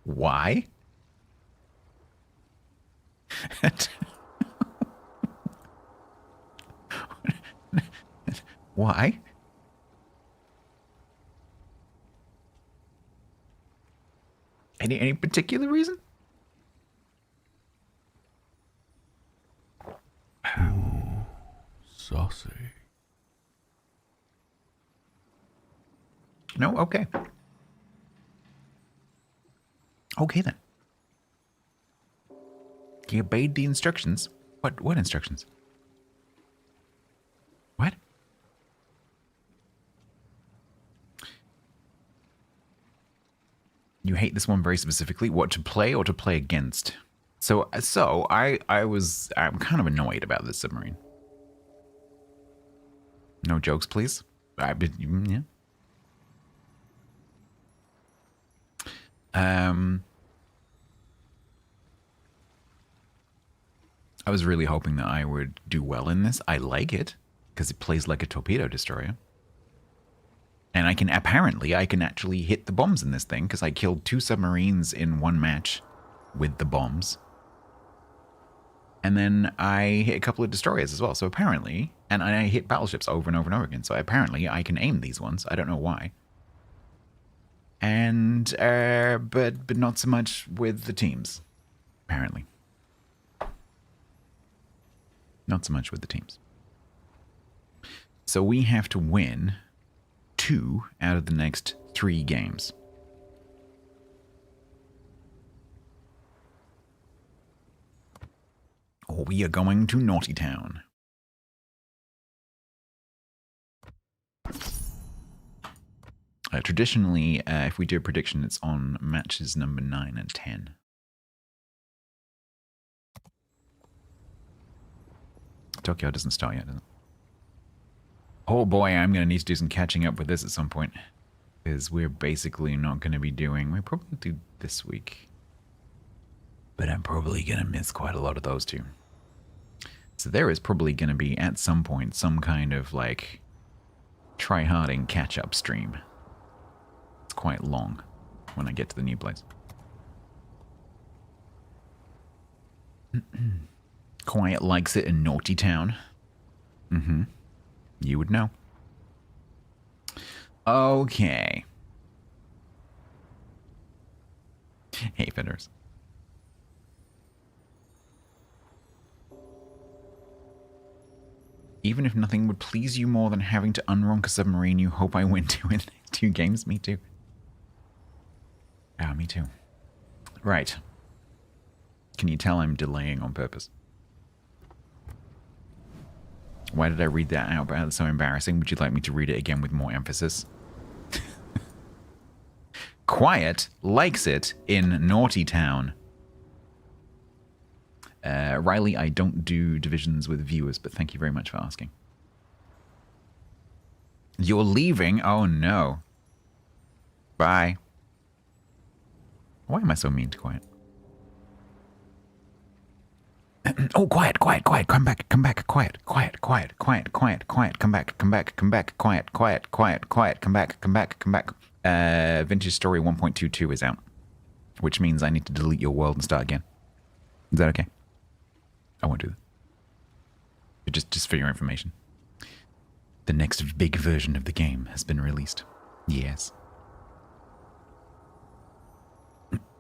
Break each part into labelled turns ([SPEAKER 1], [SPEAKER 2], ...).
[SPEAKER 1] Why? Why? Any particular reason?
[SPEAKER 2] Ooh, saucy.
[SPEAKER 1] No? Okay. Okay then. He obeyed the instructions. What instructions? What? You hate this one very specifically? What, to play or to play against? So I'm kind of annoyed about this submarine. No jokes, please. Yeah. I was really hoping that I would do well in this. I like it because it plays like a torpedo destroyer. And I can actually hit the bombs in this thing because I killed 2 submarines in one match with the bombs. And then I hit a couple of destroyers as well. So apparently, and I hit battleships over and over and over again. So apparently I can aim these ones. I don't know why. And, but not so much with the teams, apparently. Not so much with the teams. So we have to win 2 out of the next 3 games. Or we are going to Naughty Town. Traditionally, if we do a prediction, it's on matches number 9 and 10. Tokyo doesn't start yet, does it? Oh boy, I'm going to need to do some catching up with this at some point. Because we're basically not going to be doing... We'll probably do this week. But I'm probably going to miss quite a lot of those too. So there is probably going to be, at some point, some kind of, like, try-harding catch-up stream. It's quite long when I get to the new place. Quiet likes it in Naughty Town. Mm-hmm. You would know. Okay. Hey, Fidders. Even if nothing would please you more than having to unronk a submarine, you hope I win 2 games? Me too. Ah, me too. Right. Can you tell I'm delaying on purpose? Why did I read that out? That's so embarrassing. Would you like me to read it again with more emphasis? Quiet likes it in Naughty Town. Riley, I don't do divisions with viewers, but thank you very much for asking. You're leaving? Oh no. Bye. Why am I so mean to Quiet? Oh, quiet, quiet, quiet, come back, quiet, quiet, quiet, quiet, quiet, quiet, come back, quiet, quiet, quiet, come back. Vintage Story 1.22 is out, which means I need to delete your world and start again. Is that okay? I won't do that. But just for your information. The next big version of the game has been released. Yes.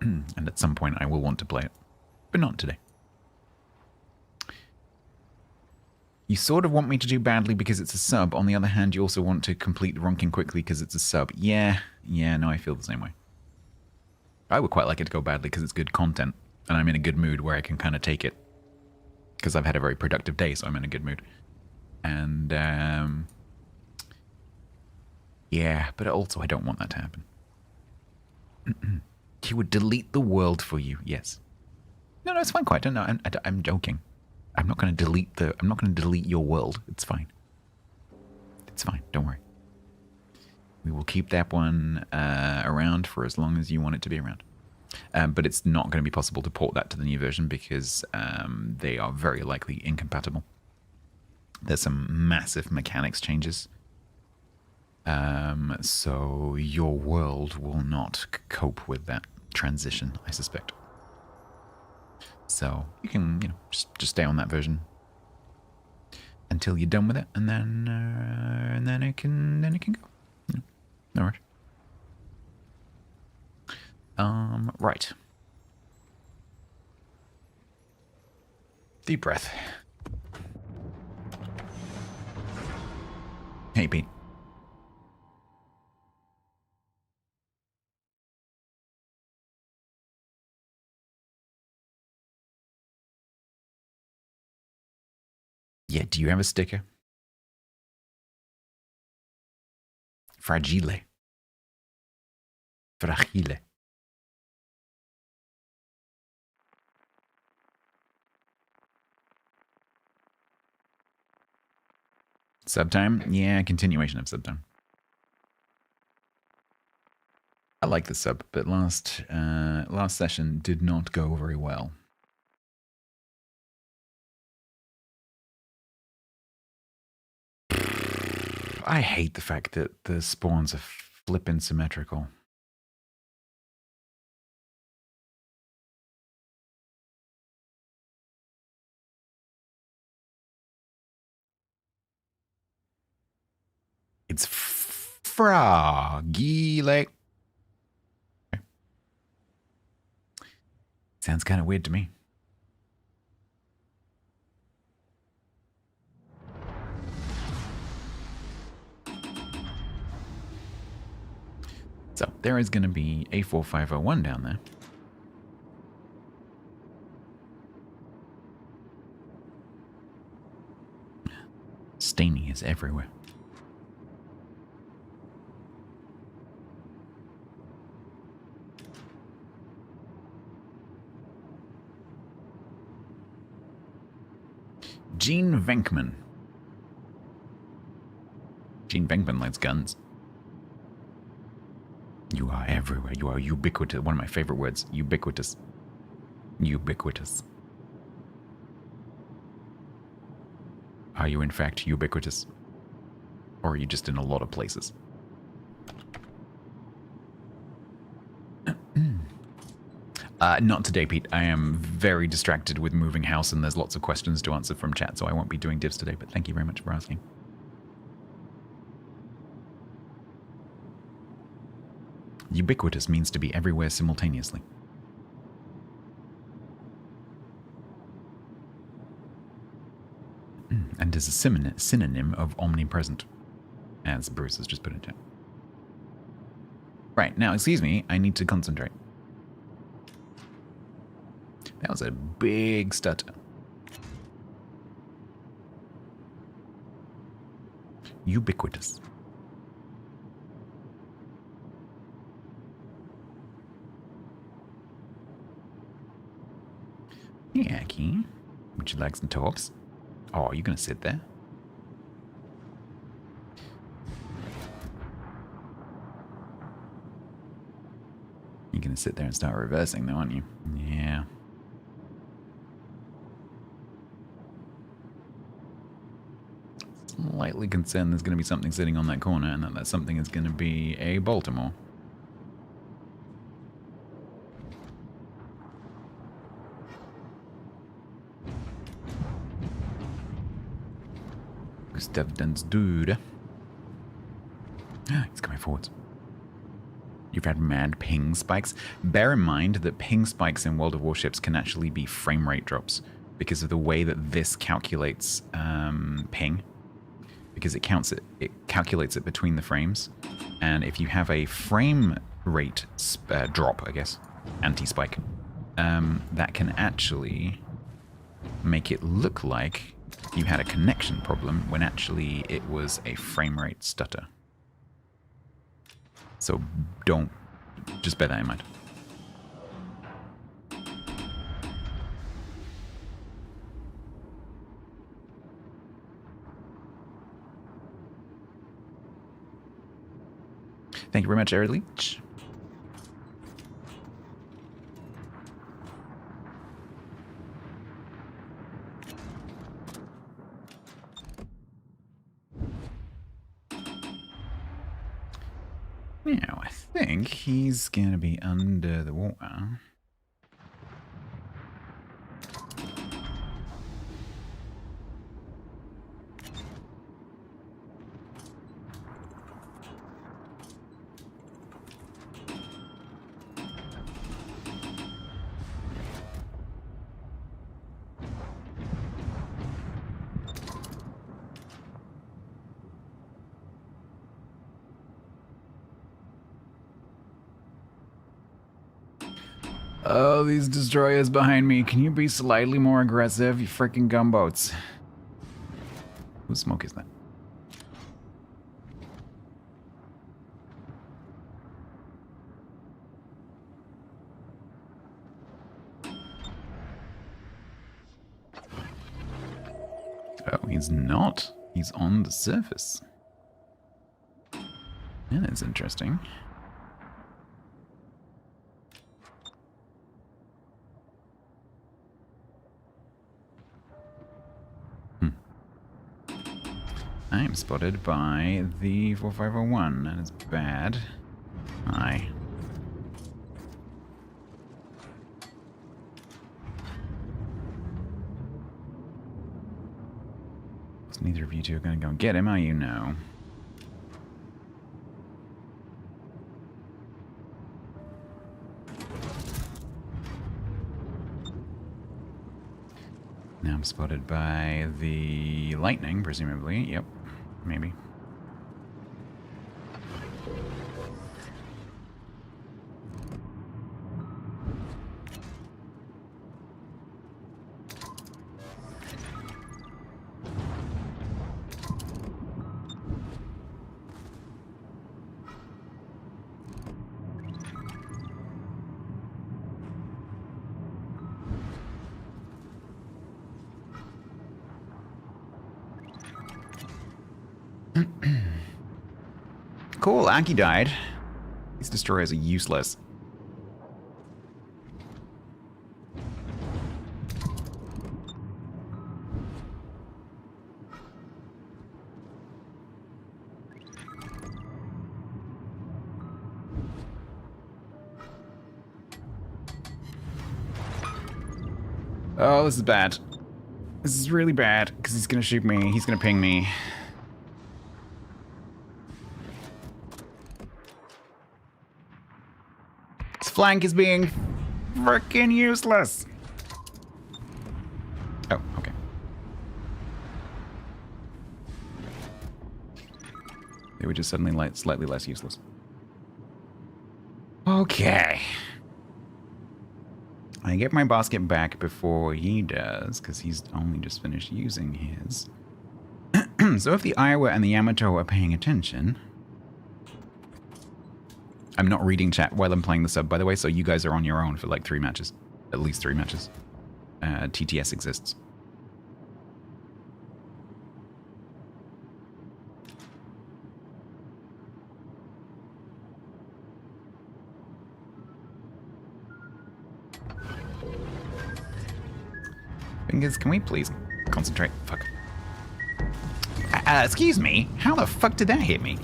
[SPEAKER 1] And at some point I will want to play it, but not today. You sort of want me to do badly because it's a sub. On the other hand, you also want to complete the ronking quickly because it's a sub. Yeah, no, I feel the same way. I would quite like it to go badly because it's good content, and I'm in a good mood where I can kind of take it. Because I've had a very productive day, so I'm in a good mood. And, yeah, but also I don't want that to happen. He would delete the world for you, yes. No, it's fine, Quiet. No, I'm joking. I'm not going to delete your world. It's fine. It's fine. Don't worry. We will keep that one around for as long as you want it to be around. But it's not going to be possible to port that to the new version because they are very likely incompatible. There's some massive mechanics changes. So your world will not cope with that. transition, I suspect. So you can, just stay on that version until you're done with it, and then it can go. No rush. Right. Deep breath. Hey, Pete. Yeah, do you have a sticker? Fragile. Fragile. Subtime? Yeah, continuation of subtime. I like the sub, but last session did not go very well. I hate the fact that the spawns are flippin' symmetrical. It's fragile. Sounds kind of weird to me. So there is going to be a 4501 down there. Staining is everywhere. Gene Venkman. Gene Venkman likes guns. You are everywhere. You are ubiquitous. One of my favorite words. Ubiquitous. Ubiquitous. Are you in fact ubiquitous? Or are you just in a lot of places? Not today, Pete. I am very distracted with moving house and there's lots of questions to answer from chat, so I won't be doing divs today, but thank you very much for asking. Ubiquitous means to be everywhere simultaneously. And is a synonym of omnipresent, as Bruce has just put it down. Right, now, excuse me, I need to concentrate. That was a big stutter. Ubiquitous. Yeah, Key. Would you like some tops? Oh, are you going to sit there? You're going to sit there and start reversing, though, aren't you? Yeah. Slightly concerned there's going to be something sitting on that corner, and that something is going to be a Baltimore. Gustav Dunn's dude. He's coming forwards. You've had mad ping spikes. Bear in mind that ping spikes in World of Warships can actually be frame rate drops because of the way that this calculates ping. Because it calculates it between the frames, and if you have a frame rate drop, I guess, anti-spike, that can actually make it look like you had a connection problem when actually it was a frame rate stutter. So just bear that in mind. Thank you very much, Air Leech. Now, I think he's gonna be under the water. Oh, these destroyers behind me. Can you be slightly more aggressive, you freaking gunboats? Whose smoke is that? Oh, he's not. He's on the surface. That is interesting. I am spotted by the 4501. That is bad. Hi. So neither of you two are going to go and get him, are you? No. Now I'm spotted by the lightning, presumably. Yep. Maybe. Cool, Aki died. These destroyers are useless. Oh, this is bad. This is really bad, because he's gonna shoot me. He's gonna ping me. Flank is being frickin' useless. Oh, okay. They were just suddenly slightly less useless. Okay. I get my basket back before he does, because he's only just finished using his. So if the Iowa and the Yamato are paying attention... I'm not reading chat while I'm playing the sub, by the way, so you guys are on your own for like 3 matches. At least 3 matches. TTS exists. Fingers, can we please concentrate? Fuck. Excuse me? How the fuck did that hit me?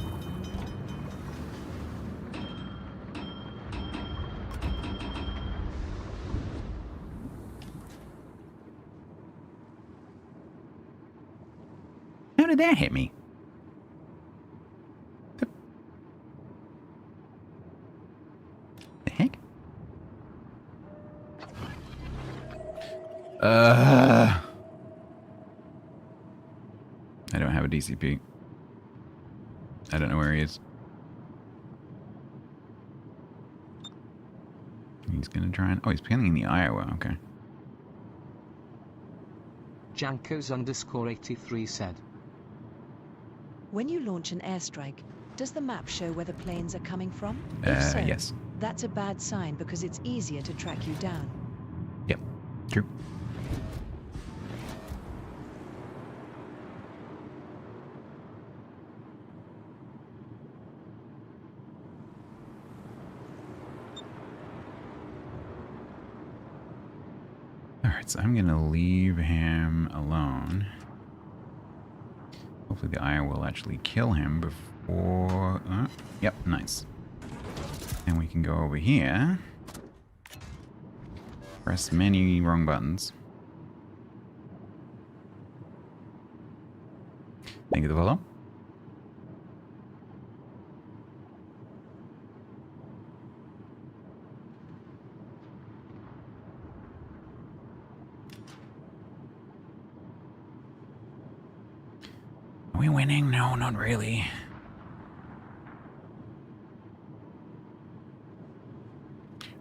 [SPEAKER 1] How did that hit me? The heck? I don't have a DCP. I don't know where he is. He's gonna try and... Oh, he's pinning the Iowa. Okay.
[SPEAKER 3] Jankos_83 said.
[SPEAKER 4] When you launch an airstrike, does the map show where the planes are coming from? If so,
[SPEAKER 1] yes.
[SPEAKER 4] that's a bad sign because it's easier to track you down.
[SPEAKER 1] Yep, true. Alright, so I'm gonna leave him alone. Hopefully the Iowa will actually kill him before... yep, nice. And we can go over here. Press many wrong buttons. Thank you, the follow. Are we winning? No, not really.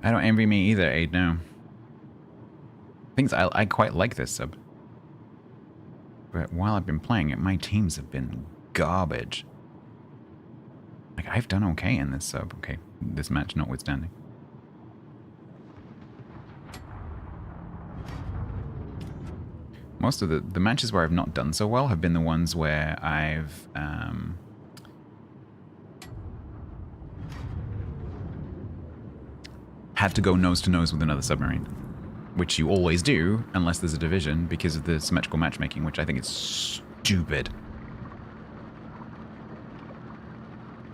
[SPEAKER 1] I don't envy me either, Aid, no. Things I quite like this sub. But while I've been playing it, my teams have been garbage. Like, I've done okay in this sub. Okay, this match notwithstanding. Most of the matches where I've not done so well have been the ones where I've had to go nose to nose with another submarine, which you always do unless there's a division because of the symmetrical matchmaking, which I think is stupid.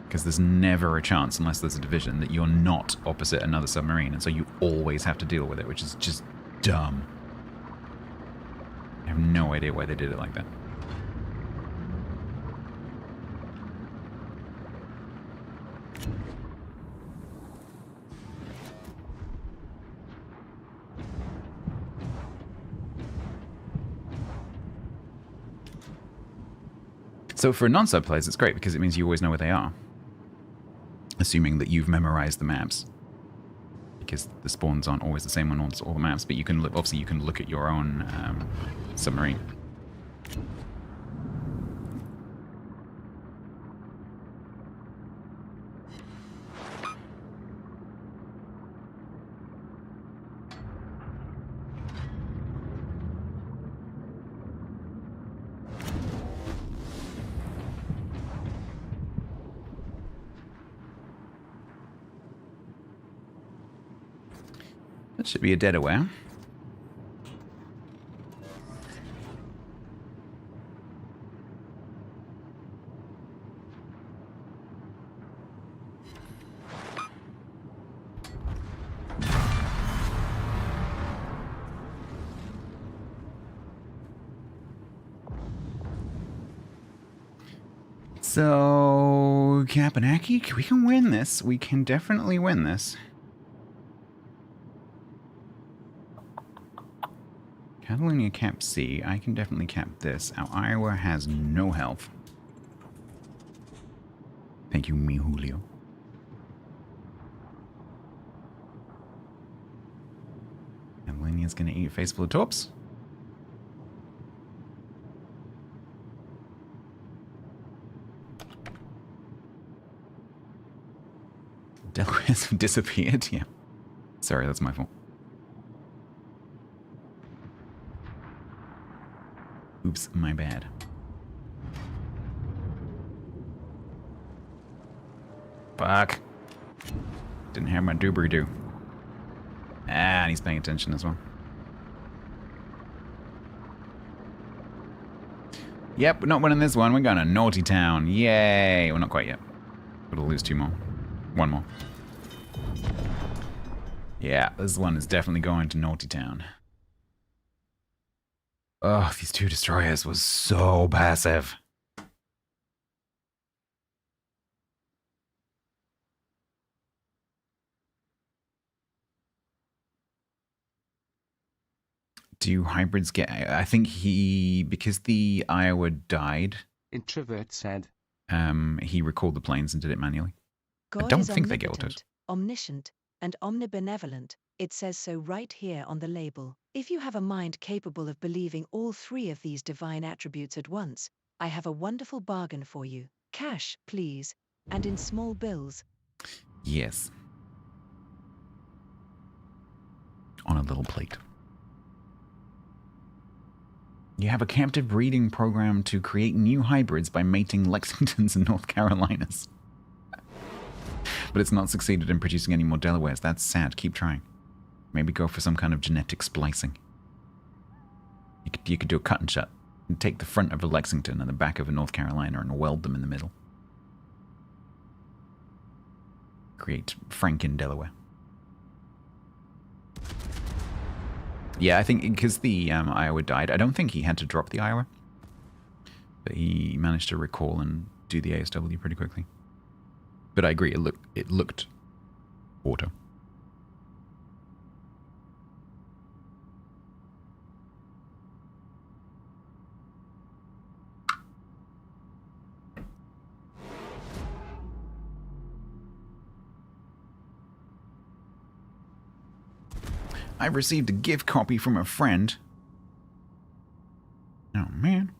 [SPEAKER 1] Because there's never a chance, unless there's a division, that you're not opposite another submarine, and so you always have to deal with it, which is just dumb. I have no idea why they did it like that. So for non-sub players, it's great because it means you always know where they are. Assuming that you've memorized the maps. Because the spawns aren't always the same on all the maps, but you can look, obviously you can look at your own submarine. That should be a dead aware. So, Kapanaki, we can win this. We can definitely win this. Catalonia cap C. I can definitely cap this. Our Iowa has no health. Thank you, mi Julio. Catalonia's gonna eat a face full of torps. Delaware's disappeared, yeah. Sorry, that's my fault. Oops, my bad. Fuck. Didn't hear my doobry do. Ah, and he's paying attention as well. Yep, we're not winning this one. We're going to Naughty Town. Yay. Well, not quite yet. We'll lose two more. One more. Yeah, this one is definitely going to Naughty Town. Oh, these two destroyers was so passive. Do hybrids get... I think he... Because the Iowa died...
[SPEAKER 3] Introvert said.
[SPEAKER 1] He recalled the planes and did it manually.
[SPEAKER 4] God
[SPEAKER 1] I don't
[SPEAKER 4] is
[SPEAKER 1] think they get autoed.
[SPEAKER 4] omnipotent, omniscient, and omnibenevolent. It says so right here on the label. If you have a mind capable of believing all three of these divine attributes at once, I have a wonderful bargain for you. Cash, please, and in small bills.
[SPEAKER 1] Yes. On a little plate. You have a captive breeding program to create new hybrids by mating Lexingtons and North Carolinas. But it's not succeeded in producing any more Delawares. That's sad. Keep trying. Maybe go for some kind of genetic splicing. You could do a cut and shut. And take the front of a Lexington and the back of a North Carolina and weld them in the middle. create Franken, Delaware. Yeah, I think because the Iowa died, I don't think he had to drop the Iowa. But he managed to recall and do the ASW pretty quickly. But I agree, it looked auto. I received a gift copy from a friend. Oh, man.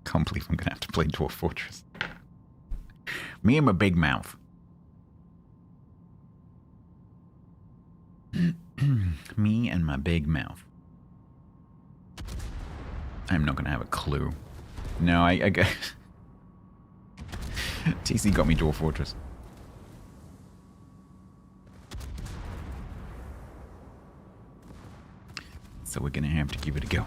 [SPEAKER 1] Can't believe I'm going to have to play Dwarf Fortress. Me and my big mouth. Me and my big mouth. I'm not going to have a clue. No, I got... TC got me Dwarf Fortress. So we're going to have to give it a go.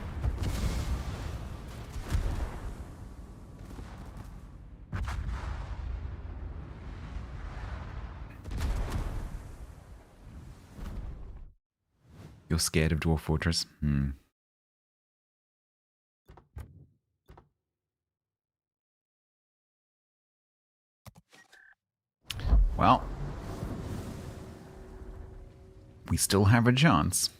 [SPEAKER 1] You're scared of Dwarf Fortress? Well, we still have a chance.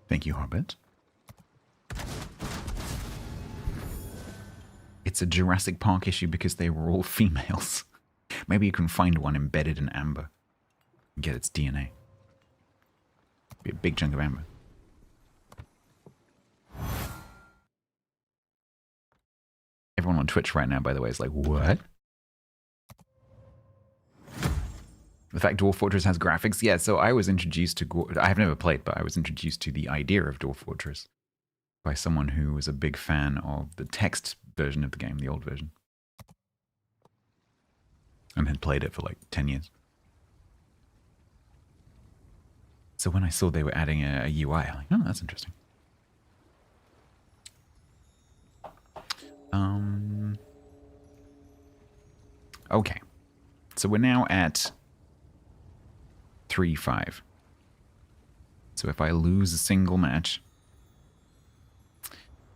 [SPEAKER 1] Thank you, Hobbit. It's a Jurassic Park issue because they were all females. Maybe you can find one embedded in amber and get its DNA. Be a big chunk of amber. Everyone on Twitch right now, by the way, is like, what? The fact Dwarf Fortress has graphics? Yeah, so I was introduced to... I have never played, but I was introduced to the idea of Dwarf Fortress by someone who was a big fan of the text version of the game, the old version. And had played it for like 10 years. So when I saw they were adding a UI, I'm like, oh, that's interesting. Okay. So we're now at 3-5. So if I lose a single match,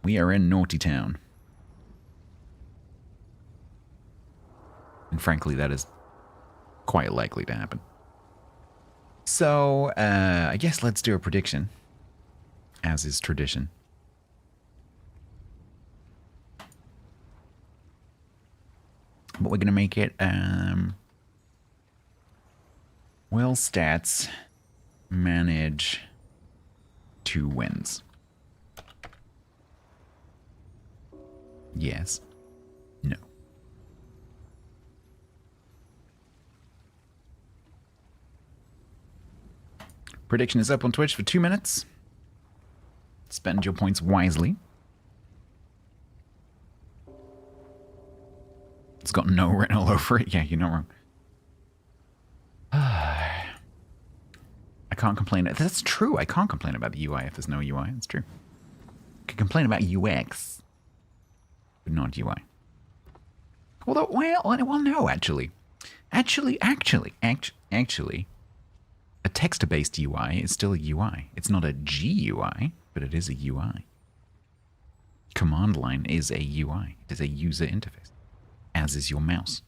[SPEAKER 1] we are in Naughty Town. And frankly, that is quite likely to happen. So, I guess let's do a prediction, as is tradition. But we're going to make it, will stats manage 2 wins? Yes. No. Prediction is up on Twitch for 2 minutes. Spend your points wisely. It's got no written all over it. Yeah, you're not wrong. I can't complain. That's true. I can't complain about the UI if there's no UI. It's true. I can complain about UX, but not UI. Although, well, no, actually. Actually, a text-based UI is still a UI. It's not a GUI, but it is a UI. Command line is a UI. It is a user interface, as is your mouse.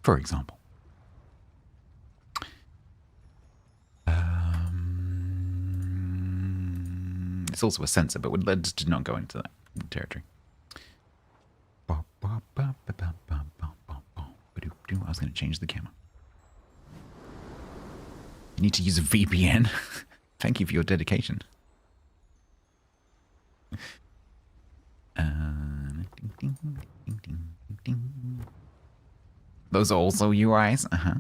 [SPEAKER 1] For example. It's also a sensor, but let's just not go into that territory. I was going to change the camera. You need to use a VPN. Thank you for your dedication. Those are also UIs? Uh-huh.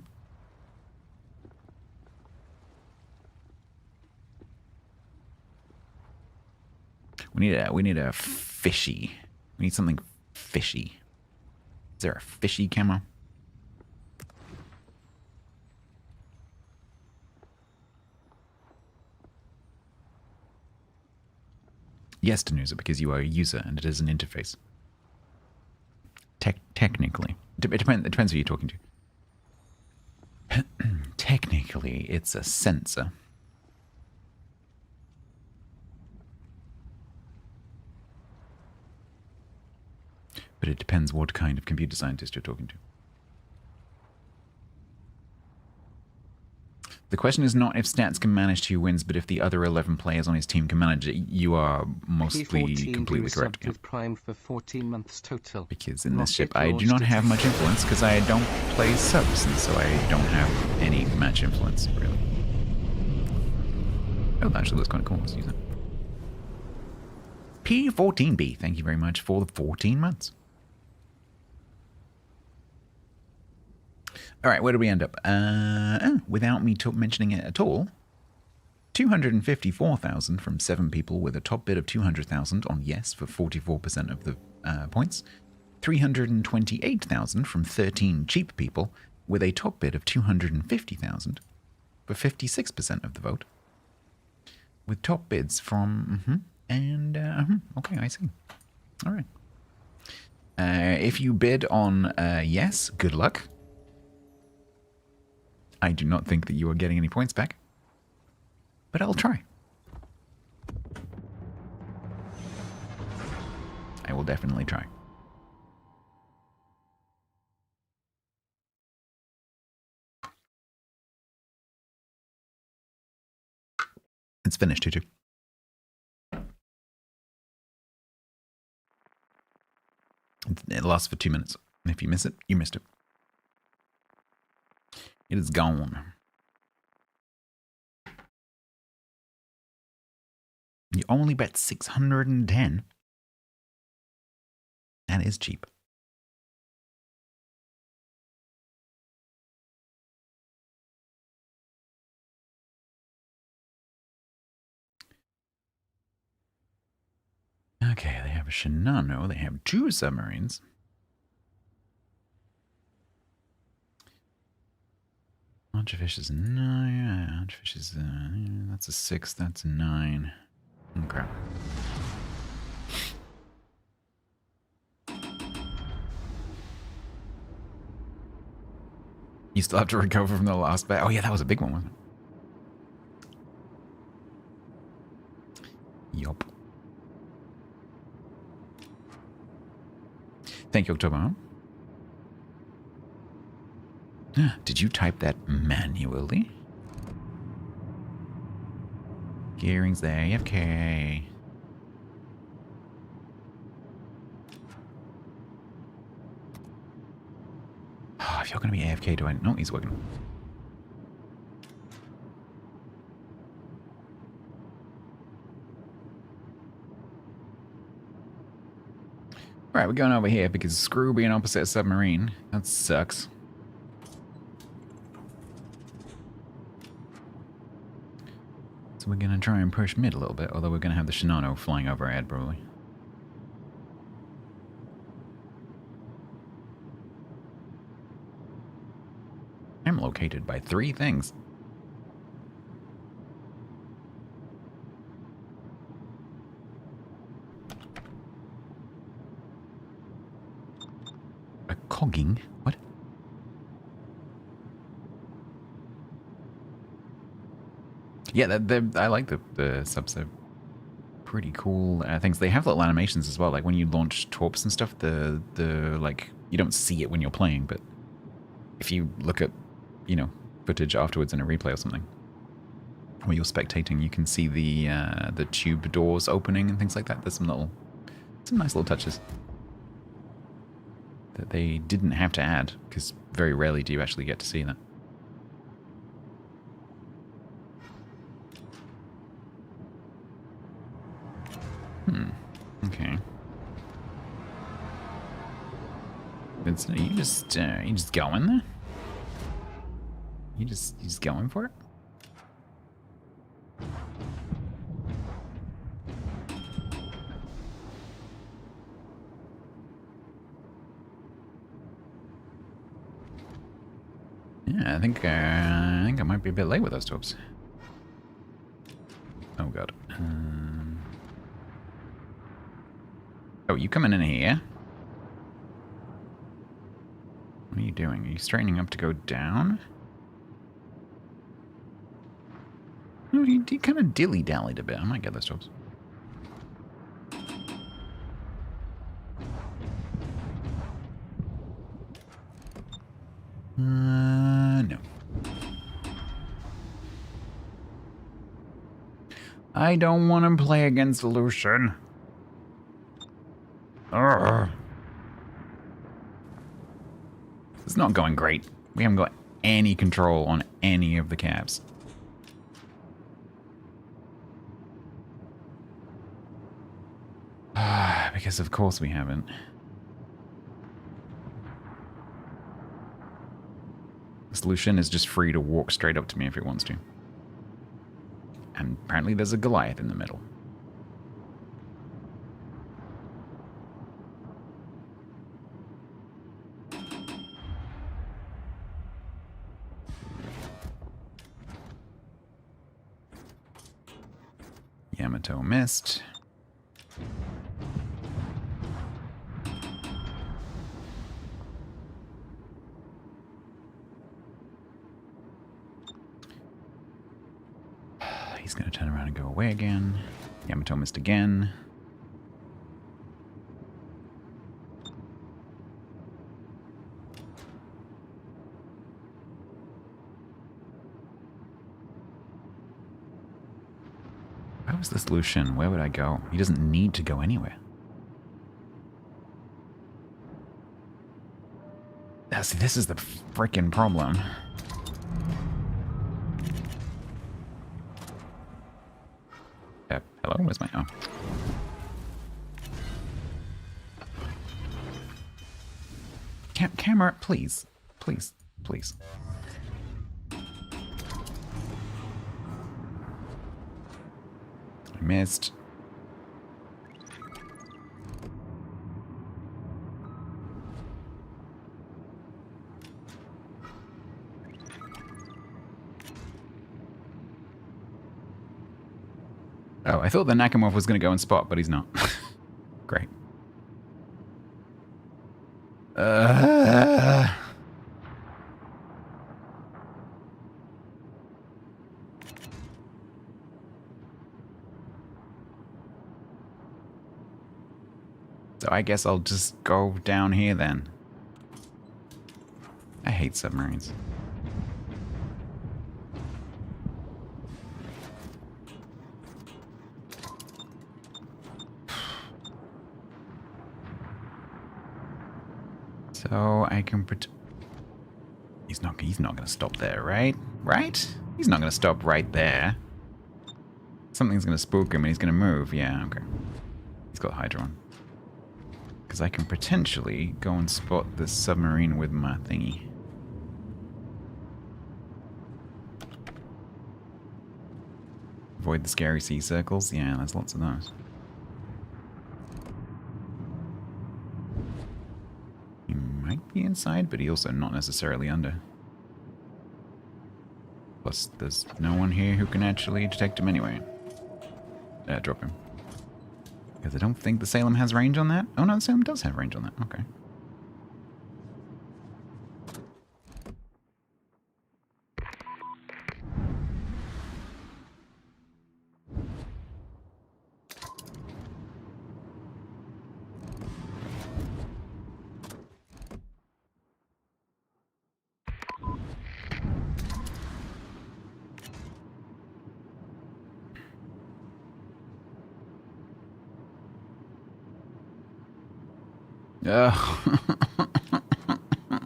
[SPEAKER 1] We need a fishy. We need something fishy. Is there a fishy camo? Yes, Danusa, because you are a user and it is an interface. Technically. It depends who you're talking to. Technically, it's a sensor. But it depends what kind of computer scientist you're talking to. The question is not if Stats can manage 2 wins, but if the other 11 players on his team can manage it. You are mostly completely correct.
[SPEAKER 3] With Prime for 14 months total.
[SPEAKER 1] Because in this ship I do not have much influence because I don't play subs, and so I don't have any match influence, really. Oh, that actually looks kind of cool. Let's use it. P14B, thank you very much for the 14 months. All right, where did we end up? Without me mentioning it at all, 254,000 from 7 people with a top bid of 200,000 on yes for 44% of the points. 328,000 from 13 cheap people with a top bid of 250,000 for 56% of the vote. With top bids from okay, I see. All right. If you bid on yes, good luck. I do not think that you are getting any points back, but I'll try. I will definitely try. It's finished, Tutu. It lasts for 2 minutes. And if you miss it, you missed it. It is gone. You only bet 610. That is cheap. Okay, they have a Shinano. They have 2 submarines. Launchfish is 9. Launchfish is that's a 6. That's a 9. Okay. You still have to recover from the last bet. Oh yeah, that was a big one, wasn't it? Yup. Thank you, October. Did you type that manually? Gearing's there, AFK. Oh, if you're going to be AFK, do I... No, he's working. Alright, we're going over here because screw being opposite a submarine. That sucks. So we're going to try and push mid a little bit, although we're going to have the Shinano flying over our head, probably. I'm located by 3 things. A cogging? What? Yeah, I like the subs. They're pretty cool things. They have little animations as well. Like when you launch torps and stuff, the like you don't see it when you're playing, but if you look at, you know, footage afterwards in a replay or something, where you're spectating, you can see the tube doors opening and things like that. There's some nice little touches that they didn't have to add, because very rarely do you actually get to see that. Okay. Vincent, you just going there? You just going for it? Yeah, I think I might be a bit late with those torps. Oh god. Oh, you coming in here? What are you doing? Are you straightening up to go down? No, he kind of dilly-dallied a bit. I might get those jobs. No. I don't want to play against Lucian. Urgh. It's not going great. We haven't got any control on any of the cabs. Because of course we haven't. This Lucian is just free to walk straight up to me if he wants to. And apparently there's a Goliath in the middle. Yamato missed. He's going to turn around and go away again. Yamato missed again. Where was this Lucian? Where would I go? He doesn't need to go anywhere. See, this is the freaking problem. Hello? Where's my... Oh. Camera, please. Please. Please. I missed. Oh, I thought the Nakamov was going to go and spot, but he's not. Great. So I guess I'll just go down here then. I hate submarines. So I can He's not going to stop there, right? Right? He's not going to stop right there. Something's going to spook him and he's going to move. Yeah, okay. He's got Hydra on. Because I can potentially go and spot this submarine with my thingy. Avoid the scary sea circles. Yeah, there's lots of those. He might be inside, but he also not necessarily under. Plus, there's no one here who can actually detect him anyway. Drop him. Because I don't think the Salem has range on that. Oh no, the Salem does have range on that. Okay.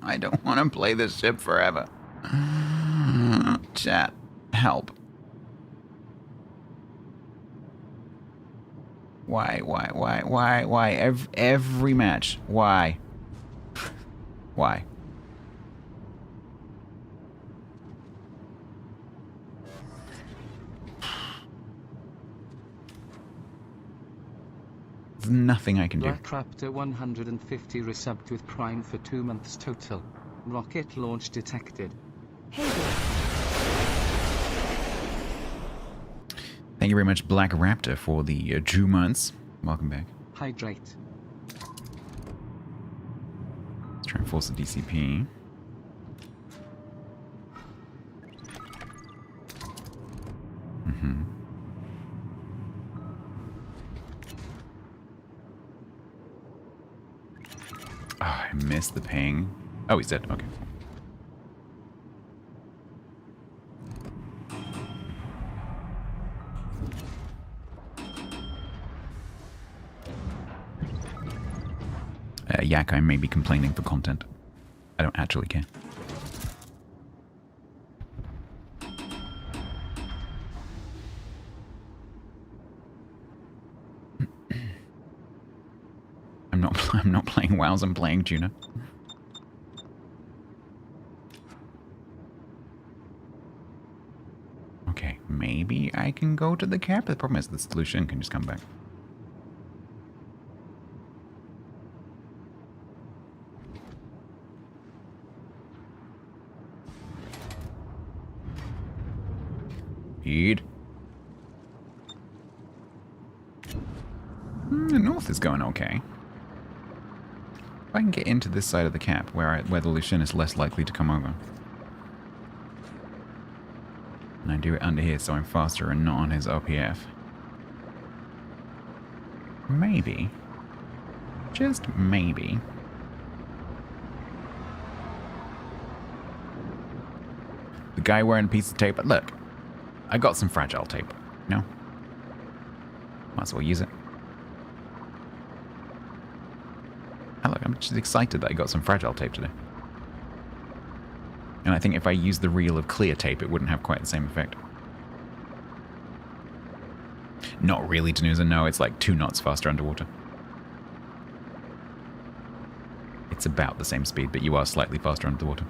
[SPEAKER 1] I don't want to play this ship forever. Chat, help. Why? Every match. Why? Why? There's nothing I can do.
[SPEAKER 3] Black Raptor 150 resubbed with Prime for 2 months total. Rocket launch detected.
[SPEAKER 4] Hey there.
[SPEAKER 1] Thank you very much, Black Raptor, for the 2 months. Welcome back.
[SPEAKER 3] Hydrate.
[SPEAKER 1] Try and force a DCP. Oh, I missed the ping. Oh, he's dead. Okay. Yak, I may be complaining for content. I don't actually care. I'm not playing WoWs, I'm playing Tuna. Okay, maybe I can go to the cap. The problem is the solution can just come back. Feed. The north is going okay. If I can get into this side of the cap, where the Lucian is less likely to come over. And I do it under here so I'm faster and not on his OPF. Maybe. Just maybe. The guy wearing a piece of tape, but look. I got some fragile tape, you know? Might as well use it. Oh, look, I'm just excited that I got some fragile tape today. And I think if I used the reel of clear tape, it wouldn't have quite the same effect. Not really, Danusa, no, it's like 2 knots faster underwater. It's about the same speed, but you are slightly faster underwater.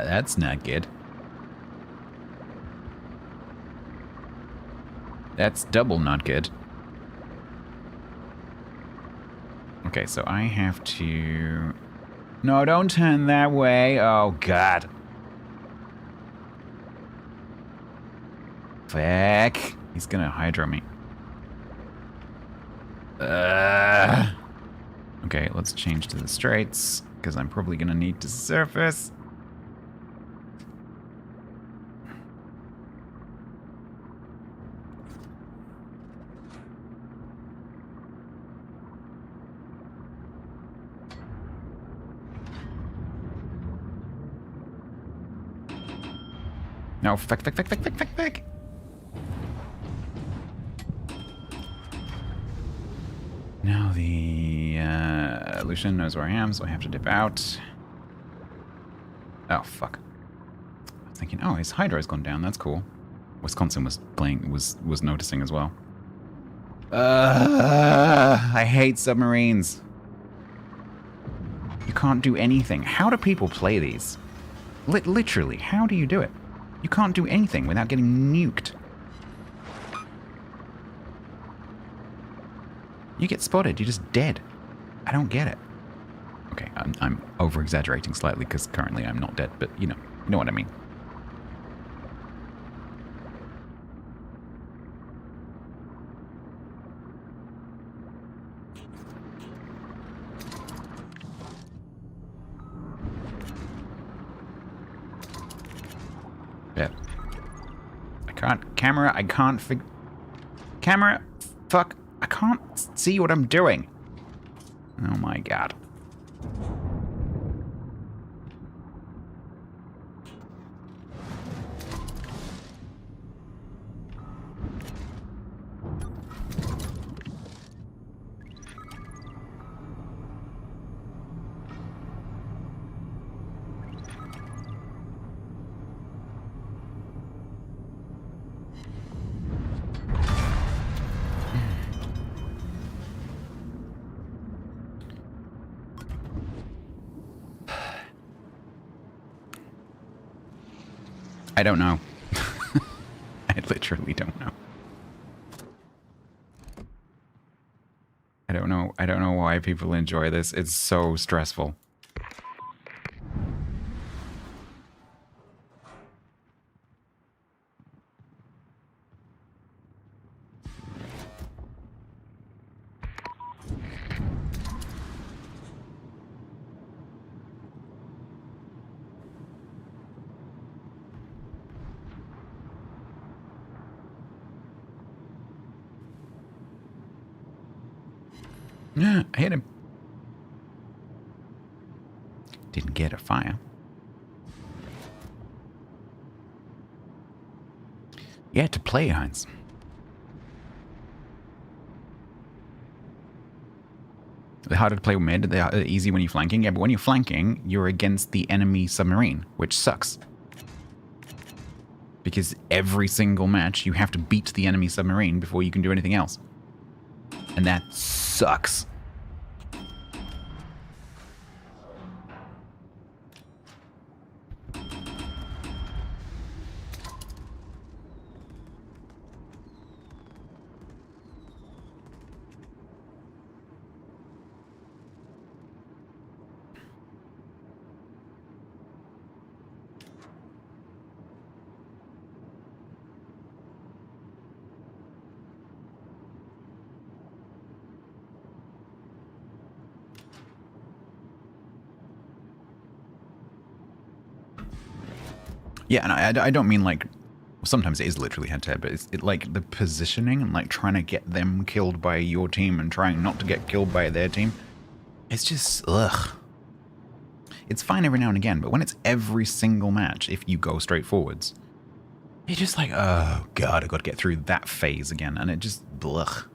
[SPEAKER 1] That's not good. That's double not good. Okay, so I have to... No, don't turn that way. Oh, God. Fuck. He's gonna hydro me. Okay, let's change to the straights, because I'm probably gonna need to surface. No, feck. Now the Lucian knows where I am, so I have to dip out. Oh, fuck. I was thinking, oh, his hydro's gone down. That's cool. Wisconsin was noticing as well. I hate submarines. You can't do anything. How do people play these? Literally, how do you do it? You can't do anything without getting nuked. You get spotted, you're just dead. I don't get it. Okay, I'm over-exaggerating slightly because currently I'm not dead, but you know what I mean. Yeah. I can't camera, fuck, I can't see what I'm doing. Oh my God. I don't know. I literally don't know. I don't know why people enjoy this. It's so stressful. I hit him. Didn't get a fire. Yeah, to play, Heinz. The harder to play with mid, the easy when you're flanking. Yeah, but when you're flanking, you're against the enemy submarine, which sucks. Because every single match, you have to beat the enemy submarine before you can do anything else. And that sucks. Yeah, and I don't mean like, sometimes it is literally head-to-head, but it's like the positioning and like trying to get them killed by your team and trying not to get killed by their team. It's just, ugh. It's fine every now and again, but when it's every single match, if you go straight forwards, you're just like, oh god, I got to get through that phase again, and it just, ugh.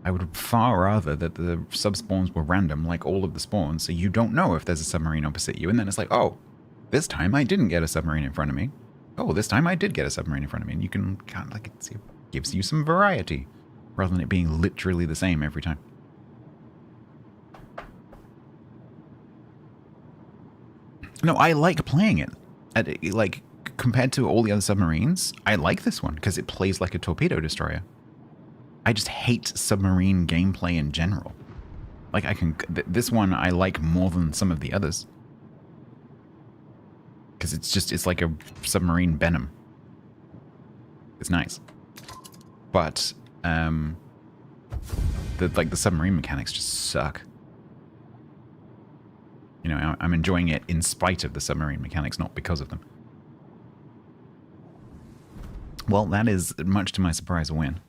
[SPEAKER 1] I would far rather that the sub-spawns were random, like all of the spawns, so you don't know if there's a submarine opposite you, and then it's like, oh, this time I didn't get a submarine in front of me. Oh, this time I did get a submarine in front of me. And you can kind of like, it gives you some variety rather than it being literally the same every time. No, I like playing it. Like, compared to all the other submarines, I like this one because it plays like a torpedo destroyer. I just hate submarine gameplay in general. Like, this one I like more than some of the others. Because it's like a submarine Venom. It's nice. But, the submarine mechanics just suck. You know, I'm enjoying it in spite of the submarine mechanics, not because of them. Well, that is, much to my surprise, a win.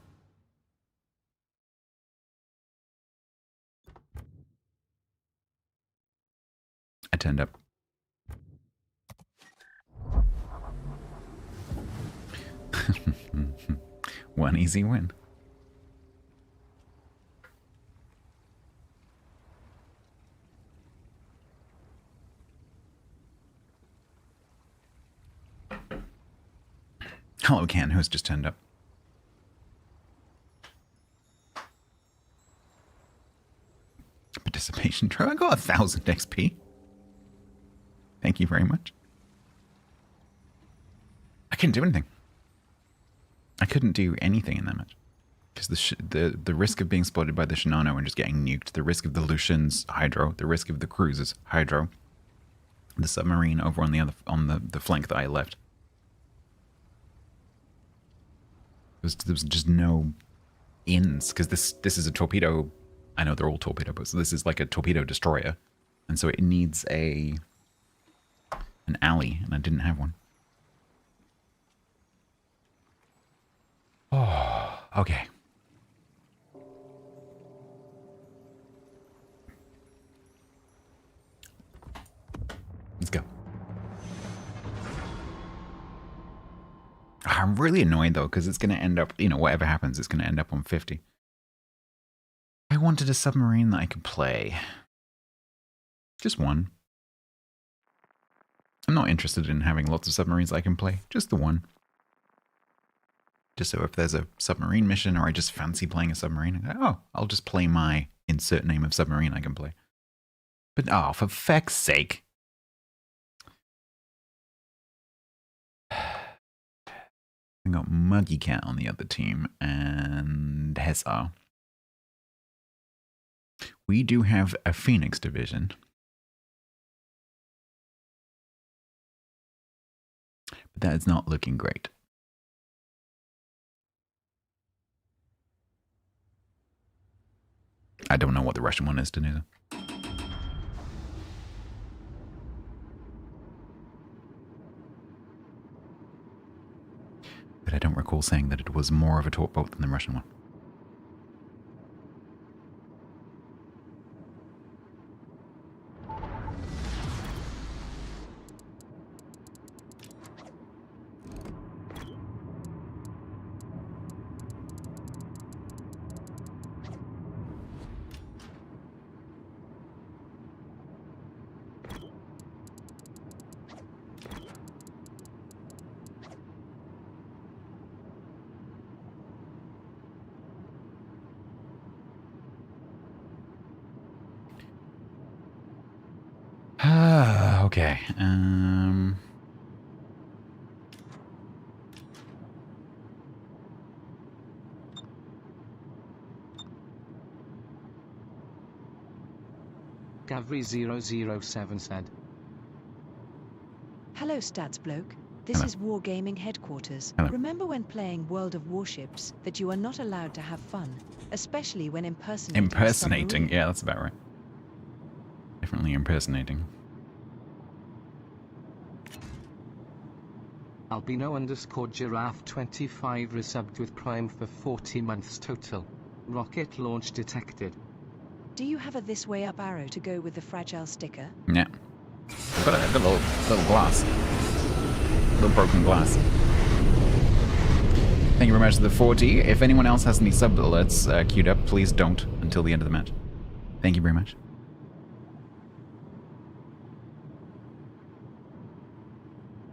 [SPEAKER 1] I turned up. One easy win. Hello, Ken, who's just turned up. Participation trophy. I got 1,000 XP. Thank you very much. I couldn't do anything. I couldn't do anything in that match. Because the risk of being spotted by the Shinano and just getting nuked, the risk of the Lucian's Hydro, the risk of the cruisers Hydro, the submarine over on the flank that I left. There was just no ins, because this is a torpedo. I know they're all torpedo boats, so this is like a torpedo destroyer. And so it needs an alley, and I didn't have one. Oh, okay. Let's go. I'm really annoyed though, because it's going to end up, you know, whatever happens, it's going to end up on 50. I wanted a submarine that I could play. Just one. I'm not interested in having lots of submarines I can play. Just the one. Just so if there's a submarine mission or I just fancy playing a submarine, I go, oh, I'll just play my insert name of submarine I can play. But, oh, for feck's sake. I got Muggy Cat on the other team and Hesar. We do have a Phoenix division. But that is not looking great. I don't know what the Russian one is, Danusa. But I don't recall saying that it was more of a torp boat than the Russian one. Okay.
[SPEAKER 3] Gavri007 said.
[SPEAKER 4] Hello, StatsBloke. This
[SPEAKER 1] Hello.
[SPEAKER 4] is Wargaming Headquarters.
[SPEAKER 1] Hello.
[SPEAKER 4] Remember when playing World of Warships that you are not allowed to have fun, especially when impersonating a
[SPEAKER 1] Impersonating.
[SPEAKER 4] submarine?
[SPEAKER 1] Yeah, that's about right. Definitely impersonating.
[SPEAKER 3] Albino_giraffe25 resubbed with Prime for 40 months total. Rocket launch detected.
[SPEAKER 4] Do you have a this way up arrow to go with the fragile sticker?
[SPEAKER 1] Yeah. But a little glass. Little broken glass. Thank you very much for the 40. If anyone else has any sub alerts queued up, please don't until the end of the match. Thank you very much.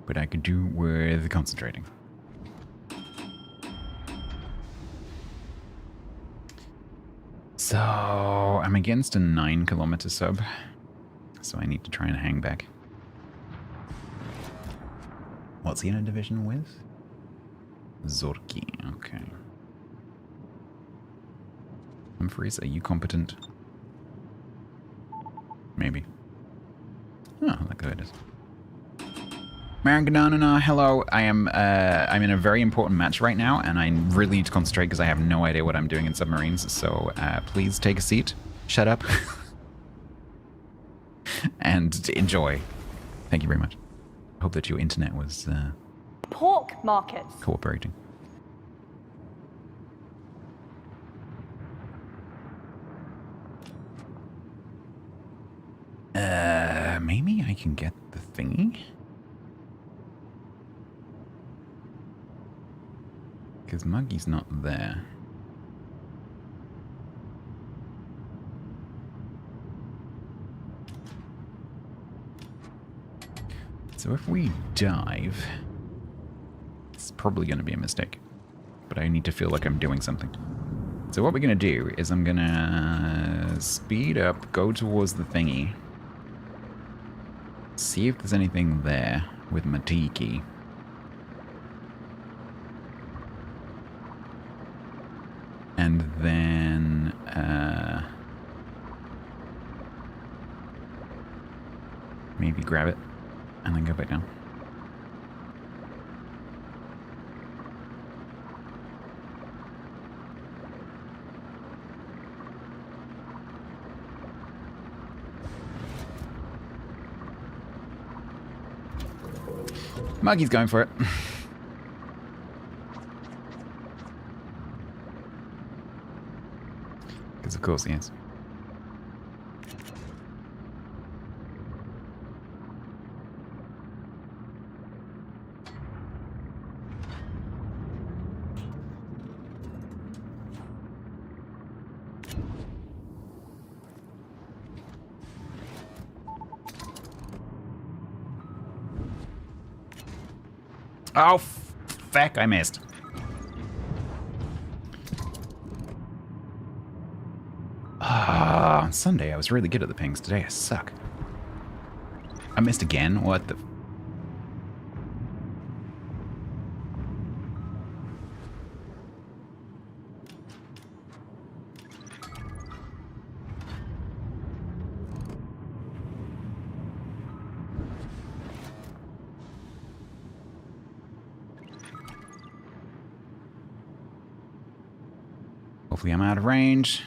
[SPEAKER 1] But I could do with concentrating. So, I'm against a 9-kilometer sub. So I need to try and hang back. What's he in a division with? Zorki, okay. Humphreys, are you competent? Maybe. Oh, look who it is. Maranganana, hello. I'm in a very important match right now, and I really need to concentrate because I have no idea what I'm doing in submarines. So please take a seat, shut up, and enjoy. Thank you very much. I hope that your internet was
[SPEAKER 5] Pork markets.
[SPEAKER 1] cooperating. Maybe I can get the thingy? Because Muggy's not there. So if we dive, it's probably going to be a mistake. But I need to feel like I'm doing something. So what we're going to do is I'm going to speed up, go towards the thingy. See if there's anything there with my T key. And then maybe grab it and then go back down. Muggy's going for it. Because of course he is. Oh, feck, I missed. On Sunday, I was really good at the pings. Today, I suck. I missed again? What the... Hopefully I'm out of range.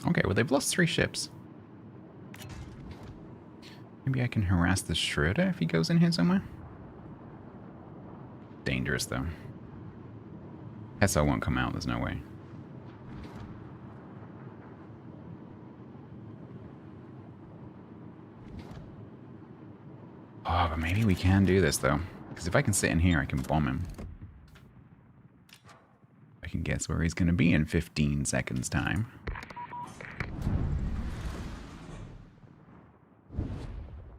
[SPEAKER 1] Okay, well they've lost 3 ships. Maybe I can harass the Schroeder if he goes in here somewhere. Dangerous though. Hessa won't come out, there's no way. Oh, but maybe we can do this though. Because if I can sit in here, I can bomb him. I can guess where he's going to be in 15 seconds time.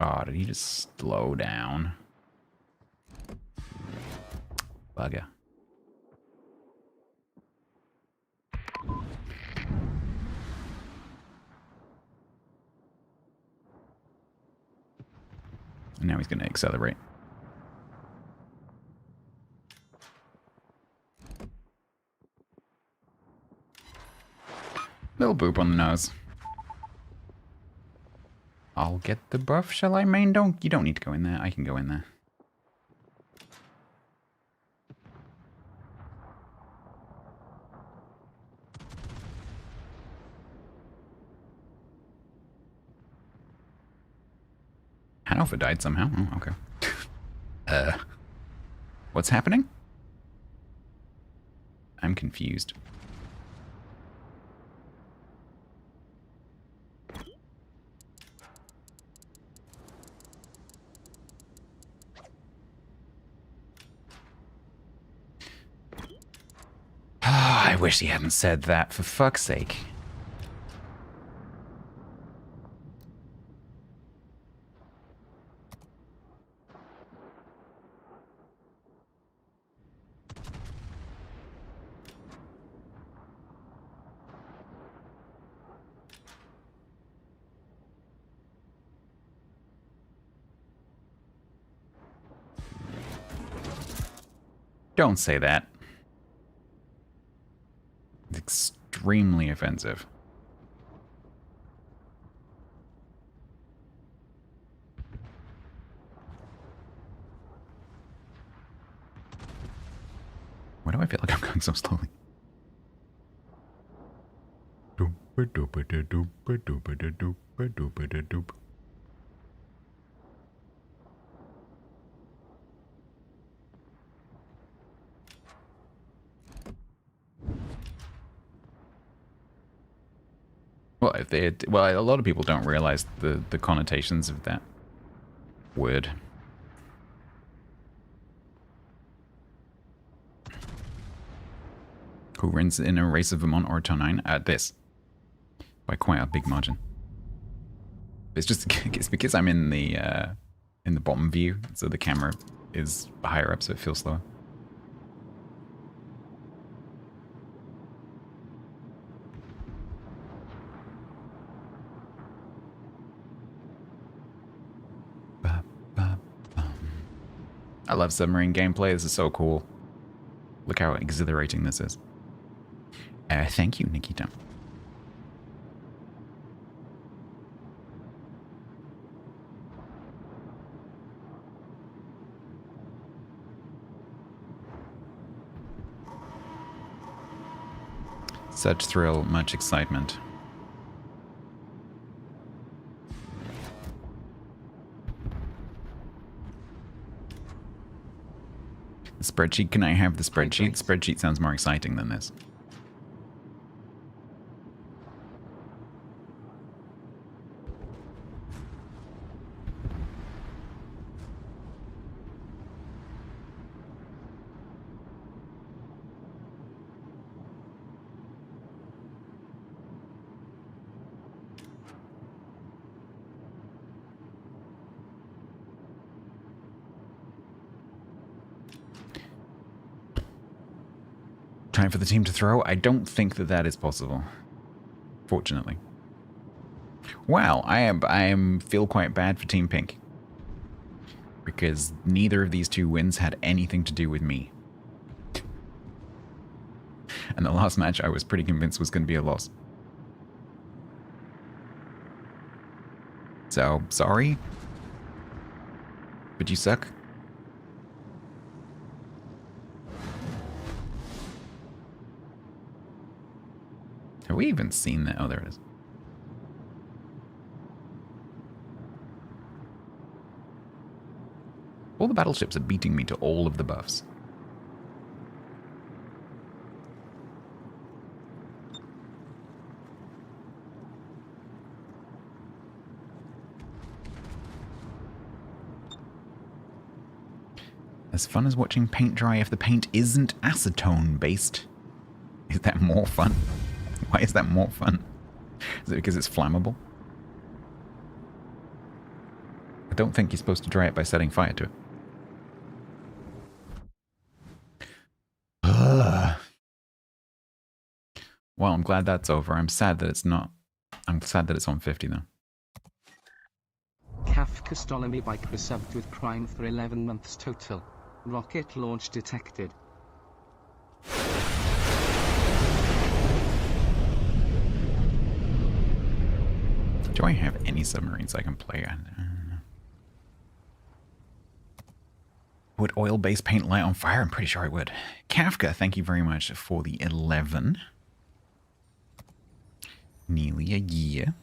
[SPEAKER 1] Oh, did he just slow down? Bugger. And now he's going to accelerate. Little boop on the nose. I'll get the buff, shall I, main? You don't need to go in there. I can go in there. Hanover died somehow. Oh, okay. What's happening? I'm confused. I wish he hadn't said that, for fuck's sake. Don't say that. It's extremely offensive. Why do I feel like I'm going so slowly? Well, a lot of people don't realize the connotations of that word. Who wins in a race of Vermont or Tonine? This. By quite a big margin. It's just it's because I'm in the bottom view, so the camera is higher up, so it feels slower. I love submarine gameplay. This is so cool. Look how exhilarating this is. Thank you, Nikita. Such thrill, much excitement. The spreadsheet, can I have the spreadsheet? Spreadsheet sounds more exciting than this. Time for the team to throw? I don't think that that is possible. Fortunately. Well, I feel quite bad for Team Pink. Because neither of these two wins had anything to do with me. And the last match I was pretty convinced was going to be a loss. So, sorry. But you suck. Have we even seen that? Oh, there it is. All the battleships are beating me to all of the buffs. As fun as watching paint dry if the paint isn't acetone based. Is that more fun? Why is that more fun? Is it because it's flammable? I don't think you're supposed to dry it by setting fire to it. Ugh. Well, I'm glad that's over. I'm sad that it's not. I'm sad that it's on 50 though.
[SPEAKER 3] Kafka Stolomy bike resubbed with Prime for 11 months total. Rocket launch detected.
[SPEAKER 1] Do I have any submarines I can play on? Would oil-based paint light on fire? I'm pretty sure I would. Kafka, thank you very much for the 11. Nearly a year.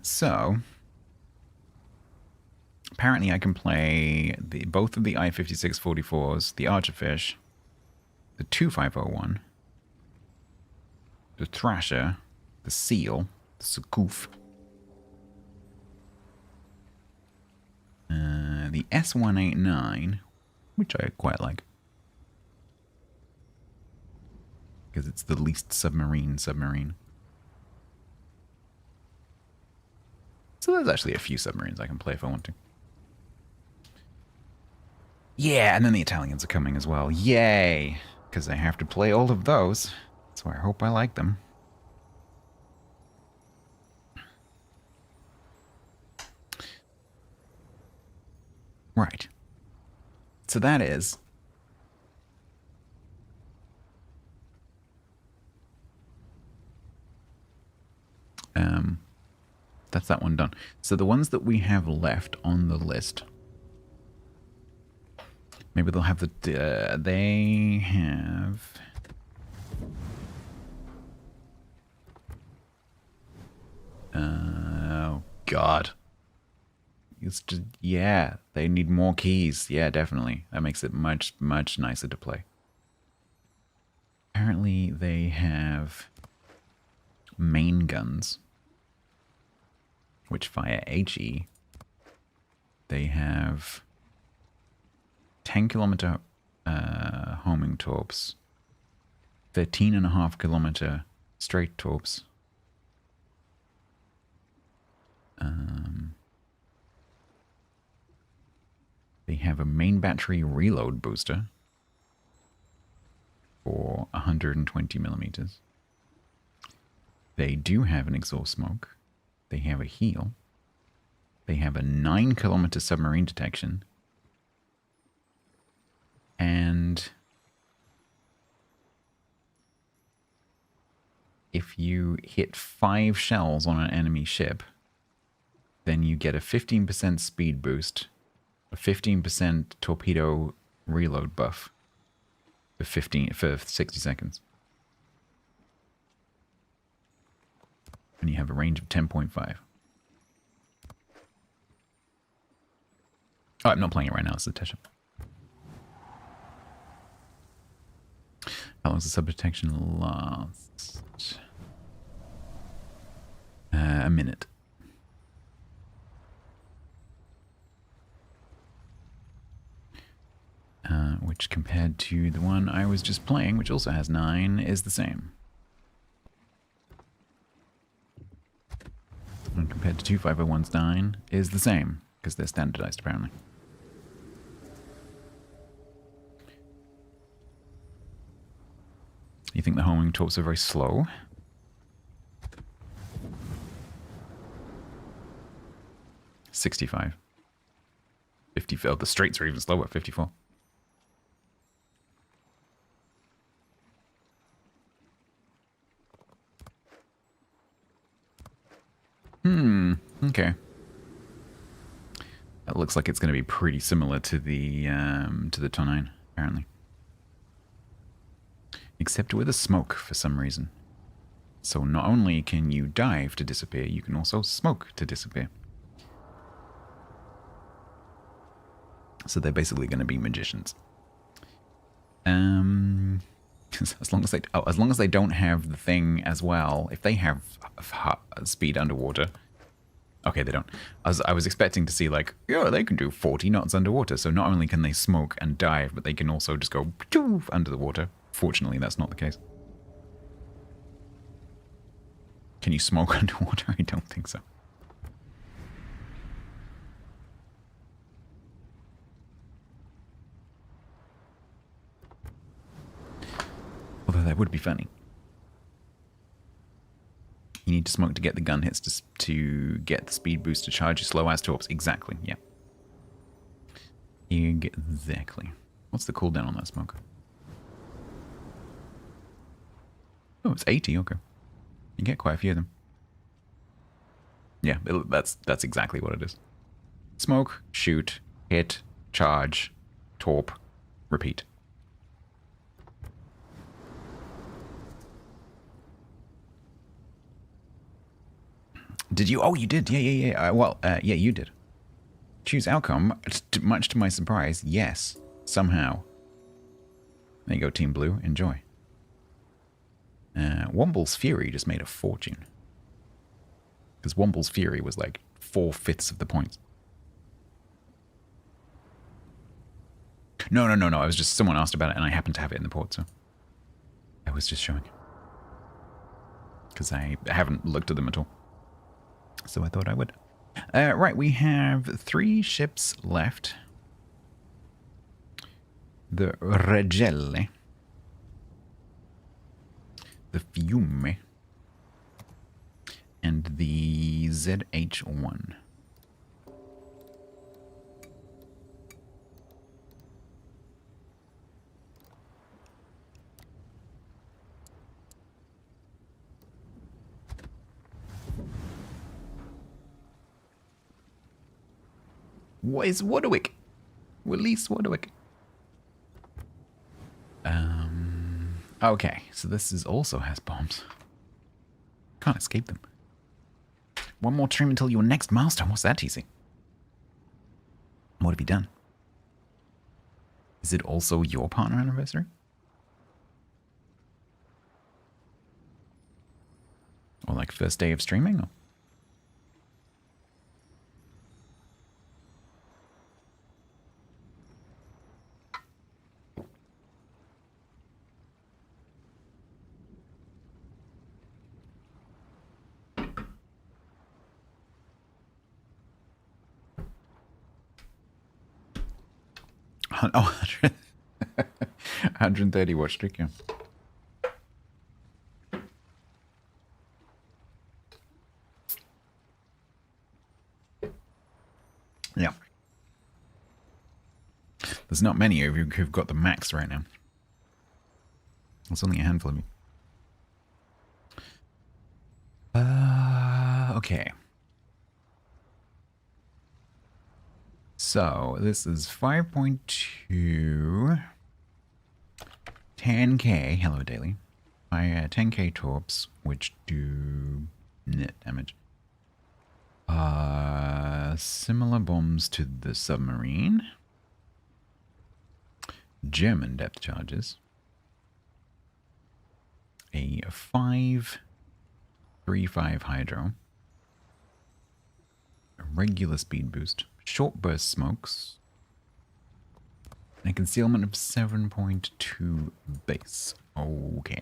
[SPEAKER 1] So apparently I can play both of the I-56-44s, the Archerfish, the 2501, the Thrasher, the Seal, the Sukuf, the S-189, which I quite like, because it's the least submarine. So there's actually a few submarines I can play if I want to. Yeah, and then the Italians are coming as well. Yay! Because I have to play all of those. So I hope I like them. Right. So that is... that's that one done. So the ones that we have left on the list, maybe they'll have the they have oh god, it's just, yeah, they need more keys. Yeah, definitely, that makes it much nicer to play. Apparently they have main guns which fire HE. They have 10-kilometer homing torps, 13.5-kilometer straight torps, they have a main battery reload booster for 120 millimeters. They do have an exhaust smoke. They have a heel. They have a 9-kilometer submarine detection. And if you hit 5 shells on an enemy ship, then you get a 15% speed boost, a 15% torpedo reload buff for 60 seconds. And you have a range of 10.5. Oh, I'm not playing it right now. It's the test ship. How long does the sub detection last? A minute. Which compared to the one I was just playing, which also has 9, is the same. And compared to 2501's 9 is the same, because they're standardized apparently. You think the homing torps are very slow? $65. 50. Oh, the straights are even slower, 54. Okay. That looks like it's going to be pretty similar to the Tonine, apparently. Except with a smoke for some reason. So not only can you dive to disappear, you can also smoke to disappear. So they're basically going to be magicians. As long as they don't have the thing as well. If they have speed underwater. Okay, they don't. I was expecting to see like, yeah, they can do 40 knots underwater. So not only can they smoke and dive, but they can also just go under the water. Fortunately, that's not the case. Can you smoke underwater? I don't think so. Although that would be funny. You need to smoke to get the gun hits to get the speed boost to charge your slow as torps. Exactly, yeah. Exactly. What's the cooldown on that smoke? Oh, it's 80, okay. You get quite a few of them. Yeah, that's exactly what it is. Smoke, shoot, hit, charge, torp, repeat. Did you? Oh, you did. Yeah. Yeah, you did. Choose outcome. Much to my surprise, yes. Somehow. There you go, Team Blue. Enjoy. Womble's Fury just made a fortune. Because Womble's Fury was like 4/5 of the points. No. I was just, someone asked about it and I happened to have it in the port, so I was just showing. Because I haven't looked at them at all. So I thought I would. Right, we have 3 ships left. The Regelle. The Fiume. And the ZH1. What is Warwick? Release Warwick. Okay, so this is also has bombs. Can't escape them. One more trim until your next milestone. What's that, TC? What have you done? Is it also your partner anniversary? Or like first day of streaming? Or? Oh, 130 watch streak, yeah. Yeah. There's not many of you who've got the max right now. There's only a handful of you. Okay. So, this is 5.2... 10k, hello daily. 10k torps, which do net damage. Similar bombs to the submarine. German depth charges. A 5.35 hydro. A regular speed boost. Short burst smokes. And a concealment of 7.2 base. Okay.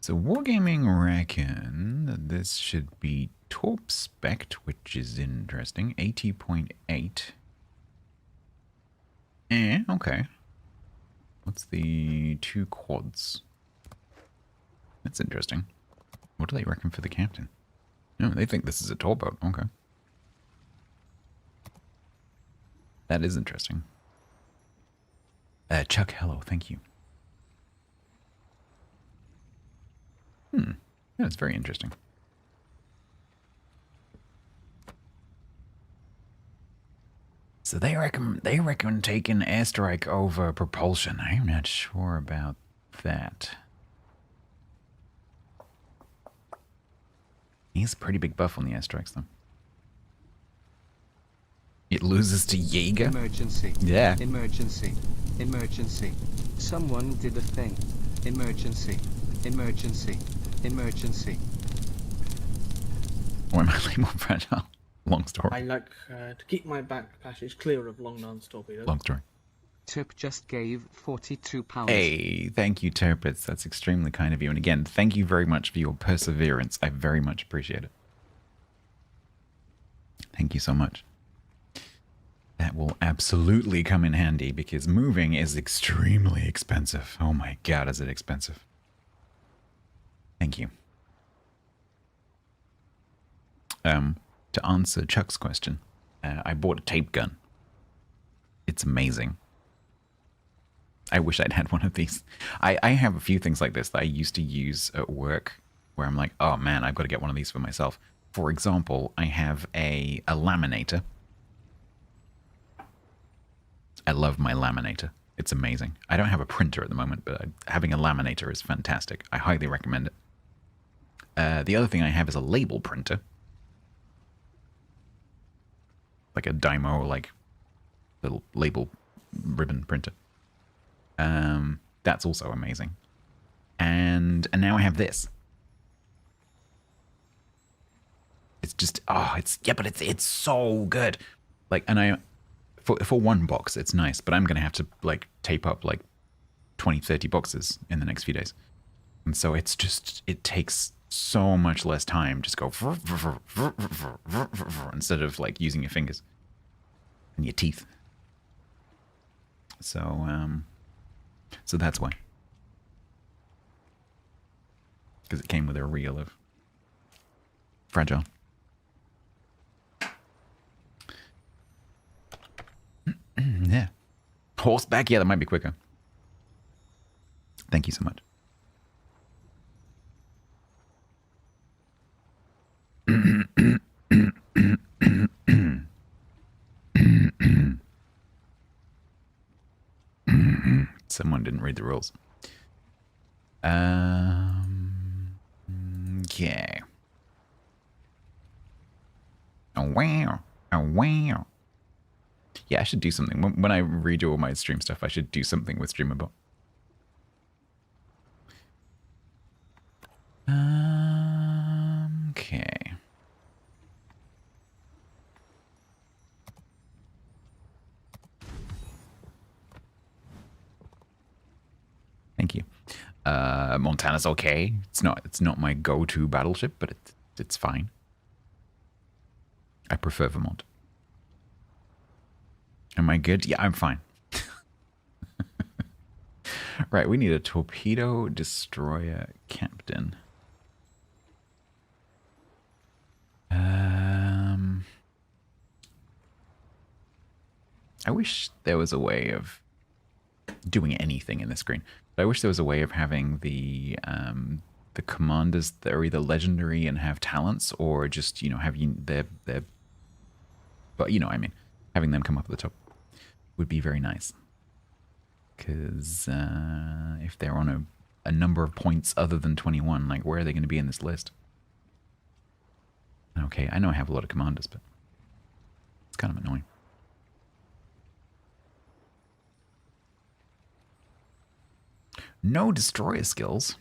[SPEAKER 1] So Wargaming reckon that this should be torp spect, which is interesting. 80.8. Okay. What's the 2 quads? That's interesting. What do they reckon for the captain? No, they think this is a tour boat. Okay. That is interesting. Chuck, hello. Thank you. That's very interesting. So they reckon taking airstrike over propulsion. I'm not sure about that. He's a pretty big buff on the airstrikes, though. It loses to Jaeger?
[SPEAKER 3] Emergency.
[SPEAKER 1] Yeah.
[SPEAKER 3] Emergency. Emergency. Someone did a thing. Emergency. Emergency. Emergency.
[SPEAKER 1] Or am I more fragile? Long story.
[SPEAKER 6] I like to keep my back passage clear of long non-torpedoes.
[SPEAKER 1] Long story.
[SPEAKER 3] Tip just gave £42.
[SPEAKER 1] Hey, thank you, Terpitz. That's extremely kind of you. And again, thank you very much for your perseverance. I very much appreciate it. Thank you so much. That will absolutely come in handy because moving is extremely expensive. Oh my god, is it expensive. Thank you. To answer Chuck's question, I bought a tape gun. It's amazing. I wish I'd had one of these. I have a few things like this that I used to use at work where I'm like, oh man, I've got to get one of these for myself. For example, I have a laminator. I love my laminator. It's amazing. I don't have a printer at the moment, but having a laminator is fantastic. I highly recommend it. The other thing I have is a label printer. Like a Dymo, like little label ribbon printer. That's also amazing. And now I have this. It's just, but it's so good. Like, and for one box, it's nice, but I'm going to have to like tape up like 20, 30 boxes in the next few days. And so it's just, it takes so much less time. Just go instead of like using your fingers and your teeth. So, so that's why. Because it came with a reel of fragile. Yeah. Horseback? Yeah, that might be quicker. Thank you so much. Someone didn't read the rules. Okay. Oh, wow. Oh, wow. Yeah, I should do something. When I redo all my stream stuff, I should do something with Streamable. Okay. Thank you. Montana's okay. It's not my go-to battleship, but it's fine. I prefer Vermont. Am I good? Yeah, I'm fine. Right, we need a torpedo destroyer captain. I wish there was a way of doing anything in this screen. But I wish there was a way of having the commanders that are either legendary and have talents, or just, you know, having their but you know what I mean, having them come up at the top would be very nice. Because if they're on a number of points other than 21, like, where are they going to be in this list? Okay, I know I have a lot of commanders, but it's kind of annoying. No destroyer skills.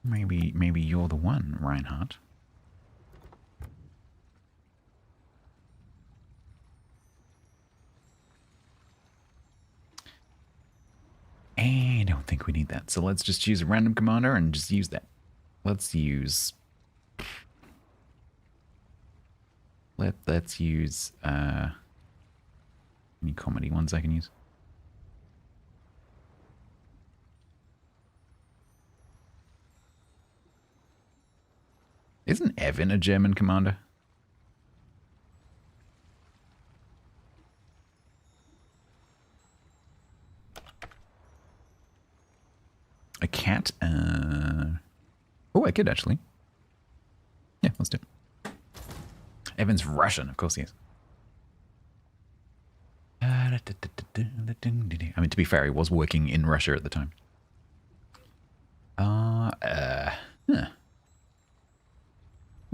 [SPEAKER 1] Maybe you're the one, Reinhardt. I don't think we need that. So let's just choose a random commander and just use that. Let's use... Let's use... any comedy ones I can use? Isn't Evan a German commander? A cat? Oh, I could actually. Yeah, let's do it. Evan's Russian, of course he is. I mean, to be fair, he was working in Russia at the time.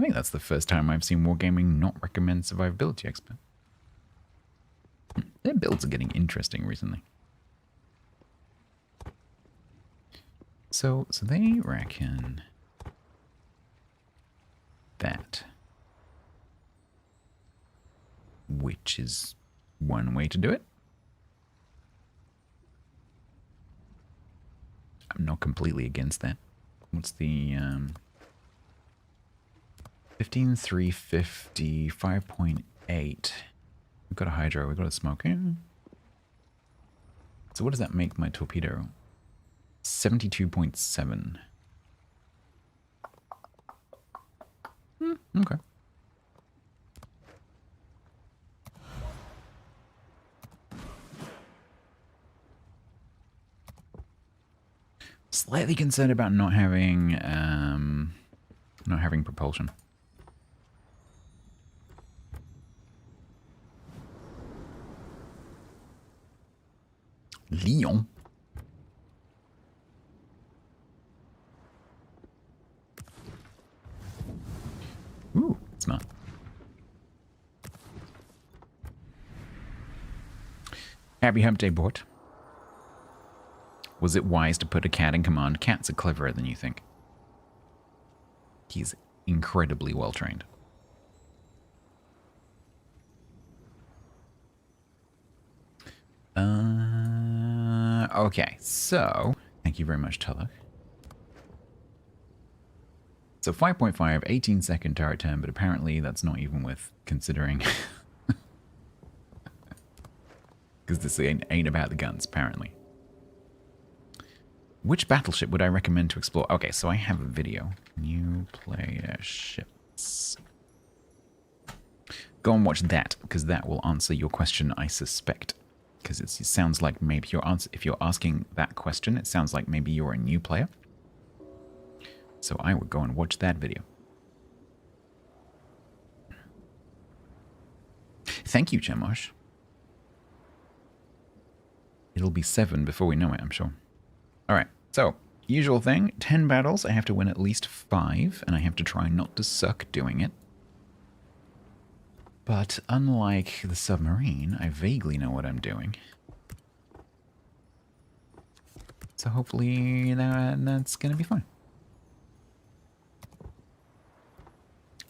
[SPEAKER 1] I think that's the first time I've seen Wargaming not recommend Survivability Expert. Their builds are getting interesting recently. So they reckon that, which is one way to do it. I'm not completely against that. What's the 15,350, 5.8. We've got a hydro, we've got a smoker. So what does that make my torpedo? 72.7. Okay. Slightly concerned about not having propulsion. Lyon. Ooh, it's not. Happy Hump Day, Bort. Was it wise to put a cat in command? Cats are cleverer than you think. He's incredibly well trained. Okay, so thank you very much, Tulloch. So 5.5, 18-second turret turn, but apparently that's not even worth considering. Because this ain't about the guns, apparently. Which battleship would I recommend to explore? Okay, so I have a video. New player ships. Go and watch that, because that will answer your question, I suspect. Because it sounds like maybe if you're asking that question, it sounds like maybe you're a new player. So I would go and watch that video. Thank you, Chemosh. It'll be 7 before we know it, I'm sure. Alright, so, usual thing, 10 battles, I have to win at least 5, and I have to try not to suck doing it. But unlike the submarine, I vaguely know what I'm doing. So hopefully that's gonna be fine.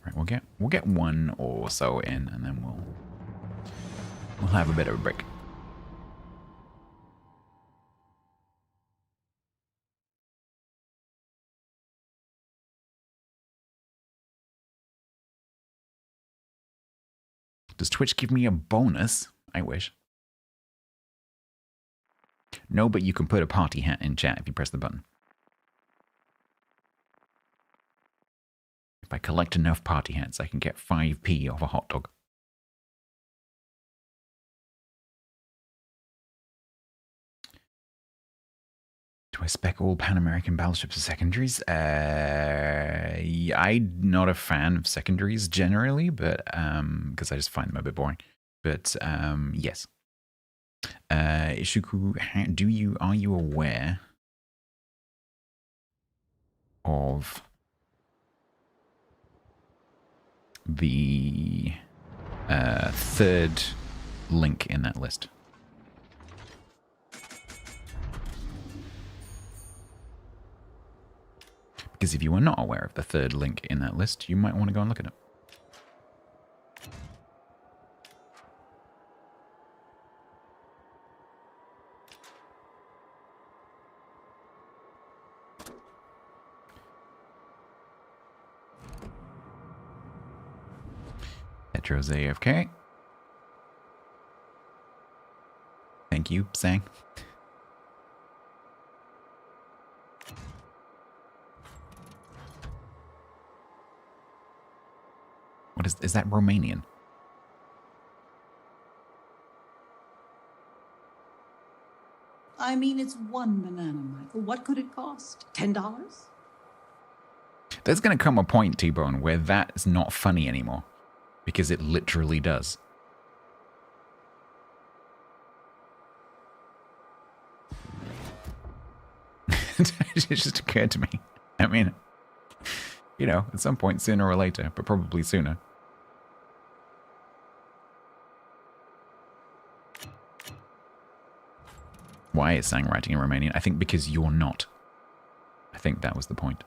[SPEAKER 1] Alright, we'll get one or so in, and then we'll have a bit of a break. Does Twitch give me a bonus? I wish. No, but you can put a party hat in chat if you press the button. If I collect enough party hats, I can get 5p off a hot dog. Do I spec all Pan-American battleships as secondaries? I'm not a fan of secondaries generally, but because I just find them a bit boring. But yes. Ishuku, are you aware of the third link in that list? Because if you are not aware of the third link in that list, you might want to go and look at it. Petro's AFK. Thank you, Sang. What is that Romanian?
[SPEAKER 7] I mean, it's one banana, Michael. What could it cost? $10?
[SPEAKER 1] There's going to come a point, T-Bone, where that is not funny anymore. Because it literally does. It just occurred to me. I mean, You know, at some point, sooner or later, but probably sooner. Why is Sang writing in Romanian? I think because you're not. I think that was the point.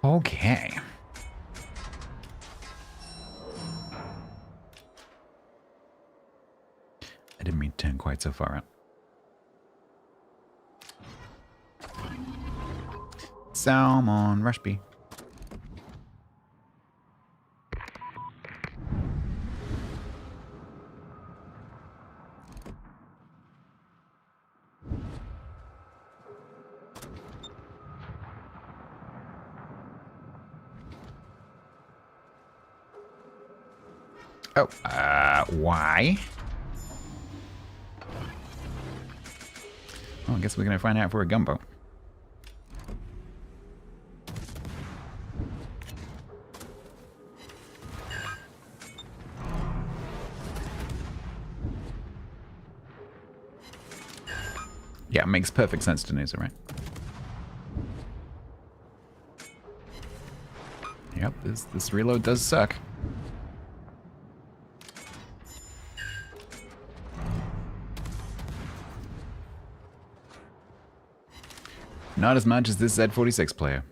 [SPEAKER 1] Okay. I didn't mean to turn quite so far out. Salmon Rushby. Oh, why? Well, I guess we're going to find out if we're a gunboat. Yeah, it makes perfect sense to Noosa, right? Yep, this reload does suck. Not as much as this Z46 player.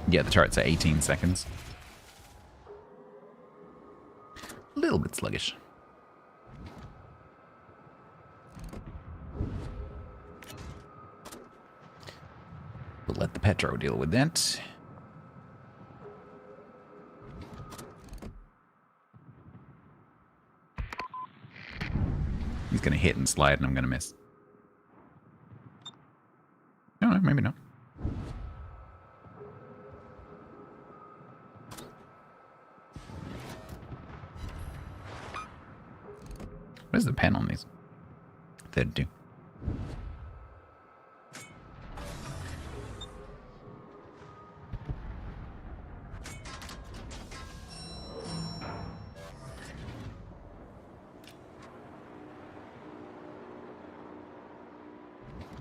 [SPEAKER 1] Yeah, the chart's at 18 seconds. A little bit sluggish. We'll let the Petro deal with that. He's going to hit and slide and I'm going to miss. No, maybe not. What is the pen on these? 32.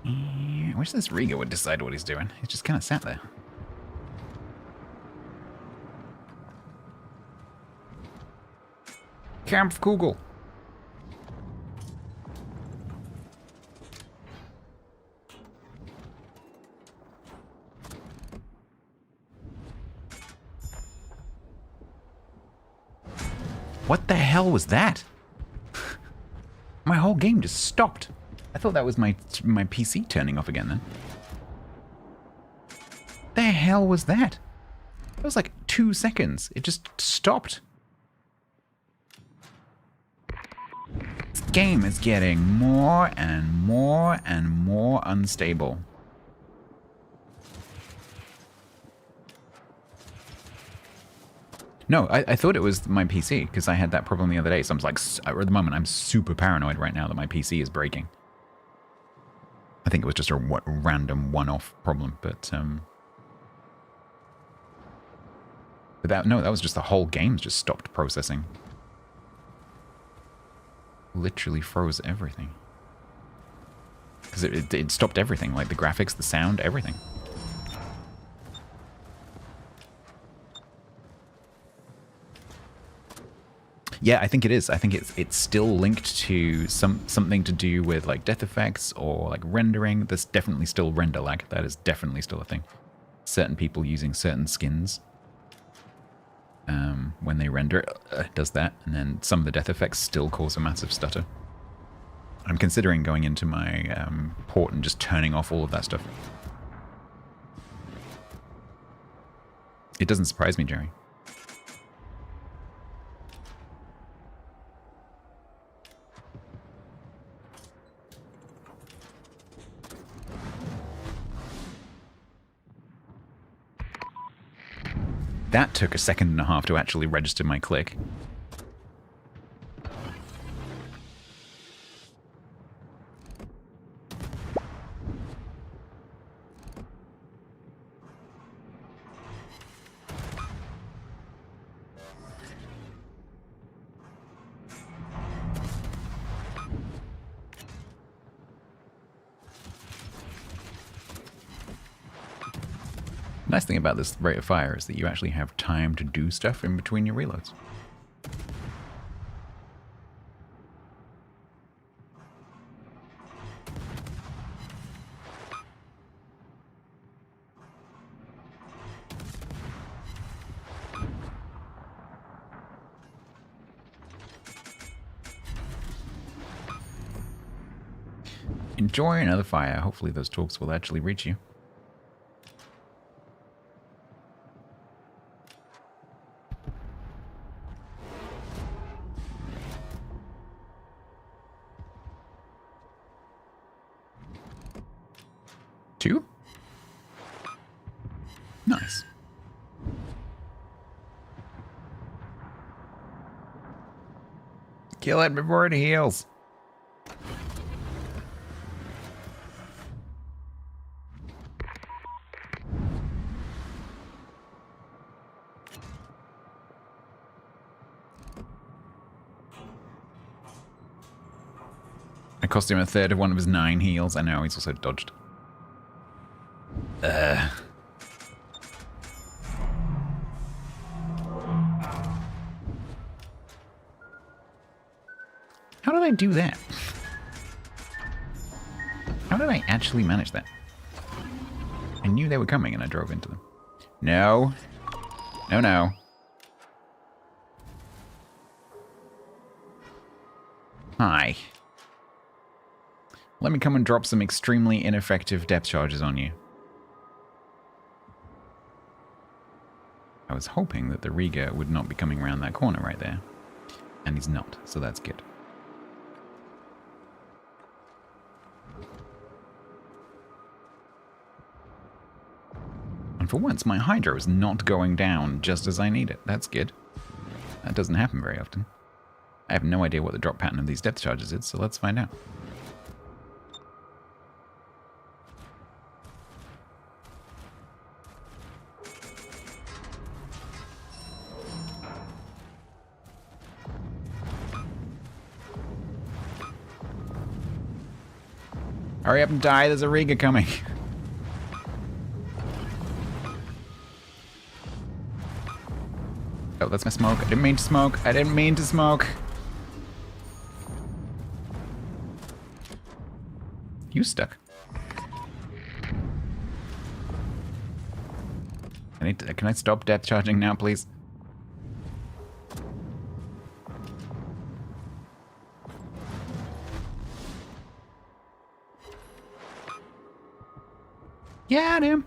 [SPEAKER 1] I wish this Riga would decide what he's doing. He's just kind of sat there. Kampfkugel. What the hell was that? My whole game just stopped. I thought that was my PC turning off again then. The hell was that? That was like 2 seconds. It just stopped. This game is getting more and more and more unstable. No, I thought it was my PC because I had that problem the other day. So I was like, at the moment, I'm super paranoid right now that my PC is breaking. I think it was just a random one-off problem, but that was just the whole game just stopped processing. Literally froze everything. Because it stopped everything, like the graphics, the sound, everything. Yeah, I think it is. I think it's still linked to something to do with like death effects or like rendering. There's definitely still render lag. That is definitely still a thing. Certain people using certain skins, when they render it, does that, and then some of the death effects still cause a massive stutter. I'm considering going into my port and just turning off all of that stuff. It doesn't surprise me, Jerry. That took a second and a half to actually register my click. Nice thing about this rate of fire is that you actually have time to do stuff in between your reloads. Enjoy another fire. Hopefully those talks will actually reach you. Two? Nice. Kill it before it heals. It cost him a third of one of his 9 heals. I know, he's also dodged. How did I do that? How did I actually manage that? I knew they were coming and I drove into them. No. No, no. Hi. Let me come and drop some extremely ineffective depth charges on you. I was hoping that the Riga would not be coming around that corner right there. And he's not, so that's good. And for once, my Hydra is not going down just as I need it. That's good. That doesn't happen very often. I have no idea what the drop pattern of these depth charges is, so let's find out. Hurry up and die, there's a Riga coming. Oh, that's my smoke. I didn't mean to smoke. I didn't mean to smoke. You stuck. Can I stop depth charging now, please? Got him.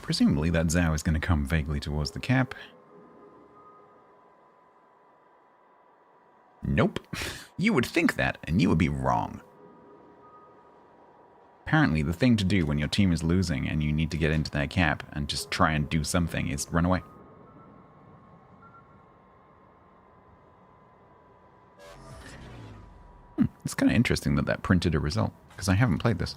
[SPEAKER 1] Presumably that Zhao is going to come vaguely towards the cap. Nope. You would think that, and you would be wrong. Apparently, the thing to do when your team is losing and you need to get into their cap and just try and do something is run away. It's kind of interesting that that printed a result, because I haven't played this.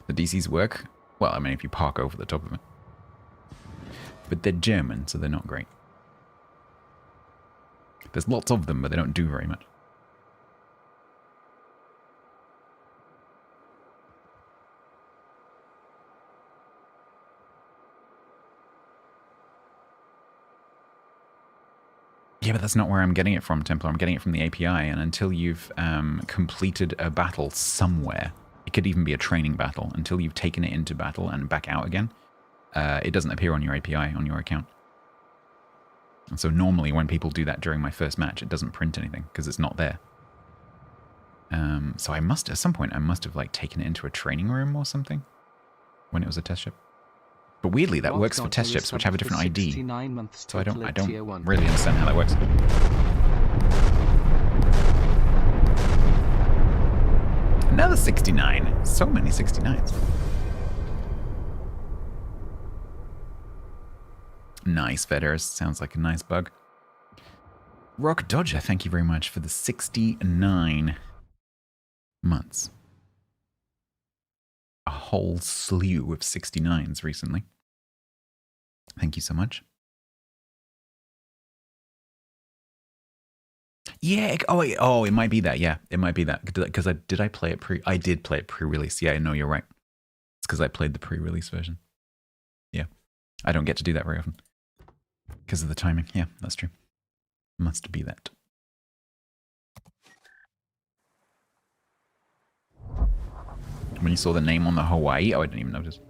[SPEAKER 1] The DCs work. Well, I mean, if you park over the top of it. But they're German, so they're not great. There's lots of them, but they don't do very much. Yeah, but that's not where I'm getting it from, Templar. I'm getting it from the API, and until you've completed a battle somewhere, it could even be a training battle, until you've taken it into battle and back out again, it doesn't appear on your API, on your account. And so normally when people do that during my first match, it doesn't print anything, because it's not there. So I must, at some point, I must have like taken it into a training room or something, when it was a test ship. But weirdly, that works for test ships, which have a different ID. So I don't really understand how that works. Another 69. So many 69s. Nice, Fedders. Sounds like a nice bug. Rock Dodger, thank you very much for the 69 months. whole slew of 69s recently. Thank you so much. Yeah. Oh, it might be that. Yeah, it might be that. Because I did play it pre-release. Yeah, no, you're right. It's because I played the pre-release version. Yeah, I don't get to do that very often because of the timing. Yeah, that's true. Must be that. When you saw the name on the Hawaii, I didn't even notice.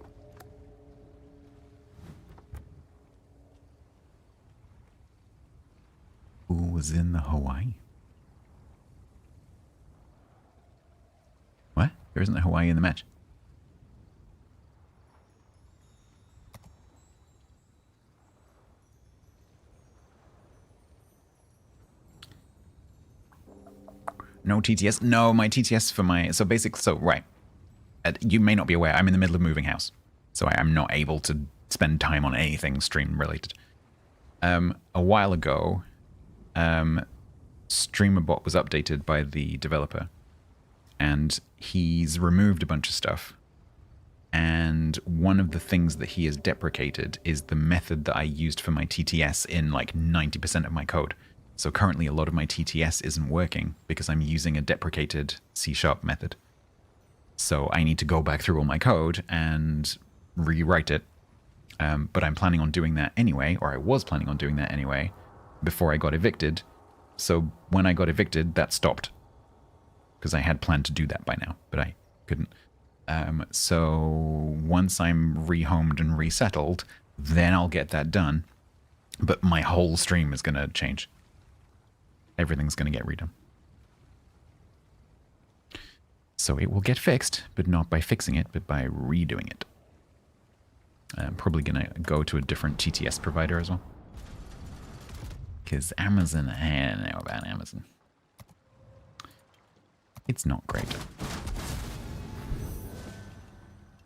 [SPEAKER 1] Who was in the Hawaii? What? There isn't a Hawaii in the match. No TTS? No, my TTS for my... So basically, right. You may not be aware, I'm in the middle of moving house. So I am not able to spend time on anything stream related. A while ago, StreamerBot was updated by the developer. And he's removed a bunch of stuff. And one of the things that he has deprecated is the method that I used for my TTS in like 90% of my code. So currently a lot of my TTS isn't working because I'm using a deprecated C# method. So I need to go back through all my code and rewrite it. But I'm planning on doing that anyway, or I was planning on doing that anyway, before I got evicted. So when I got evicted, that stopped. Because I had planned to do that by now, but I couldn't. So once I'm rehomed and resettled, then I'll get that done. But my whole stream is going to change. Everything's going to get redone. So it will get fixed, but not by fixing it, but by redoing it. I'm probably going to go to a different TTS provider as well. Because Amazon, I don't know about Amazon. It's not great.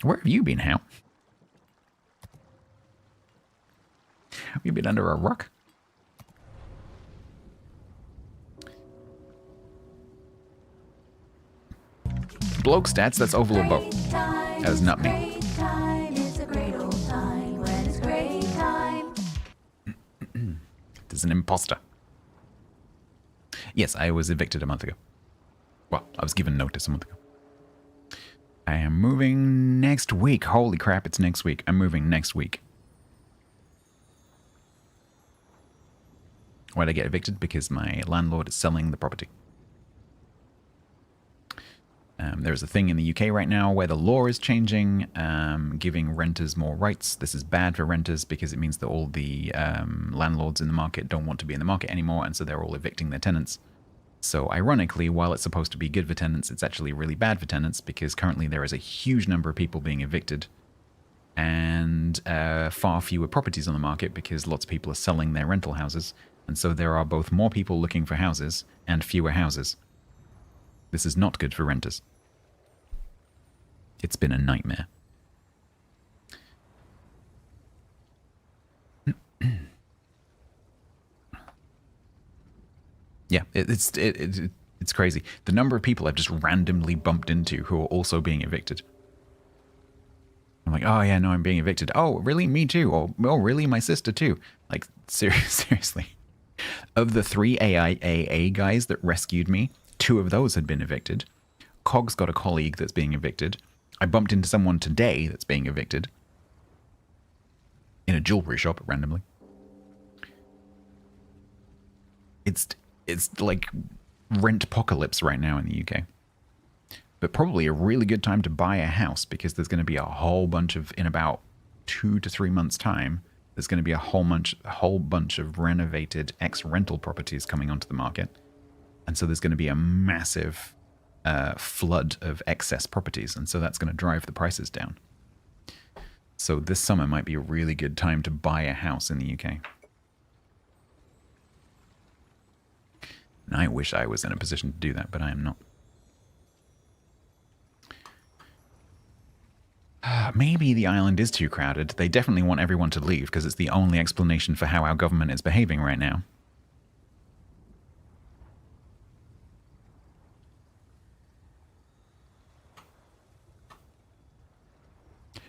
[SPEAKER 1] Where have you been, Hal? Have you been under a rock? Bloke stats, that's oval or bow. That is not me. There's an imposter. Yes, I was evicted a month ago. Well, I was given notice a month ago. I am moving next week. Holy crap, it's next week. I'm moving next week. Why'd I get evicted? Because my landlord is selling the property. There's a thing in the UK right now where the law is changing, giving renters more rights. This is bad for renters because it means that all the landlords in the market don't want to be in the market anymore, and so they're all evicting their tenants. So ironically, while it's supposed to be good for tenants, it's actually really bad for tenants because currently there is a huge number of people being evicted and far fewer properties on the market because lots of people are selling their rental houses. And so there are both more people looking for houses and fewer houses. This is not good for renters. It's been a nightmare. Yeah, it's crazy. The number of people I've just randomly bumped into who are also being evicted. I'm like, oh yeah, no, I'm being evicted. Oh, really? Me too. Or, oh, really? My sister too. Like, seriously. Of the 3 AIAA guys that rescued me, 2 of those had been evicted. Cog's got a colleague that's being evicted. I bumped into someone today that's being evicted. In a jewelry shop, randomly. It's like rent-pocalypse right now in the UK. But probably a really good time to buy a house because there's going to be a whole bunch of, in about 2 to 3 months' time, there's going to be a whole bunch of renovated ex-rental properties coming onto the market. And so there's going to be a massive flood of excess properties. And so that's going to drive the prices down. So this summer might be a really good time to buy a house in the UK. And I wish I was in a position to do that, but I am not. Maybe the island is too crowded. They definitely want everyone to leave because it's the only explanation for how our government is behaving right now.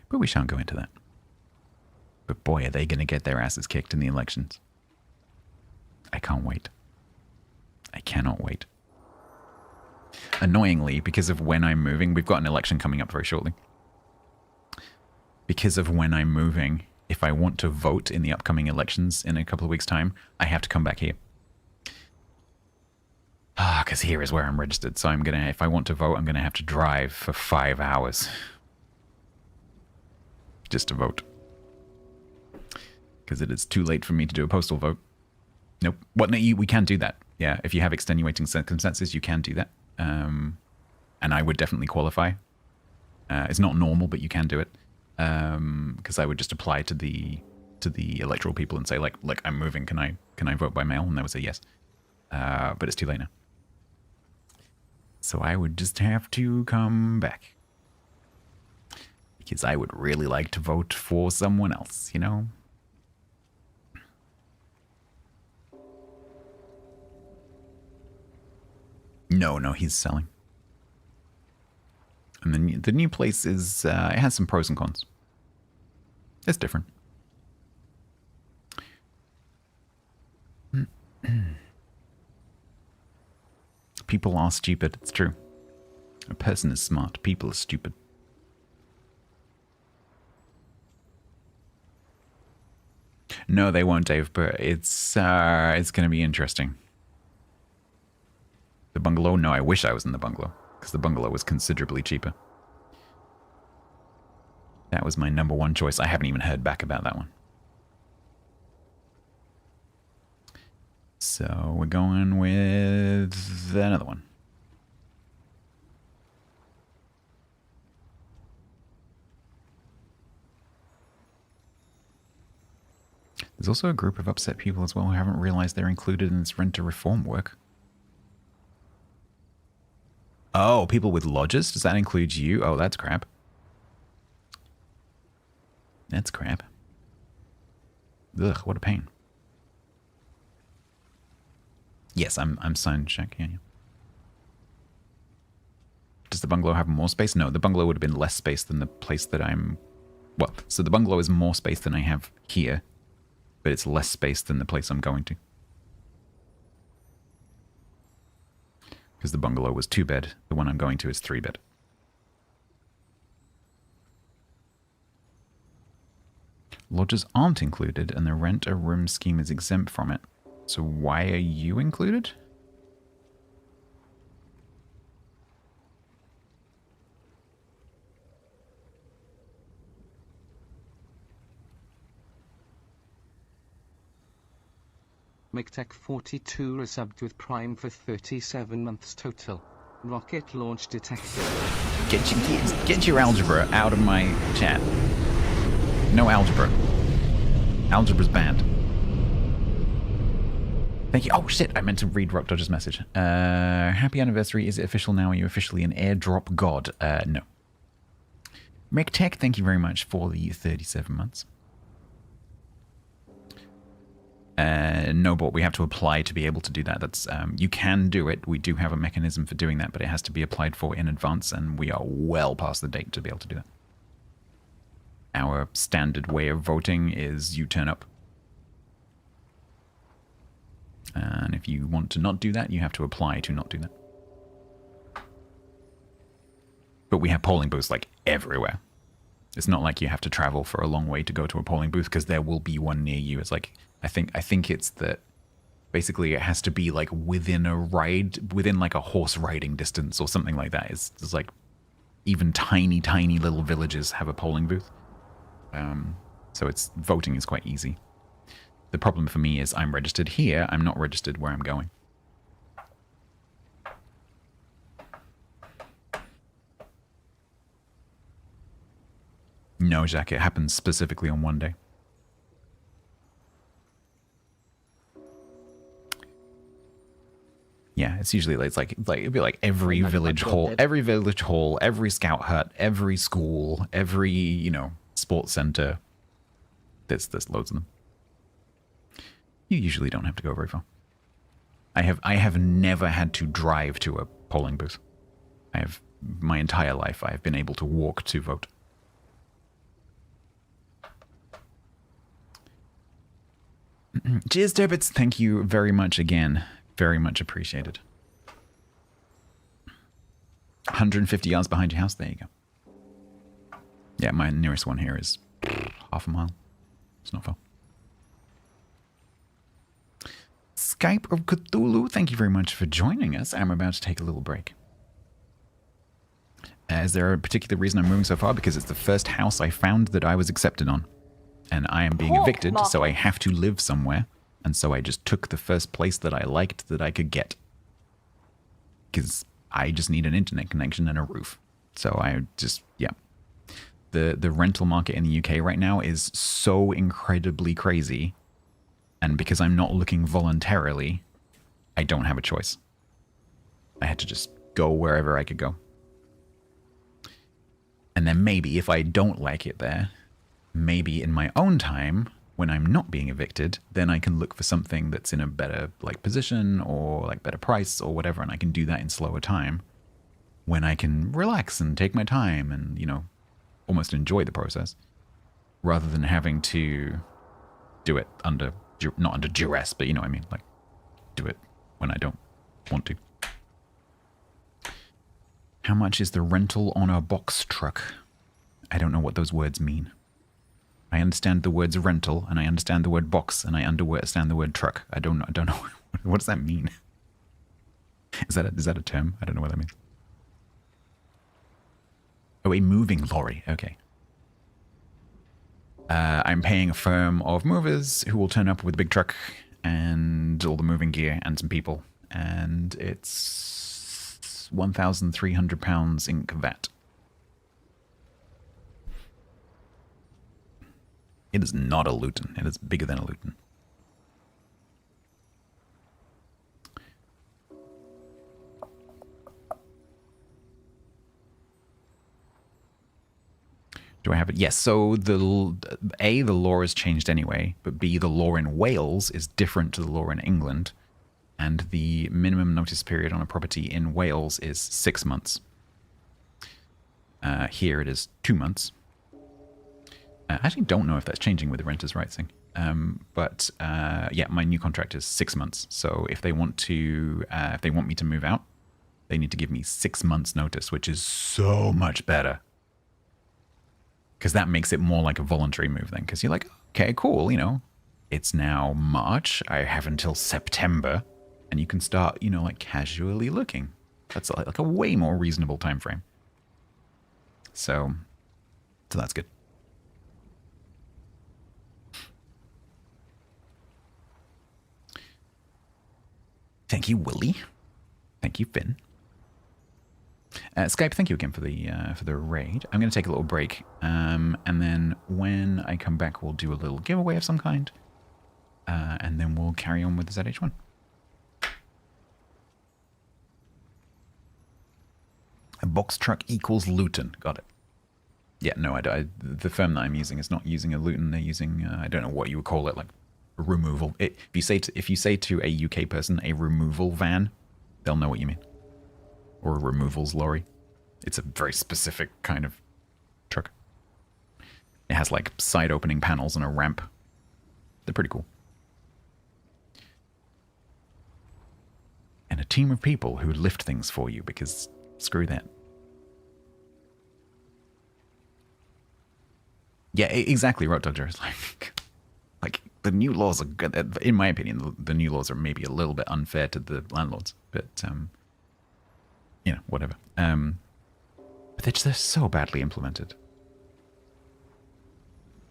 [SPEAKER 1] But we shan't go into that. But boy, are they going to get their asses kicked in the elections. I can't wait. I cannot wait. Annoyingly, because of when I'm moving, we've got an election coming up very shortly. Because of when I'm moving, if I want to vote in the upcoming elections in a couple of weeks' time, I have to come back here. Because here is where I'm registered. So I'm going to, if I want to vote, I'm going to have to drive for 5 hours. Just to vote. Because it is too late for me to do a postal vote. Nope. What? No, we can do that. Yeah, if you have extenuating circumstances, you can do that. And I would definitely qualify. It's not normal, but you can do it. Because I would just apply to the electoral people and say, like, look, I'm moving. Can I vote by mail? And they would say yes. But it's too late now. So I would just have to come back. Because I would really like to vote for someone else, you know? No, he's selling. And then the new place is, it has some pros and cons. It's different. People are stupid, it's true. A person is smart, people are stupid. No, they won't, Dave, but it's going to be interesting. The bungalow? No, I wish I was in the bungalow, because the bungalow was considerably cheaper. That was my number one choice. I haven't even heard back about that one. So we're going with another one. There's also a group of upset people as well who haven't realized they're included in this renter reform work. Oh, people with lodges? Does that include you? Oh, that's crap. That's crap. Ugh, what a pain. Yes, I'm signed check. Yeah. Does the bungalow have more space? No, the bungalow would have been less space than the place that I'm... Well, so the bungalow is more space than I have here, but it's less space than the place I'm going to. Because the bungalow was 2-bed. The one I'm going to is 3-bed. Lodges aren't included, and the rent-a-room scheme is exempt from it. So why are you included?
[SPEAKER 3] McTech 42 resubbed with Prime for 37 months total. Rocket launch detected.
[SPEAKER 1] Get your algebra out of my chat. No algebra. Algebra's banned. Thank you. Oh shit, I meant to read Rock Dodger's message. Happy anniversary. Is it official now? Are you officially an airdrop god? No. McTech, thank you very much for the 37 months. No, but we have to apply to be able to do that. That's you can do it. We do have a mechanism for doing that, but it has to be applied for in advance, and we are well past the date to be able to do that. Our standard way of voting is you turn up. And if you want to not do that, you have to apply to not do that. But we have polling booths like everywhere. It's not like you have to travel for a long way to go to a polling booth, because there will be one near you. It's like, I think it's that basically it has to be like within like a horse riding distance or something like that. It's like even tiny little villages have a polling booth. So voting is quite easy. The problem for me is I'm registered here. I'm not registered where I'm going. No, Jack, it happens specifically on one day. Yeah, it's usually it'd be like every village hall, every scout hut, every school, every, sports center. There's loads of them. You usually don't have to go very far. I have never had to drive to a polling booth. My entire life I have been able to walk to vote. Cheers, Turbits. Thank you very much again. Very much appreciated. 150 yards behind your house. There you go. Yeah, my nearest one here is half a mile. It's not far. Skype of Cthulhu, thank you very much for joining us. I'm about to take a little break. Is there a particular reason I'm moving so far? Because it's the first house I found that I was accepted on. And I am being evicted, so I have to live somewhere. And so I just took the first place that I liked that I could get. Because I just need an internet connection and a roof. So I just, yeah. The rental market in the UK right now is so incredibly crazy. And because I'm not looking voluntarily, I don't have a choice. I had to just go wherever I could go. And then maybe if I don't like it there, maybe in my own time, when I'm not being evicted, then I can look for something that's in a better like position or like better price or whatever, and I can do that in slower time when I can relax and take my time and, you know, almost enjoy the process rather than having to do it under, not under duress, but you know what I mean, like do it when I don't want to. How much is the rental on a box truck? I don't know what those words mean. I understand the words rental, and I understand the word box, and I understand the word truck. I don't know. What does that mean? Is that a term? I don't know what that means. Oh, a moving lorry. Okay. I'm paying a firm of movers who will turn up with a big truck and all the moving gear and some people, and it's £1,300 Inc. VAT. It is not a Luton. It is bigger than a Luton. Do I have it? Yes. So the law has changed anyway, but B, the law in Wales is different to the law in England, and the minimum notice period on a property in Wales is 6 months. Here it is 2 months. I actually don't know if that's changing with the renters' rights thing. But yeah, my new contract is 6 months. So if they want me to move out, they need to give me 6 months notice, which is so much better. Because that makes it more like a voluntary move then. Because you're like, okay, cool, you know, it's now March. I have until September. And you can start, you know, like casually looking. That's like a way more reasonable time frame. So that's good. Thank you, Willie. Thank you, Finn. Skype, thank you again for the raid. I'm going to take a little break, and then when I come back, we'll do a little giveaway of some kind, and then we'll carry on with the ZH1. A box truck equals Luton. Got it. Yeah, no, the firm that I'm using is not using a Luton. They're using I don't know what you would call it, like removal. If you say to a UK person a removal van, they'll know what you mean. Or a removals lorry. It's a very specific kind of truck. It has like side opening panels and a ramp. They're pretty cool. And a team of people who lift things for you, because screw that. Yeah, exactly, Road Dodger. It's like the new laws are good. In my opinion, the new laws are maybe a little bit unfair to the landlords, but you know, whatever. But they're so badly implemented.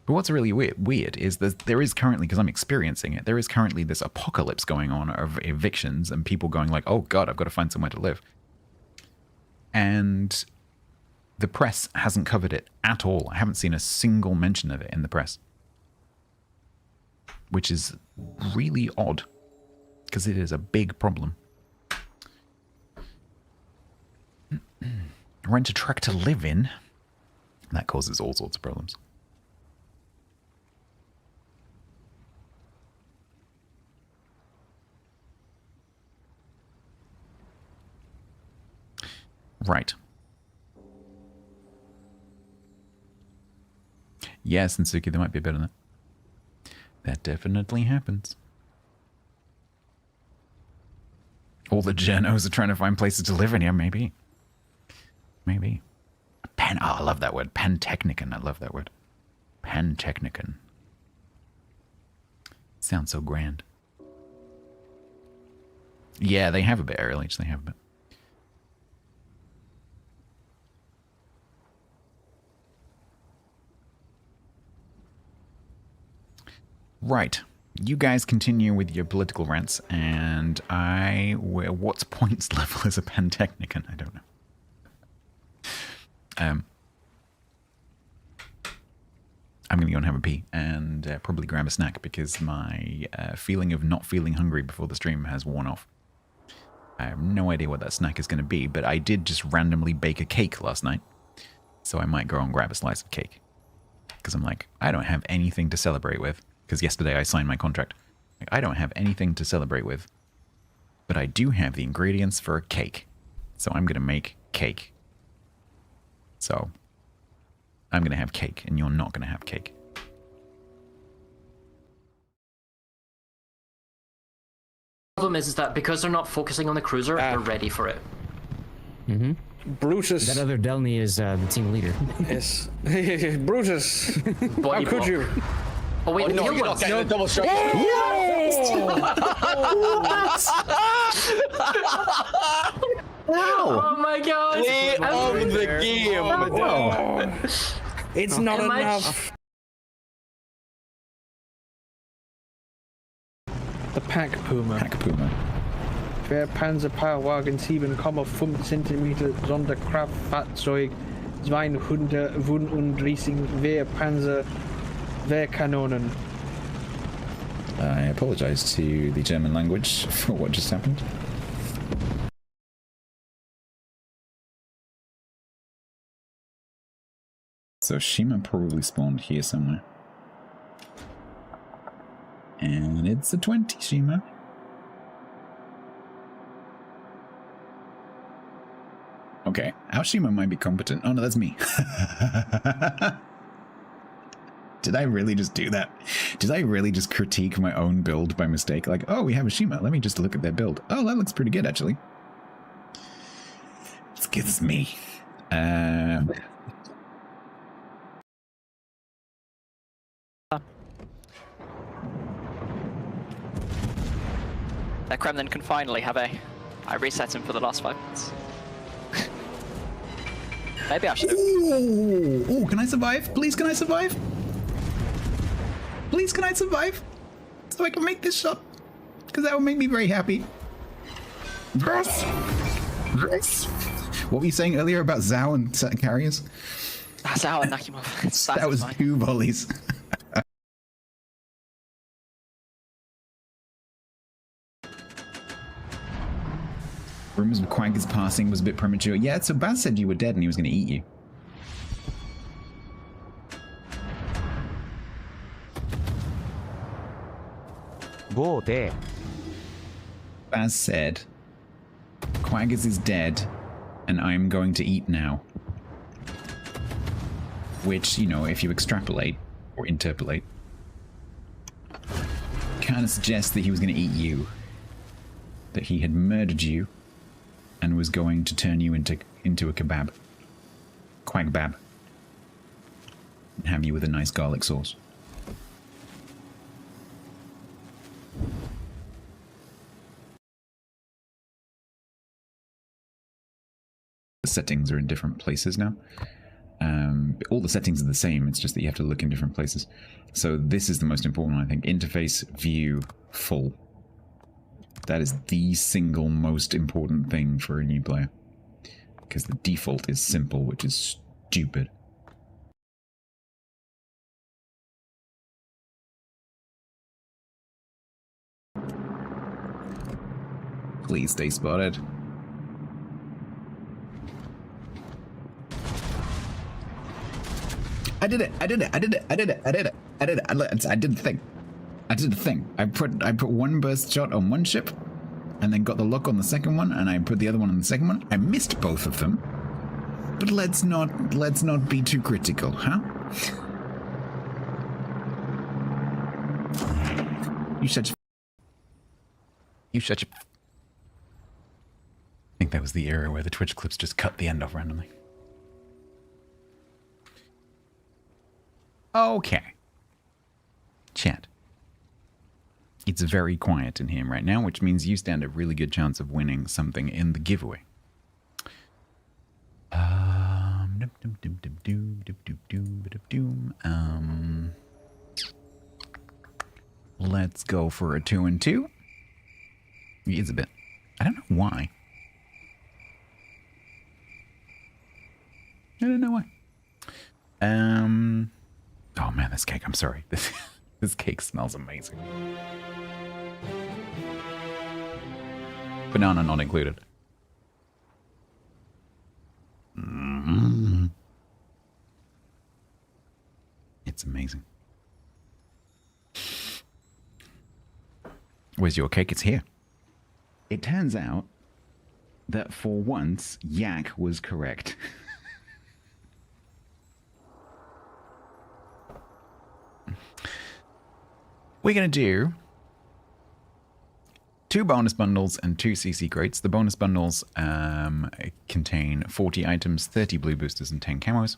[SPEAKER 1] But what's really weird is that there is currently, because I'm experiencing it, there is currently this apocalypse going on of evictions and people going like, oh God, I've got to find somewhere to live. And the press hasn't covered it at all. I haven't seen a single mention of it in the press. Which is really odd, because it is a big problem. Rent a truck to live in, that causes all sorts of problems. Right. Yes, and Suki, there might be a bit of that. That definitely happens. All the journos are trying to find places to live in here, maybe. Maybe. Oh, I love that word. Pantechnicon. I love that word. Pantechnicon. Sounds so grand. Yeah, they have a bit early. They have a bit. Right. You guys continue with your political rants, and what's points level is a Pantechnicon? I don't know. I'm going to go and have a pee and probably grab a snack because my feeling of not feeling hungry before the stream has worn off. I have no idea what that snack is going to be, but I did just randomly bake a cake last night, so I might go and grab a slice of cake. Because I'm like, I don't have anything to celebrate with. Because yesterday I signed my contract. I don't have anything to celebrate with. But I do have the ingredients for a cake. So I'm going to make cake. So I'm going to have cake, and you're not going to have cake.
[SPEAKER 8] The problem is that because they're not focusing on the cruiser, they're ready for it.
[SPEAKER 9] Mm-hmm.
[SPEAKER 6] Brutus.
[SPEAKER 9] That other Delny is the team leader.
[SPEAKER 6] Yes. Brutus.
[SPEAKER 8] Body
[SPEAKER 6] How could
[SPEAKER 8] block.
[SPEAKER 6] you?
[SPEAKER 8] Oh wait,
[SPEAKER 10] no,
[SPEAKER 8] the
[SPEAKER 10] you're
[SPEAKER 8] other
[SPEAKER 10] not
[SPEAKER 8] ones.
[SPEAKER 10] getting a double shot.
[SPEAKER 8] Oh my god!
[SPEAKER 10] Play of the game.
[SPEAKER 6] It's not
[SPEAKER 8] Am I-
[SPEAKER 6] enough. The Pack Puma.
[SPEAKER 1] Pack Puma.
[SPEAKER 6] Der Panzerpaarwagen 7,5 cm Sonderkraftfahrzeug 235 Wehrkanonen.
[SPEAKER 1] I apologize to the German language for what just happened. So Shima probably spawned here somewhere. And it's a 20, Shima. Okay, our Shima might be competent. Oh no, that's me. Did I really just do that? Did I really just critique my own build by mistake? Like, oh, we have a Shima. Let me just look at their build. Oh, that looks pretty good, actually. It's me.
[SPEAKER 11] That Kremlin can finally have a... I reset him for the last 5 minutes. Maybe I should have...
[SPEAKER 1] Ooh, can I survive? Please, can I survive? Please, can I survive? So I can make this shot. Because that would make me very happy. Yes! Yes! What were you saying earlier about Zhao and carriers?
[SPEAKER 11] Zhao and Nakimov.
[SPEAKER 1] That was 2 volleys. Rumors of Quagga's passing was a bit premature. Yeah, so Baz said you were dead and he was going to eat you.
[SPEAKER 9] Go there.
[SPEAKER 1] Baz said, Quaggas is dead and I'm going to eat now. Which, you know, if you extrapolate or interpolate, kind of suggests that he was going to eat you. That he had murdered you and was going to turn you into a kebab. Quagbab. And have you with a nice garlic sauce. The settings are in different places now. All the settings are the same, it's just that you have to look in different places. So this is the most important one, I think. Interface, view, full. That is the single most important thing for a new player. Because the default is simple, which is stupid. Please stay spotted. I did it! I did it! I did it! I did it! I did it! I did it! I did the thing. I did the thing. I put one burst shot on one ship, and then got the lock on the second one, and I put the other one on the second one. I missed both of them. But let's not be too critical, huh? You shut your... think that was the era where the Twitch clips just cut the end off randomly. Okay. Chat. It's very quiet in here right now, which means you stand a really good chance of winning something in the giveaway. Let's go for a 2 and 2. It's a bit. I don't know why. I don't know why. Oh man, this cake. I'm sorry. This cake smells amazing. Banana not included. It's amazing. Where's your cake? It's here. It turns out that for once, Yak was correct. We're going to do 2 bonus bundles and 2 CC crates. The bonus bundles contain 40 items, 30 blue boosters, and 10 camos.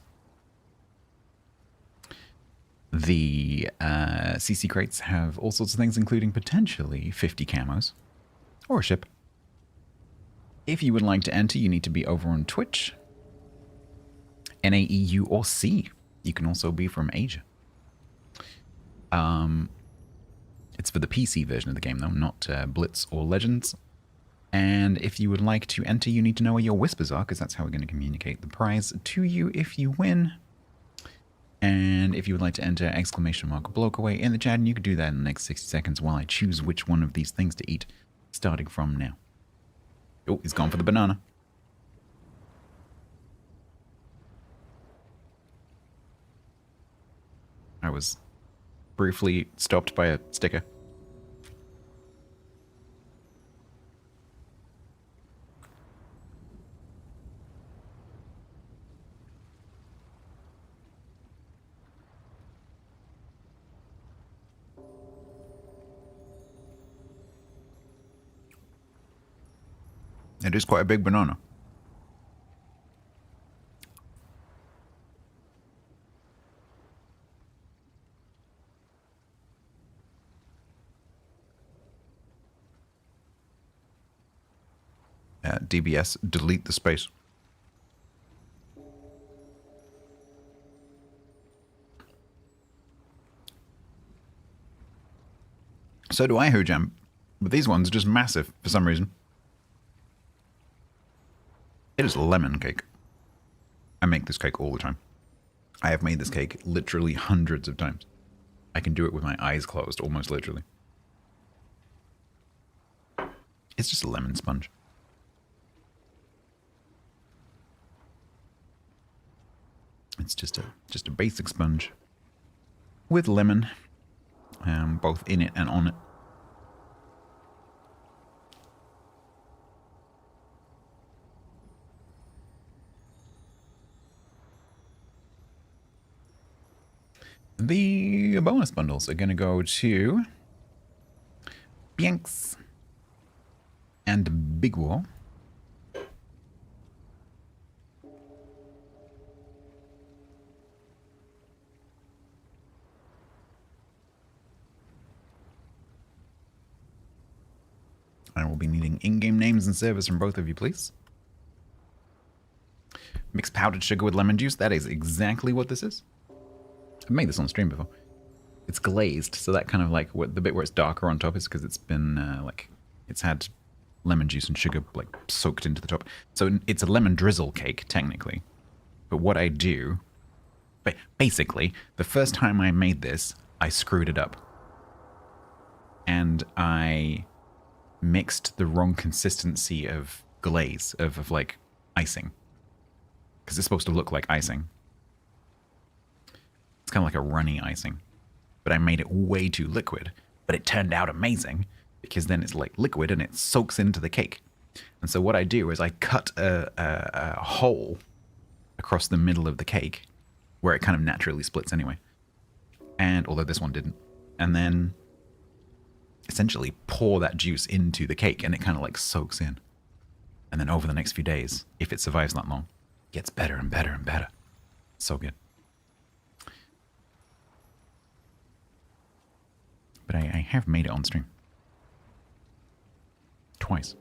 [SPEAKER 1] The CC crates have all sorts of things, including potentially 50 camos or a ship. If you would like to enter, you need to be over on Twitch, NAEU or C. You can also be from Asia. It's for the PC version of the game, though, not Blitz or Legends. And if you would like to enter, you need to know where your whispers are, because that's how we're going to communicate the prize to you if you win. And if you would like to enter !bloke away in the chat, and you can do that in the next 60 seconds while I choose which one of these things to eat, starting from now. Oh, he's gone for the banana. I was briefly stopped by a sticker. It is quite a big banana. DBS, delete the space. So do I, Hojam, but these ones are just massive for some reason. It is lemon cake. I make this cake all the time. I have made this cake literally hundreds of times. I can do it with my eyes closed, almost literally. It's just a lemon sponge. It's just a basic sponge with lemon, both in it and on it. The bonus bundles are going to go to Bianx and Big War. I will be needing in-game names and servers from both of you, please. Mixed powdered sugar with lemon juice. That is exactly what this is. I've made this on stream before. It's glazed, so that kind of like the bit where it's darker on top is because it's been like it's had lemon juice and sugar like soaked into the top. So it's a lemon drizzle cake technically. But what I do, basically, the first time I made this, I screwed it up, and I mixed the wrong consistency of glaze of like icing, because it's supposed to look like icing. It's kind of like a runny icing, but I made it way too liquid, but it turned out amazing because then it's like liquid and it soaks into the cake. And so what I do is I cut a hole across the middle of the cake where it kind of naturally splits anyway. And although this one didn't, and then essentially pour that juice into the cake and it kind of like soaks in. And then over the next few days, if it survives that long, it gets better and better and better. So good. But I have made it on stream. Twice.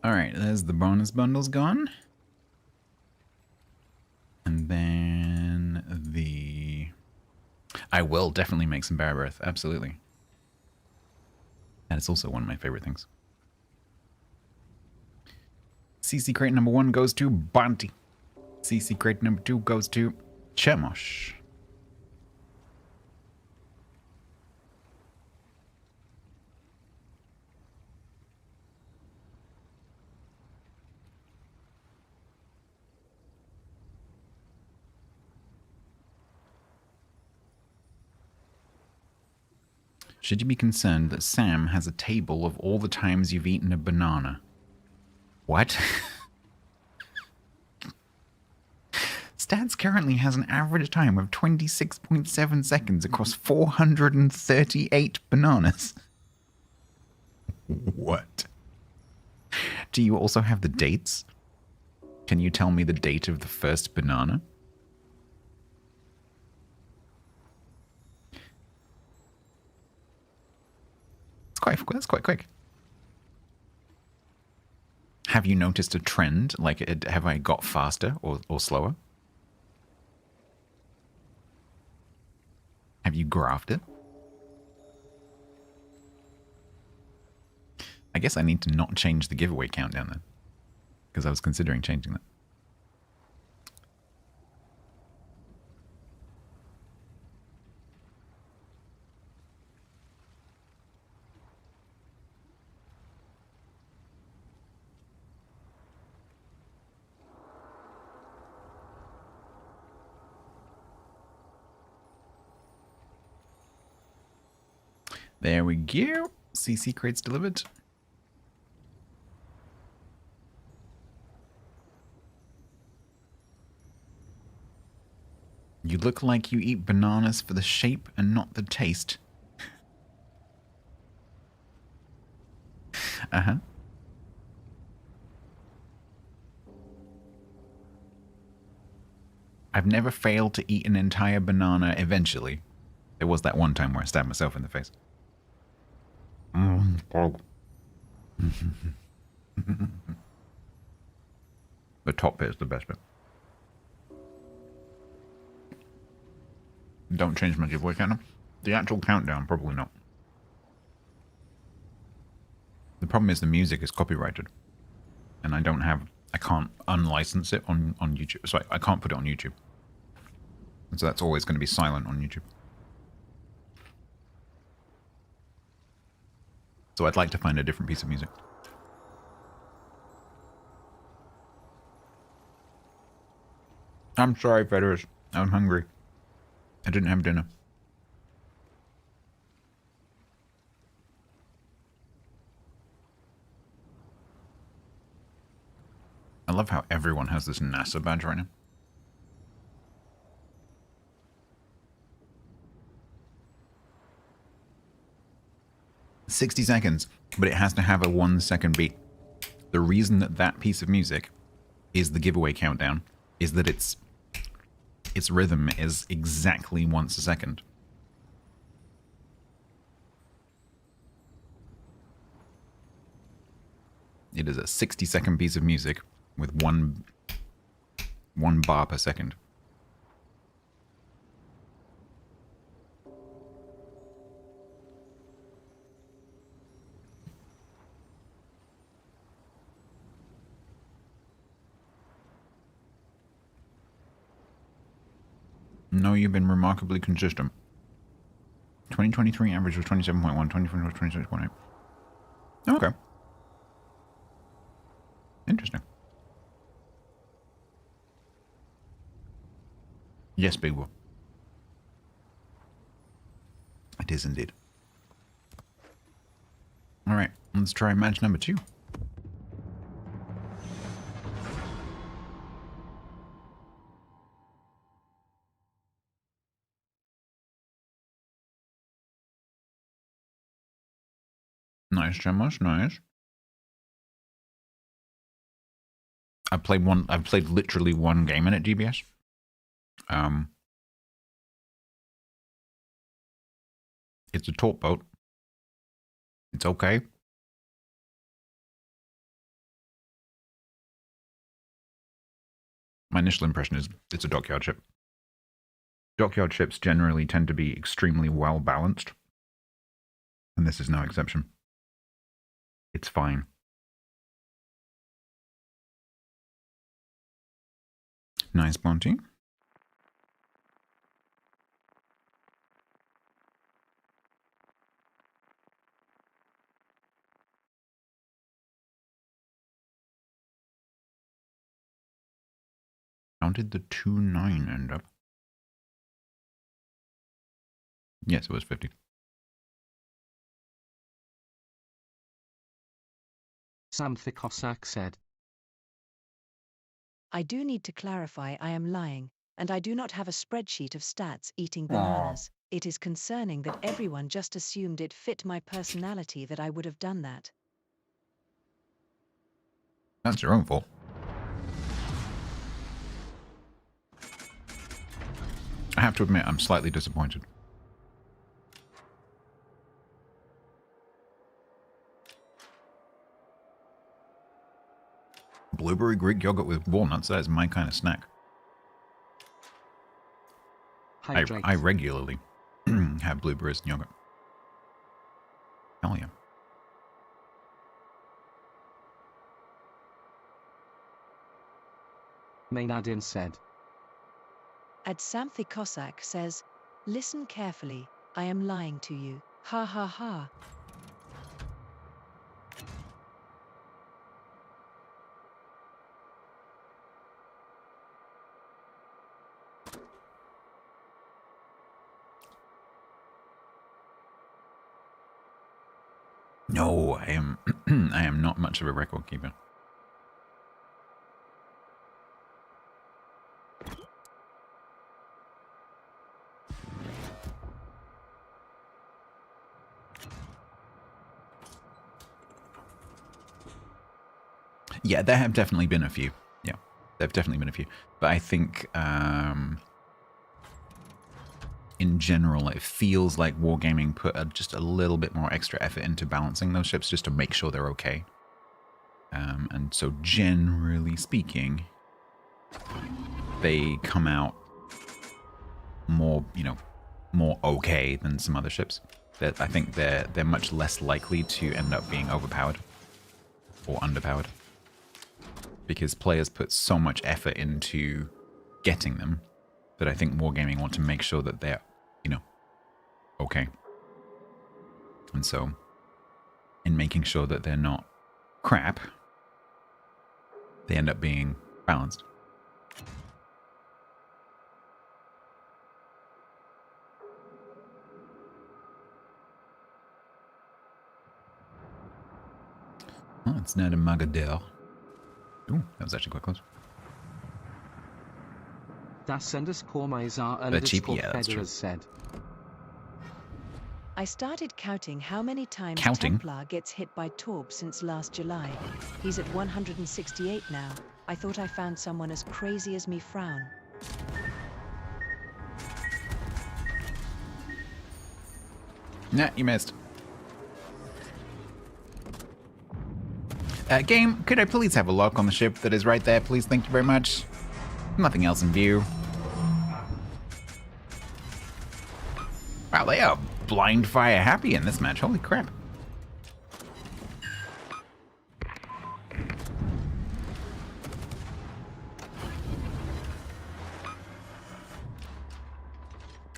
[SPEAKER 1] Alright, there's the bonus bundles gone. And then the... I will definitely make some Bear Breath, absolutely. And it's also one of my favorite things. CC crate number 1 goes to Banti. CC crate number 2 goes to Chemosh. Should you be concerned that Sam has a table of all the times you've eaten a banana? What? Stats currently has an average time of 26.7 seconds across 438 bananas. What? Do you also have the dates? Can you tell me the date of the first banana? That's quite quick. Have you noticed a trend? Like, have I got faster or slower? Have you graphed it? I guess I need to not change the giveaway countdown then, because I was considering changing that. There we go. CC crates delivered. You look like you eat bananas for the shape and not the taste. Uh-huh. I've never failed to eat an entire banana eventually. There was that one time where I stabbed myself in the face. The top bit is the best bit. Don't change my giveaway countdown. The actual countdown, probably not. The problem is the music is copyrighted. And I can't unlicense it on YouTube. So I can't put it on YouTube. And so that's always going to be silent on YouTube. So I'd like to find a different piece of music. I'm sorry, Federers. I'm hungry. I didn't have dinner. I love how everyone has this NASA badge right now. 60 seconds, but it has to have a 1 second beat. The reason that that piece of music is the giveaway countdown is that its rhythm is exactly once a second. It is a 60-second piece of music with one bar per second. No, you've been remarkably consistent. 2023 average was 27.1, 2024 was 26.8. Okay. Interesting. Yes, Big Will. It is indeed. Alright, let's try match number 2. Nice, Chemos, nice. I've played literally one game in it, GBS. It's a torp boat. It's okay. My initial impression is it's a dockyard ship. Dockyard ships generally tend to be extremely well balanced, and this is no exception. It's fine. Nice bounty. How did the 2-9 end up? Yes, it was 50.
[SPEAKER 3] Samthy Cossack said,
[SPEAKER 4] I do need to clarify I am lying, and I do not have a spreadsheet of stats eating bananas. It is concerning that everyone just assumed it fit my personality that I would have done that.
[SPEAKER 1] That's your own fault. I have to admit, I'm slightly disappointed. Blueberry Greek yogurt with walnuts, that is my kind of snack. I regularly have blueberries and yogurt. Hell yeah.
[SPEAKER 3] Maynardin said,
[SPEAKER 4] Samthy Cossack says, listen carefully, I am lying to you. Ha ha ha.
[SPEAKER 1] No, I am I am not much of a record keeper. Yeah, there have definitely been a few. Yeah, there have definitely been a few. But I think, in general, it feels like Wargaming put just a little bit more extra effort into balancing those ships just to make sure they're okay. And so, generally speaking, they come out more, more okay than some other ships. I think they're much less likely to end up being overpowered or underpowered, because players put so much effort into getting them that I think Wargaming want to make sure that they're, okay. And so, in making sure that they're not crap, they end up being balanced. Oh, it's not a Magadel. Ooh, that was actually quite close.
[SPEAKER 3] Das underscore Mizar
[SPEAKER 1] But cheap,
[SPEAKER 3] underscore
[SPEAKER 1] yeah, that's true.
[SPEAKER 3] Federer said,
[SPEAKER 4] I started counting how many times
[SPEAKER 1] Counting?
[SPEAKER 4] Templar gets hit by Torb since last July. He's at 168 now. I thought I found someone as crazy as me frown.
[SPEAKER 1] Nah, you missed. Game, could I please have a lock on the ship that is right there, please? Thank you very much. Nothing else in view. Wow, they are blind fire happy in this match. Holy crap.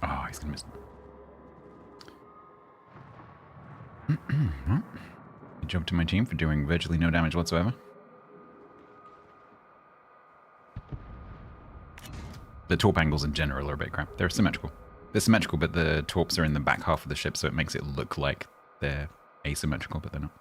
[SPEAKER 1] Oh, he's gonna miss. Well, good job to my team for doing virtually no damage whatsoever. The torp angles in general are a bit crap. They're symmetrical. They're symmetrical, but the torps are in the back half of the ship, so it makes it look like they're asymmetrical, but they're not.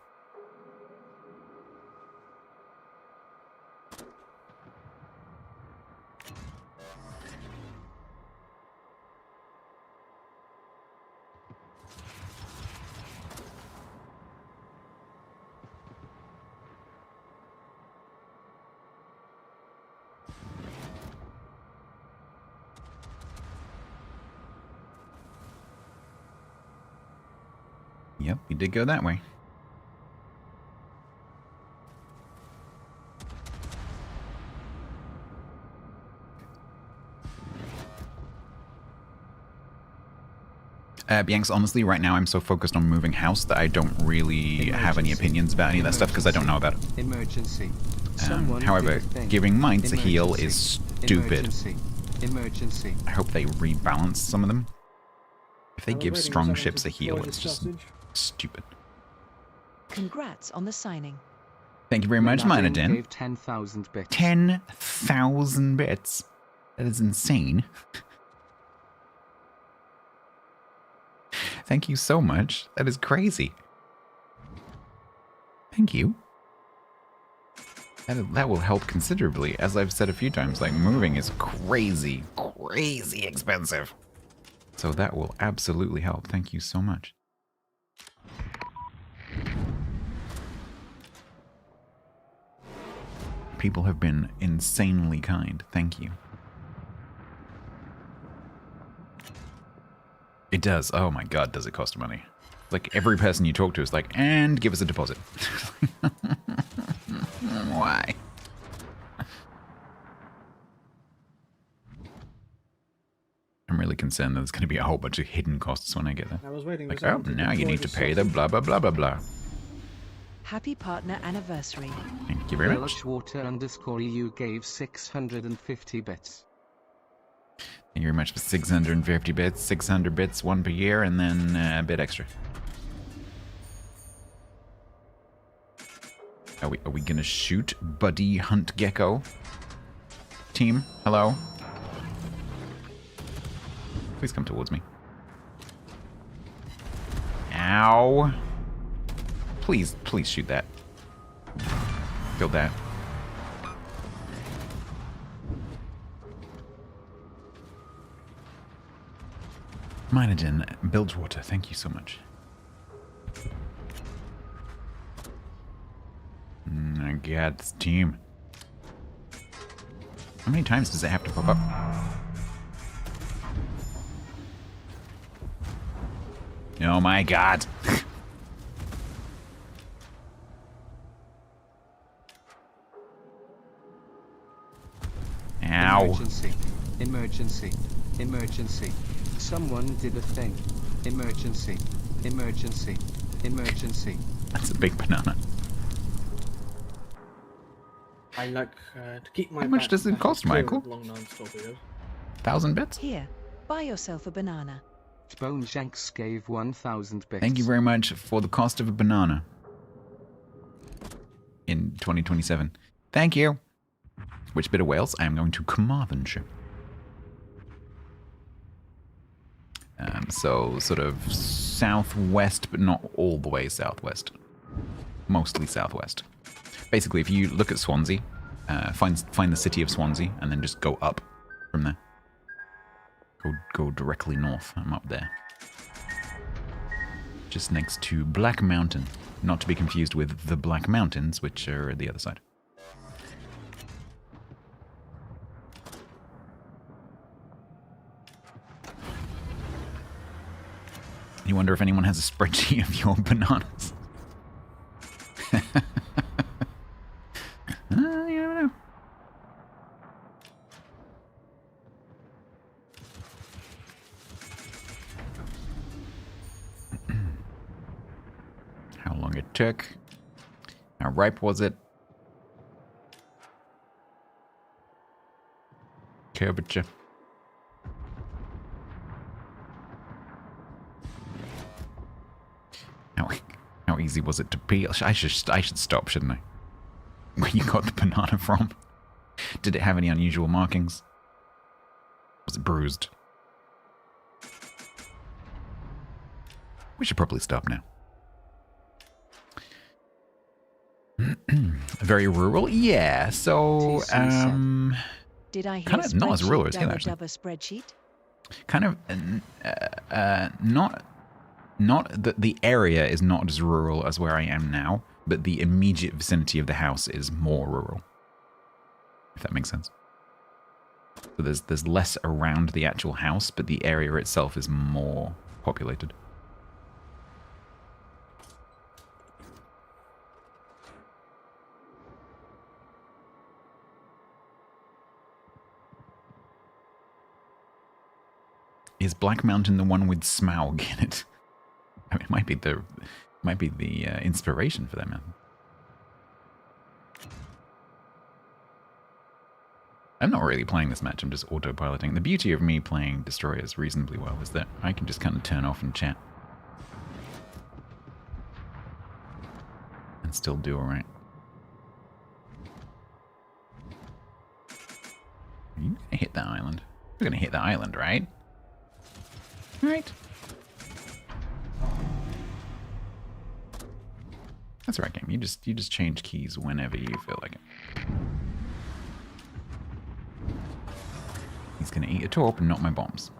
[SPEAKER 1] Yep, we did go that way. Bianx, honestly, right now I'm so focused on moving house that I don't really have any opinions about any of that stuff because I don't know about it.
[SPEAKER 3] Emergency.
[SPEAKER 1] However, giving mines a heal is stupid.
[SPEAKER 3] Emergency.
[SPEAKER 1] I hope they rebalance some of them. If they give strong ships a heal, it's just stupid.
[SPEAKER 4] Congrats on the signing.
[SPEAKER 1] Thank you very much, Minadin.
[SPEAKER 3] Gave 10,000 bits.
[SPEAKER 1] 10,000 bits. That is insane. Thank you so much. That is crazy. Thank you. That will help considerably. As I've said a few times, like, moving is crazy, crazy expensive. So that will absolutely help. Thank you so much. People have been insanely kind. Thank you. It does. Oh my god, does it cost money? Like, every person you talk to is like, and give us a deposit. Why? I'm really concerned that there's going to be a whole bunch of hidden costs when I get there.
[SPEAKER 6] I was waiting.
[SPEAKER 1] Like, oh, now you need to pay the blah, blah, blah, blah, blah.
[SPEAKER 4] Happy partner anniversary.
[SPEAKER 1] Thank you very much.
[SPEAKER 3] Water_EU gave 650 bits.
[SPEAKER 1] Thank you very much for 650 bits. 600 bits, one per year, and then a bit extra. Are we gonna shoot Buddy Hunt Gecko? Team, hello? Please come towards me. Ow. Please shoot that. Kill that. Minadin, Bilgewater, thank you so much. I got this team. How many times does it have to pop up? Oh my god. Ow.
[SPEAKER 3] Emergency. Emergency. Emergency. Someone did a thing. Emergency. Emergency. Emergency.
[SPEAKER 1] That's a big banana.
[SPEAKER 6] I like to keep my.
[SPEAKER 1] How much does it cost, Michael? 1,000 bits?
[SPEAKER 4] Here, buy yourself a banana.
[SPEAKER 3] Boneshanks gave 1,000 bits.
[SPEAKER 1] Thank you very much for the cost of a banana. In 2027. Thank you. Which bit of Wales? I am going to Carmarthenshire. So sort of southwest, but not all the way southwest. Mostly southwest. Basically, if you look at Swansea, find the city of Swansea, and then just go up from there. Go directly north. I'm up there. Just next to Black Mountain. Not to be confused with the Black Mountains, which are the other side. You wonder if anyone has a spreadsheet of your bananas. You never know. How long it took. How ripe was it? Curvature. How easy was it to peel? I should stop, shouldn't I? Where you got the banana from? Did it have any unusual markings? Was it bruised? We should probably stop now. Very rural? Yeah, so,
[SPEAKER 4] Did I hear
[SPEAKER 1] kind of not as rural as
[SPEAKER 4] spreadsheet
[SPEAKER 1] here,
[SPEAKER 4] double
[SPEAKER 1] actually.
[SPEAKER 4] double spreadsheet?
[SPEAKER 1] Kind of, not that the area is not as rural as where I am now, but the immediate vicinity of the house is more rural. If that makes sense. So there's less around the actual house, but the area itself is more populated. Is Black Mountain the one with Smaug in it? I mean, it might be the inspiration for that mountain. I'm not really playing this match, I'm just autopiloting. The beauty of me playing Destroyers reasonably well is that I can just kind of turn off and chat. And still do alright. Are you gonna hit that island? You're gonna hit that island, right? Right. That's right, game. You just change keys whenever you feel like it. He's gonna eat a torp and not my bombs.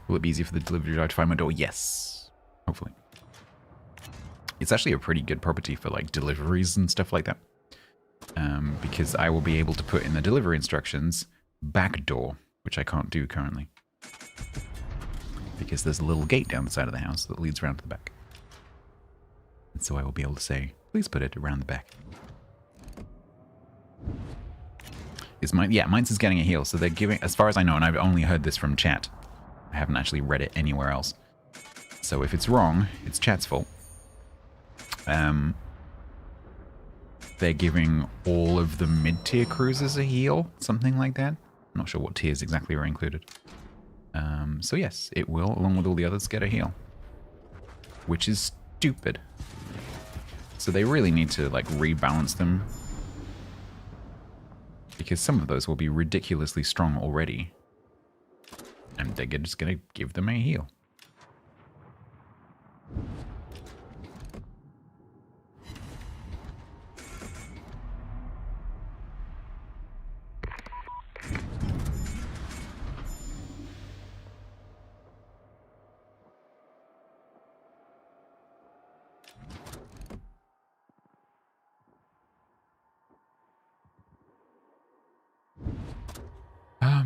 [SPEAKER 1] Will it be easy for the delivery driver to find my door? Yes. Hopefully. It's actually a pretty good property for like deliveries and stuff like that. Because I will be able to put in the delivery instructions back door, which I can't do currently. Because there's a little gate down the side of the house that leads around to the back. And so I will be able to say, please put it around the back. Is mine? Yeah, mine's is getting a heal. So they're giving, as far as I know, and I've only heard this from chat. I haven't actually read it anywhere else. So if it's wrong, it's chat's fault. They're giving all of the mid-tier cruisers a heal, something like that. I'm not sure what tiers exactly are included. So yes, it will, along with all the others, get a heal. Which is stupid. So they really need to, like, rebalance them. Because some of those will be ridiculously strong already. And they're just going to give them a heal.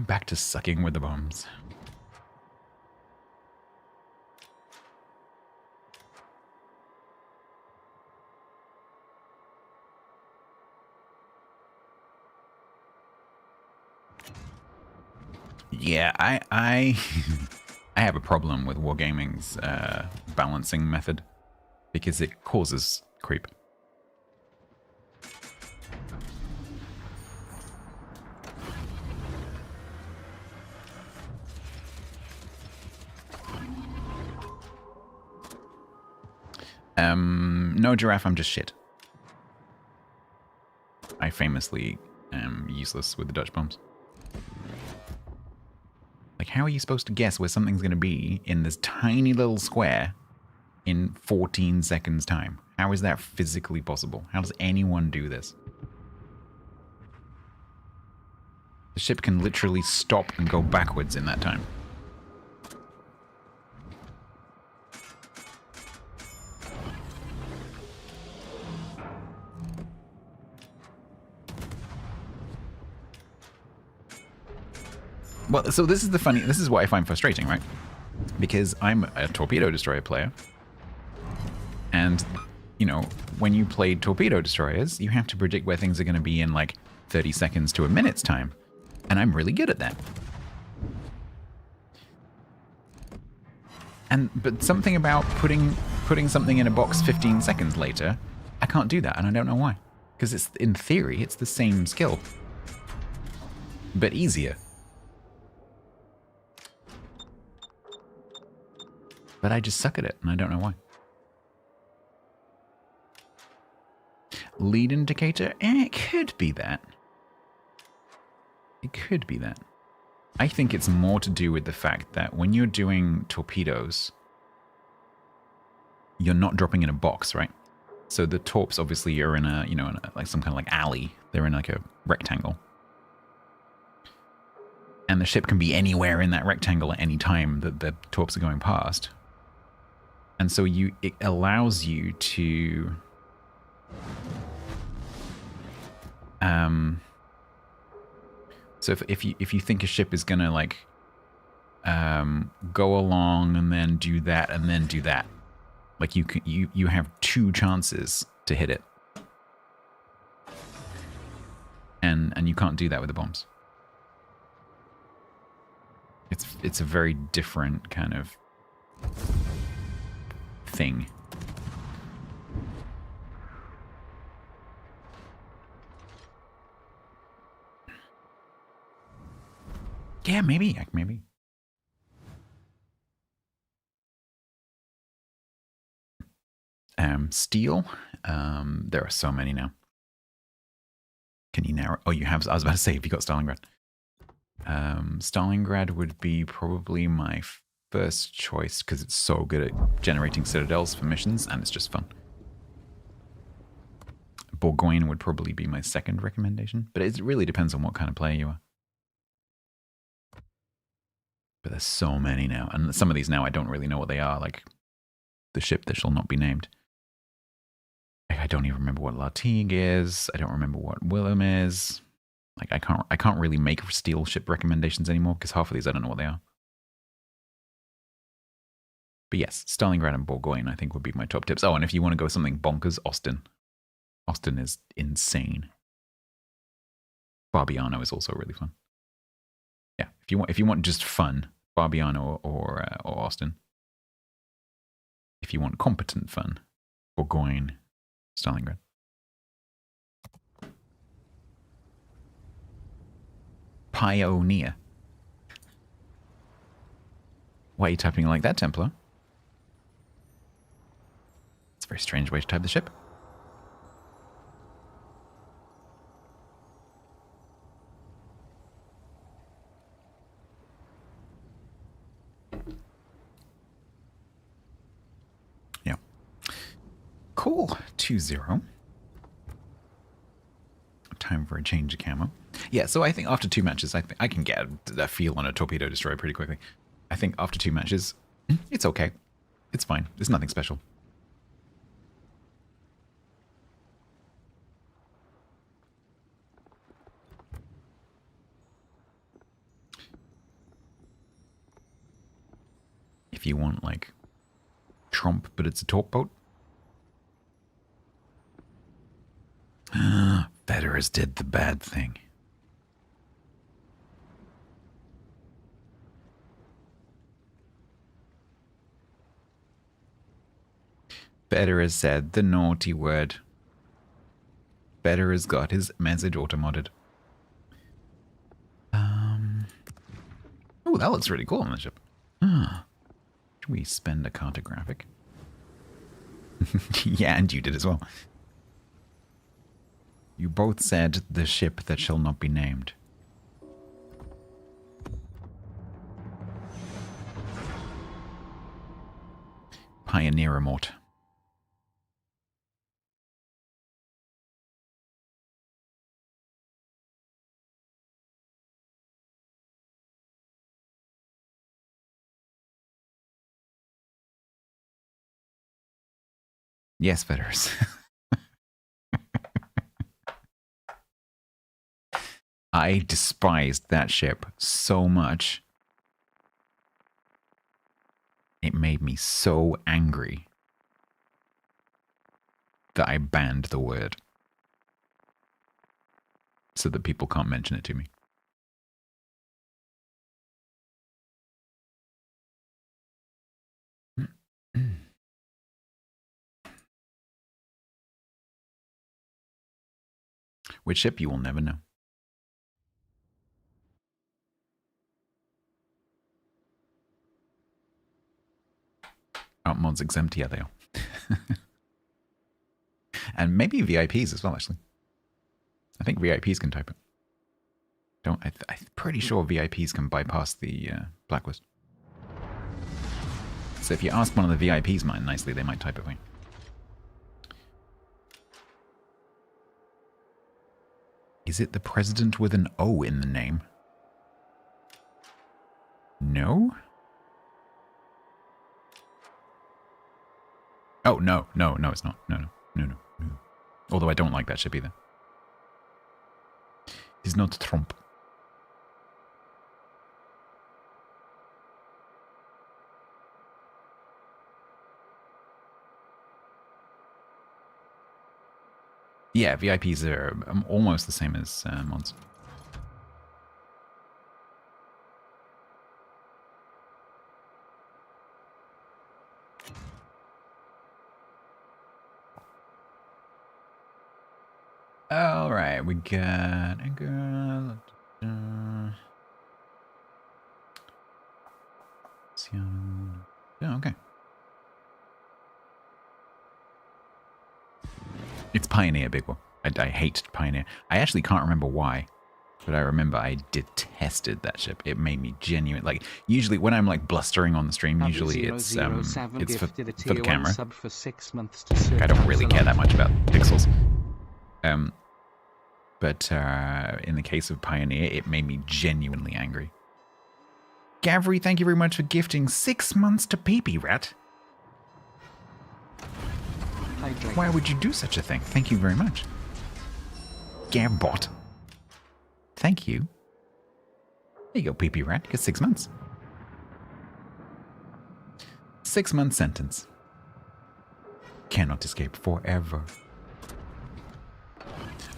[SPEAKER 1] Back to sucking with the bombs. Yeah, I I have a problem with Wargaming's balancing method because it causes creep. No giraffe, I'm just shit. I famously am useless with the Dutch bombs. Like, how are you supposed to guess where something's going to be in this tiny little square in 14 seconds time? How is that physically possible? How does anyone do this? The ship can literally stop and go backwards in that time. Well, so this is what I find frustrating, right? Because I'm a torpedo destroyer player. And, you know, when you play torpedo destroyers, you have to predict where things are going to be in like 30 seconds to a minute's time. And I'm really good at that. But something about putting something in a box 15 seconds later, I can't do that, and I don't know why. Because it's, in theory, it's the same skill. But easier. But I just suck at it, and I don't know why. Lead indicator? It could be that. It could be that. I think it's more to do with the fact that when you're doing torpedoes, you're not dropping in a box, right? So the torps obviously are in a, you know, in a, like some kind of like alley. They're in like a rectangle. And the ship can be anywhere in that rectangle at any time that the torps are going past. And so it allows you to so if you think a ship is gonna like go along and then do that and then do that, like you have 2 chances to hit it, and you can't do that with the bombs. It's a very different kind of thing. Yeah, maybe. Steel. There are so many now. Can you narrow? Oh, you have. I was about to say, have you got Stalingrad? Stalingrad would be probably my first choice because it's so good at generating citadels for missions and it's just fun. Bourgogne would probably be my second recommendation, but it really depends on what kind of player you are. But there's so many now, and some of these now I don't really know what they are, like the ship that shall not be named. I don't even remember what Lartigue is. I don't remember what Willem is. Like I can't really make steel ship recommendations anymore because half of these I don't know what they are. But yes, Stalingrad and Bourgogne I think would be my top tips. Oh, and if you want to go something bonkers, Austin. Austin is insane. Barbiano is also really fun. Yeah, if you want just fun, Barbiano or Austin. If you want competent fun, Bourgogne, Stalingrad. Pioneer. Why are you typing like that, Templar? It's a very strange way to type the ship. Yeah. Cool. 2-0. Time for a change of camo. Yeah, so I think after 2 matches, I can get a feel on a torpedo destroyer pretty quickly. I think after 2 matches, it's okay. It's fine. There's nothing special. If you want, like, Trump, but it's a torp boat. Federers did the bad thing. Federer said the naughty word. Federer's got his message auto-modded. Oh, that looks really cool on the ship. Should we spend a cartographic? Yeah, and you did as well. You both said the ship that shall not be named. Pioneer remote. Yes, Fetters. I despised that ship so much. It made me so angry that I banned the word so that people can't mention it to me. Which ship you will never know. Mods exempt, yeah they are. And maybe VIPs as well, actually. I think VIPs can type it. I'm pretty sure VIPs can bypass the blacklist. So if you ask one of the VIPs nicely, they might type it for you. Is it the president with an O in the name? No? Oh, no, it's not. No. Although I don't like that ship either. It's not Trump. Yeah, VIPs are almost the same as mods. All right, we got a girl. Oh, okay. It's Pioneer, big one. I hate Pioneer. I actually can't remember why, but I remember I detested that ship. It made me genuine. Like, usually when I'm like blustering on the stream, usually it's for the camera.
[SPEAKER 3] For 6 months
[SPEAKER 1] I don't really care that much about pixels. But in the case of Pioneer, it made me genuinely angry. Gavry, thank you very much for gifting 6 months to Peepee Rat. Why would you do such a thing? Thank you very much. Gambot. Thank you. There you go, Peepee Rat. You get 6 months. 6 month sentence. Cannot escape forever.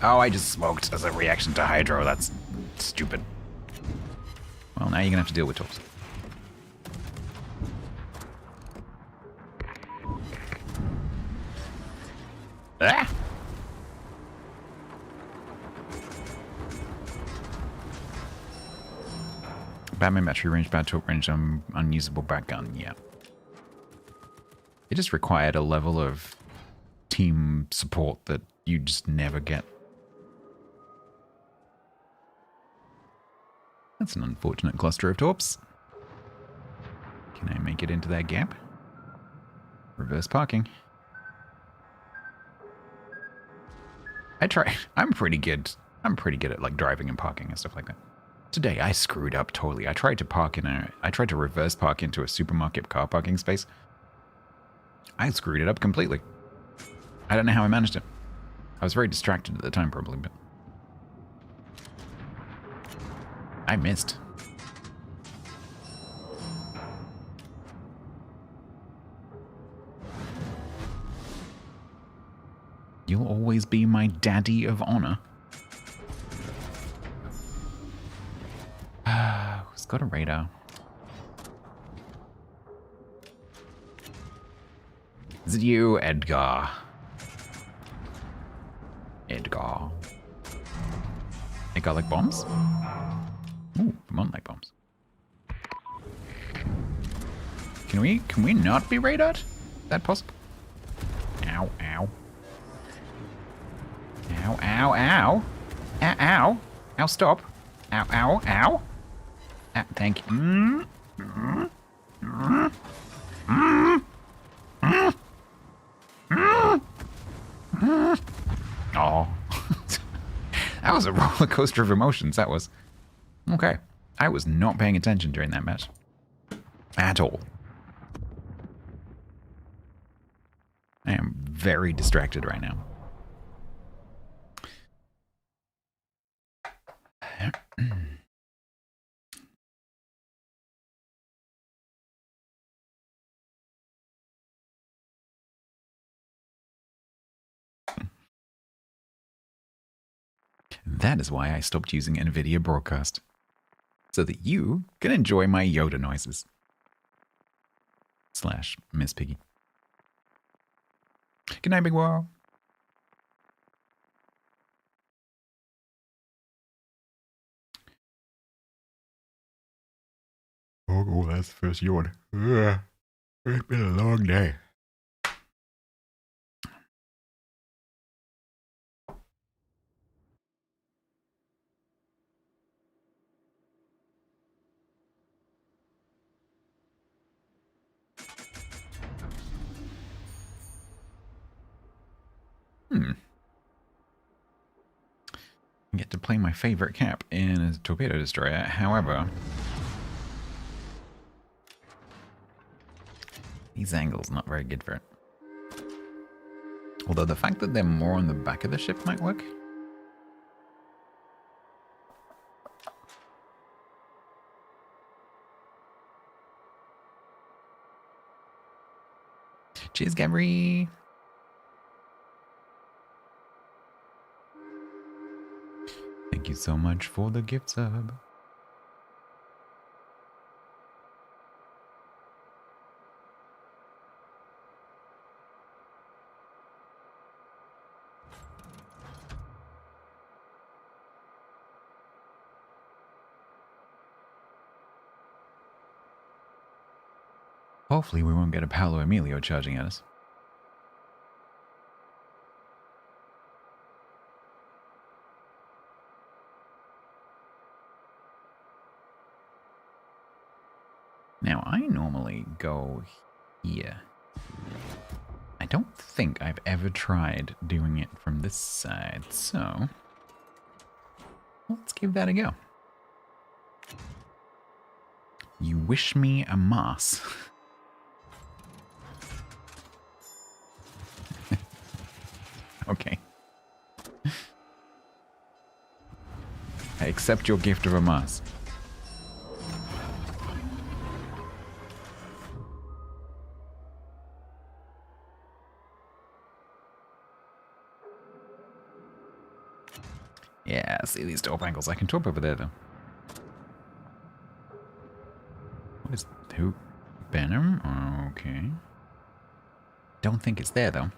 [SPEAKER 1] Oh, I just smoked as a reaction to Hydro. That's stupid. Well, now you're gonna have to deal with Torps. Ah! Batman battery range, bad torque range, unusable back gun. Yeah. It just required a level of team support that you just never get. That's an unfortunate cluster of torps. Can I make it into that gap? Reverse parking. I'm pretty good. I'm pretty good at like driving and parking and stuff like that. Today I screwed up totally. I tried to reverse park into a supermarket car parking space. I screwed it up completely. I don't know how I managed it. I was very distracted at the time probably, but I missed. You'll always be my daddy of honor. Who's got a radar? Is it you, Edgar? Edgar. Edgar like bombs? Ooh, Vermont like bombs. Can we not be radared? Is that possible? Ow, ow. Ow, ow, ow. Ow, ow. Ow, stop. Ow, ow, ow. Ow, thank you. Oh. That was a roller coaster of emotions, that was. Okay. I was not paying attention during that match. At all. I am very distracted right now. That is why I stopped using NVIDIA Broadcast. So that you can enjoy my Yoda noises. / Miss Piggy. Good night, Big Wall. Oh, that's the first yawn. It's been a long day. I get to play my favorite cap in a torpedo destroyer. However, these angles not very good for it. Although the fact that they're more on the back of the ship might work. Cheers, Gabri. Thank you so much for the gift sub. Hopefully we won't get a Paolo Emilio charging at us. Now, I normally go here. I don't think I've ever tried doing it from this side, so let's give that a go. You wish me a moss. Okay. I accept your gift of a moss. Yeah, see these top angles. I can top over there, though. What is... Who? Benham? Okay. Don't think it's there, though.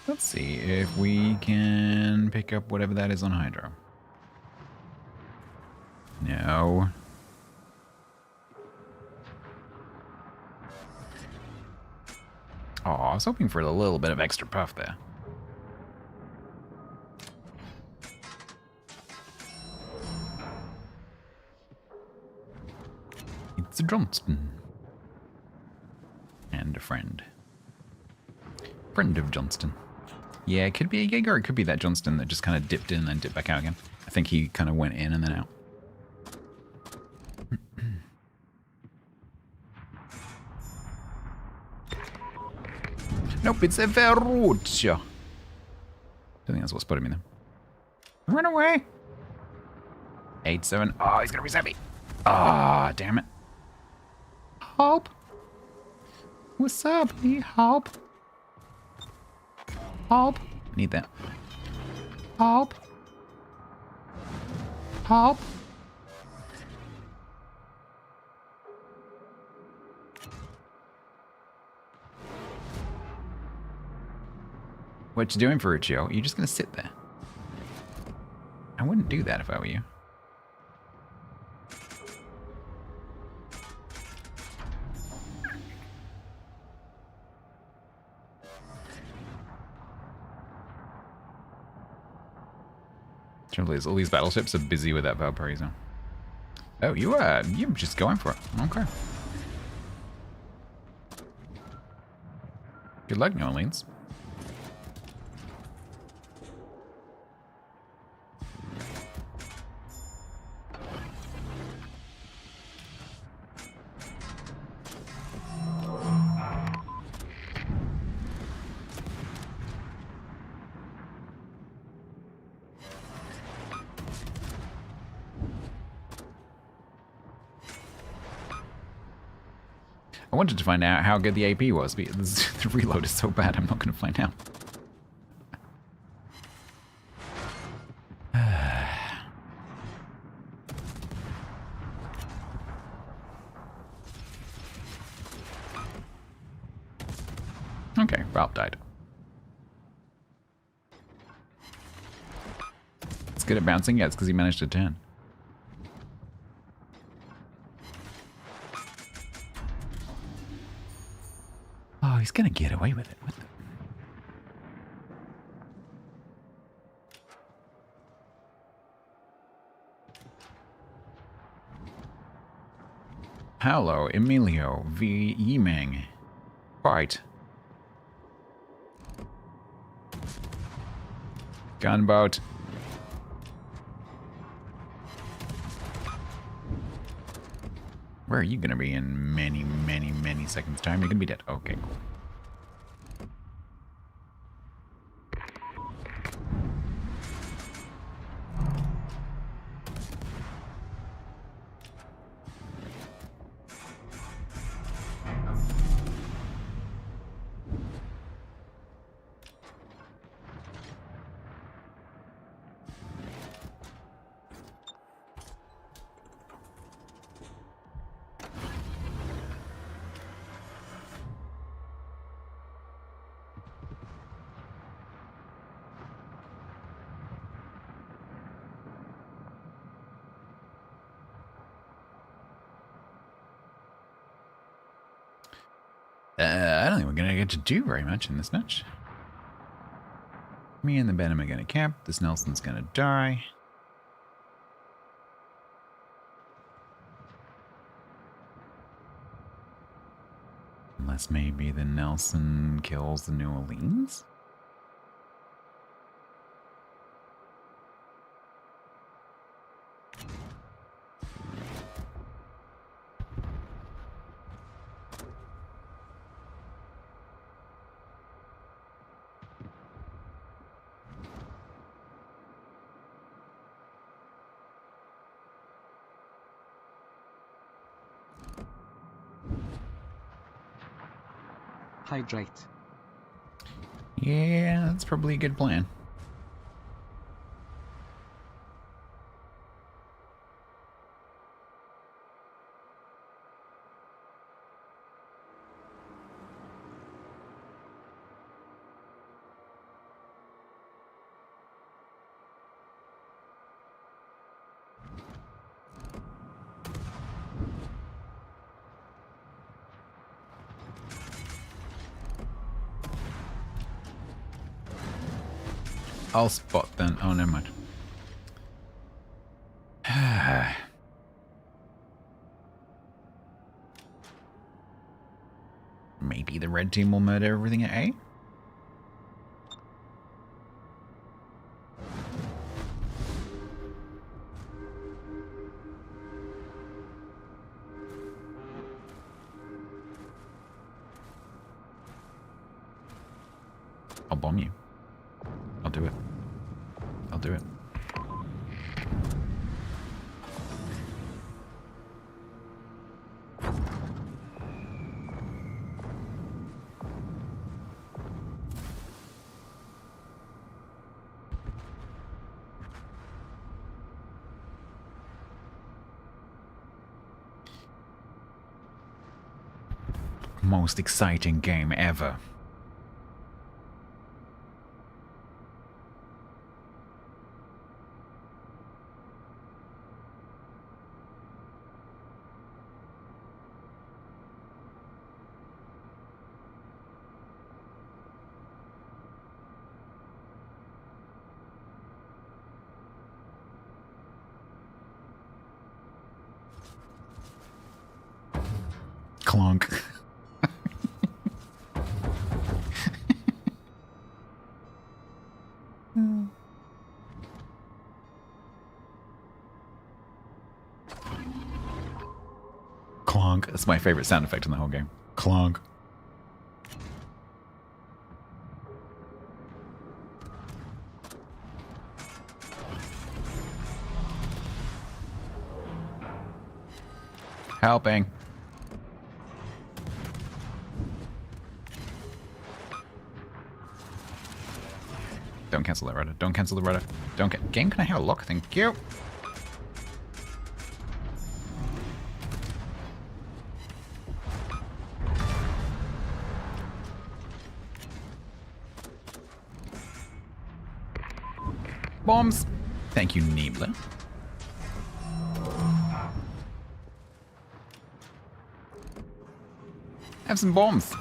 [SPEAKER 1] Let's see if we can pick up whatever that is on Hydro. No. Oh, I was hoping for a little bit of extra puff there. It's a Johnston. And a friend. Friend of Johnston. Yeah, it could be a gig, or it could be that Johnston that just kind of dipped in and then dipped back out again. I think he kind of went in and then out. Nope, it's a Ferruccio. I think that's what spotted me then. Run away! 8-7. Oh, he's gonna reset me. Ah, oh, damn it. Help! What's up? Need help? Help! Need that. Help! Help! What you doing, Ferruccio? You're just gonna sit there. I wouldn't do that if I were you. Trouble is, all these battleships are busy with that Valparaiso. Oh, you're just going for it. Okay. Good luck, New Orleans. I wanted to find out how good the AP was, but the reload is so bad I'm not going to find out. Okay, Ralph died. It's good at bouncing? Yeah, it's because he managed to turn. Oh, he's gonna get away with it. What the? Hello, Emilio V. Yimeng. Fight. Gunboat. Where are you going to be in many, many, many seconds' time? You're going to be dead. Okay, cool. I don't think we're going to get to do very much in this match. Me and the Benham are going to camp. This Nelson's going to die. Unless maybe the Nelson kills the New Orleans?
[SPEAKER 3] Hydrate.
[SPEAKER 1] Yeah, that's probably a good plan. I'll spot then. Oh, never mind. Maybe the red team will murder everything at A? I'll bomb you. I'll do it. I'll do it. Most exciting game ever. Clunk. Clunk. That's my favorite sound effect in the whole game. Clunk. Helping. Don't cancel that rudder. Don't cancel the rudder. Don't game, can I have a lock? Thank you. Bombs. Thank you, Niebler. Have some bombs.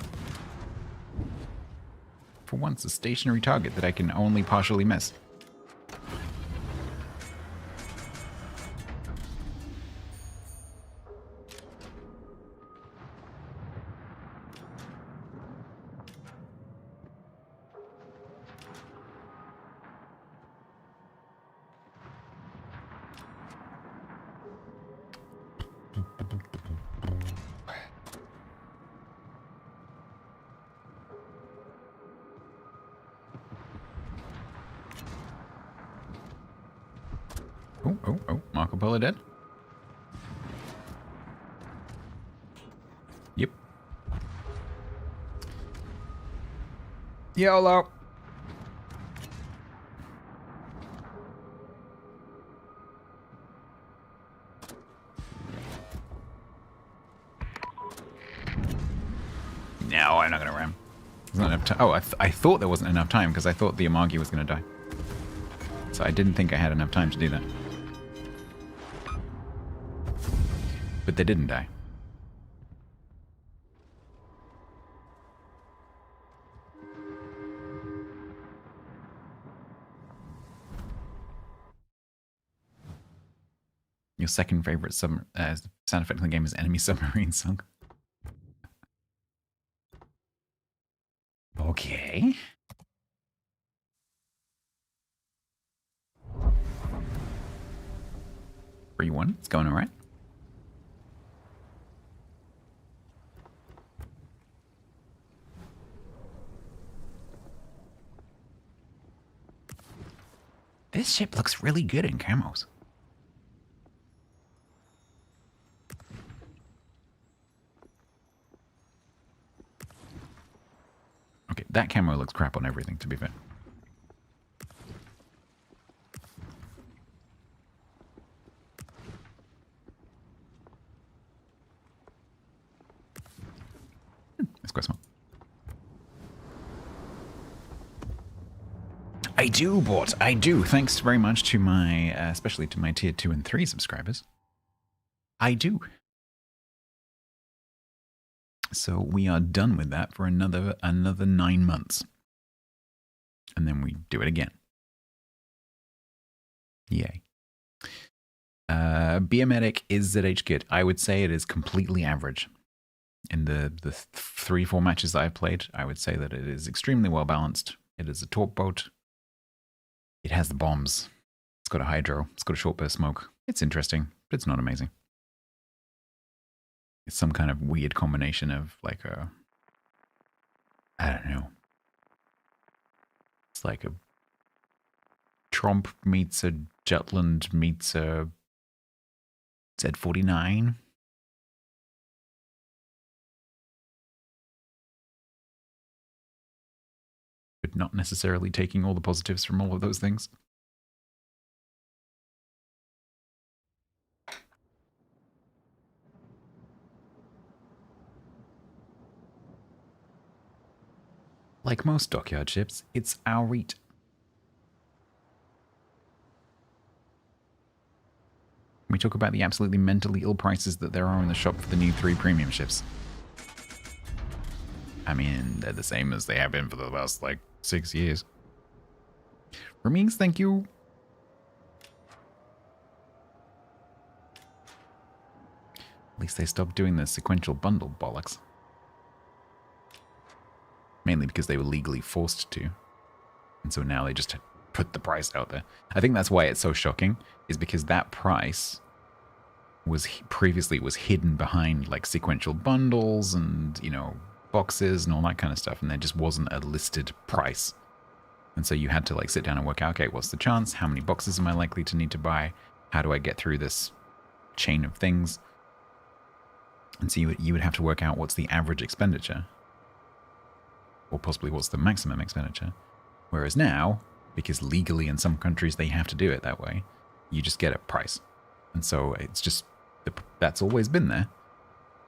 [SPEAKER 1] For once, a stationary target that I can only partially miss. Oh, Marco Polo dead? Yep. YOLO! No, I'm not gonna ram. There's not enough time. Oh, I thought there wasn't enough time because I thought the Amagi was gonna die. So I didn't think I had enough time to do that. But they didn't die. Your second favorite sound effect in the game is enemy submarine song. Okay. Free one. It's going all right. This ship looks really good in camos. Okay, that camo looks crap on everything, to be fair. That's quite small. I do, Bort. I do. Thanks very much to my, especially to my tier 2 and 3 subscribers. I do. So we are done with that for another 9 months. And then we do it again. Yay. Biomedic is ZH good. I would say it is completely average. In the 3-4 matches that I've played, I would say that it is extremely well balanced. It is a torp boat. It has the bombs. It's got a hydro. It's got a short burst smoke. It's interesting, but it's not amazing. It's some kind of weird combination of like a... I don't know. It's like a Tromp meets a Jutland meets a Z49. But not necessarily taking all the positives from all of those things. Like most dockyard ships, it's our REIT. We talk about the absolutely mentally ill prices that there are in the shop for the new 3 premium ships. I mean, they're the same as they have been for the last, like, 6 years. Ramings, thank you. At least they stopped doing the sequential bundle bollocks. Mainly because they were legally forced to. And so now they just put the price out there. I think that's why it's so shocking, is because that price was previously was hidden behind like sequential bundles and, you know, boxes and all that kind of stuff, and there just wasn't a listed price. And so you had to like sit down and work out, okay, what's the chance? How many boxes am I likely to need to buy? How do I get through this chain of things? And so you would have to work out what's the average expenditure. Or possibly what's the maximum expenditure. Whereas now, because legally in some countries they have to do it that way, you just get a price. And so it's just, that's always been there.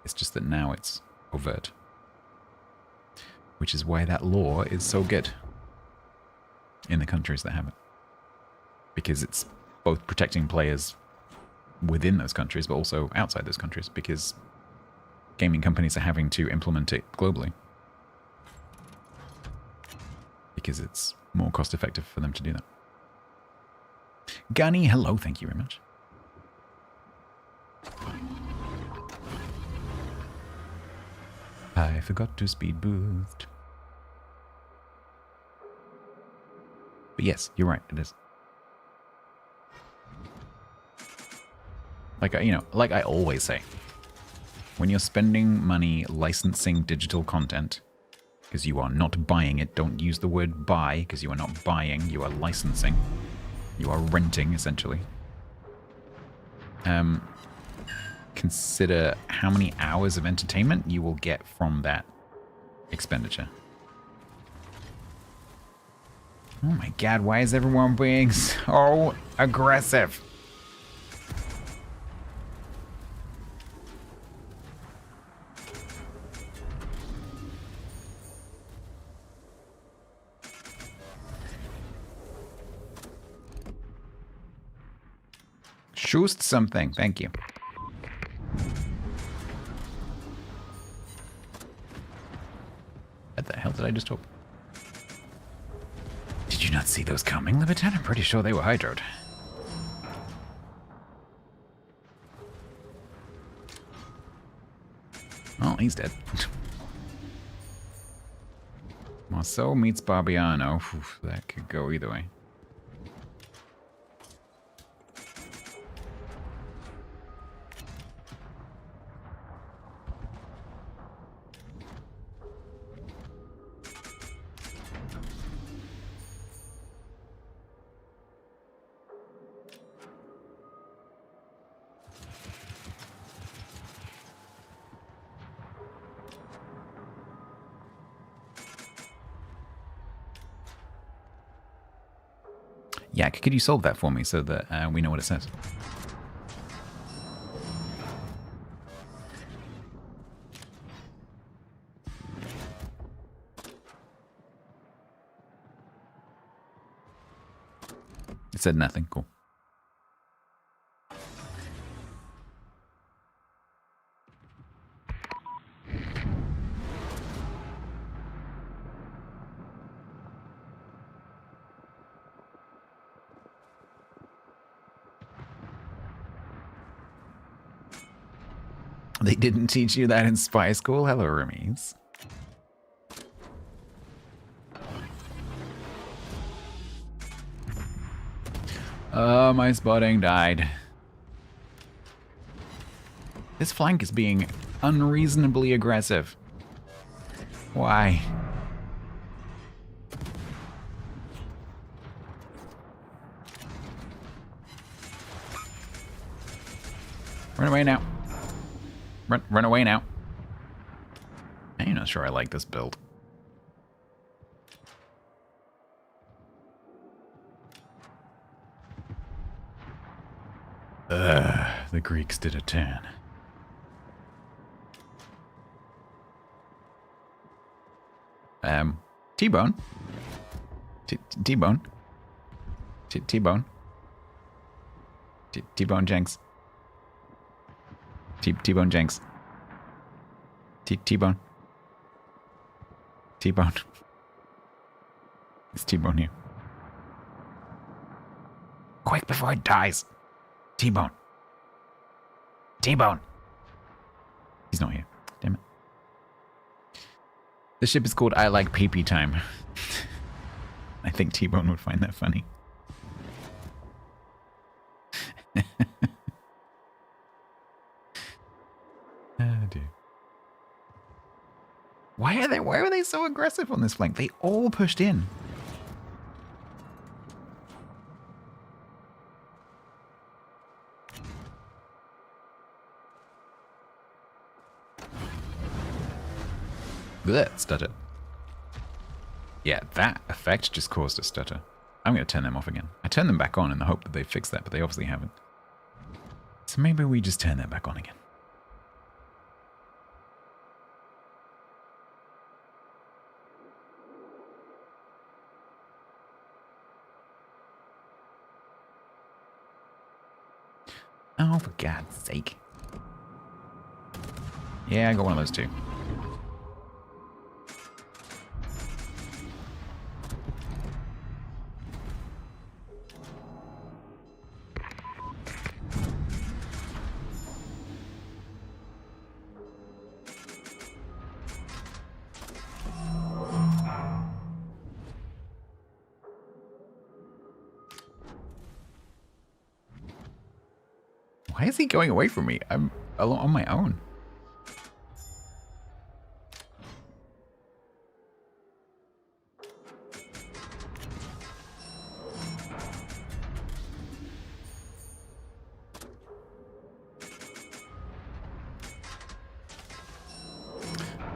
[SPEAKER 1] It's just that now it's overt. Which is why that law is so good in the countries that have it. Because it's both protecting players within those countries, but also outside those countries, because gaming companies are having to implement it globally. Because it's more cost effective for them to do that. Gunny, hello, thank you very much. I forgot to speed boost. But yes, you're right, it is. Like, you know, like I always say, when you're spending money licensing digital content, because you are not buying it, don't use the word buy, because you are not buying, you are licensing. You are renting, essentially. consider how many hours of entertainment you will get from that expenditure. Oh my god, why is everyone being so aggressive? Shoost something, thank you. What the hell did I just hope? Did you not see those coming, Lieutenant? I'm pretty sure they were hydroed. Oh, he's dead. Marceau meets Barbiano. Oof, that could go either way. Yeah, could you solve that for me so that we know what it says? It said nothing. Cool. They didn't teach you that in spy school? Hello, Hermes. My spotting died. This flank is being unreasonably aggressive. Why? Run away now. Run away now. I'm not sure I like this build. The Greeks did a 10. T-Bone. T-Bone. T-Bone. T-Bone Jenks. T-Bone Jenks. T-Bone. T-Bone. It's T-Bone here. Quick before it dies. T-Bone. T-Bone. He's not here. Damn it. The ship is called I Like Pee-Pee Time. I think T-Bone would find that funny. Oh dear. Why are they so aggressive on this flank? They all pushed in. Blech, stutter. Yeah, that effect just caused a stutter. I'm going to turn them off again. I turned them back on in the hope that they fix that, but they obviously haven't. So maybe we just turn that back on again. Oh, for God's sake. Yeah, I got one of those too. Why is he going away from me? I'm on my own.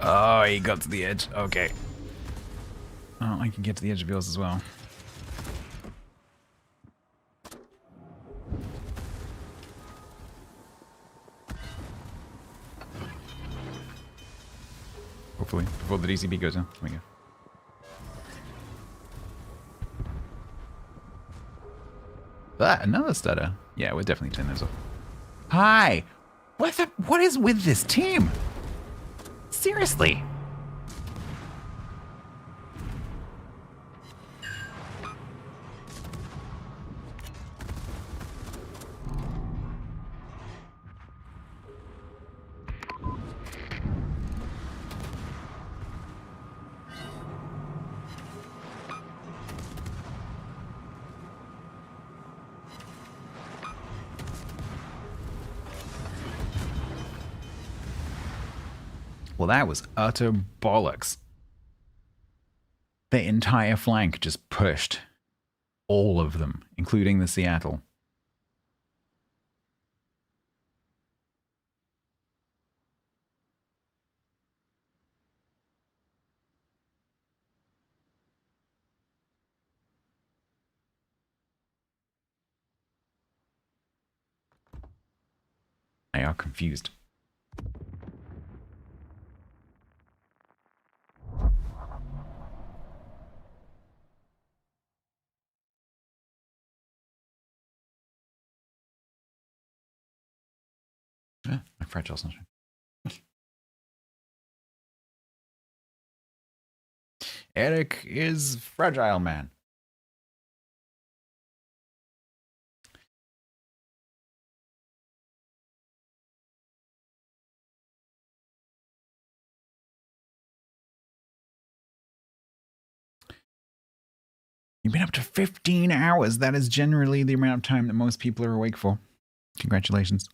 [SPEAKER 1] Oh, he got to the edge. Okay. Oh, I can get to the edge of yours as well. Hopefully, before the DCB goes in. There we go. Ah, another stutter. Yeah, we'll definitely turn those off. Hi! What is with this team? Seriously? Well, that was utter bollocks. The entire flank just pushed. All of them, including the Seattle. They are confused. Yeah, my fragile sunshine. Eric is fragile, man. You've been up to 15 hours. That is generally the amount of time that most people are awake for. Congratulations.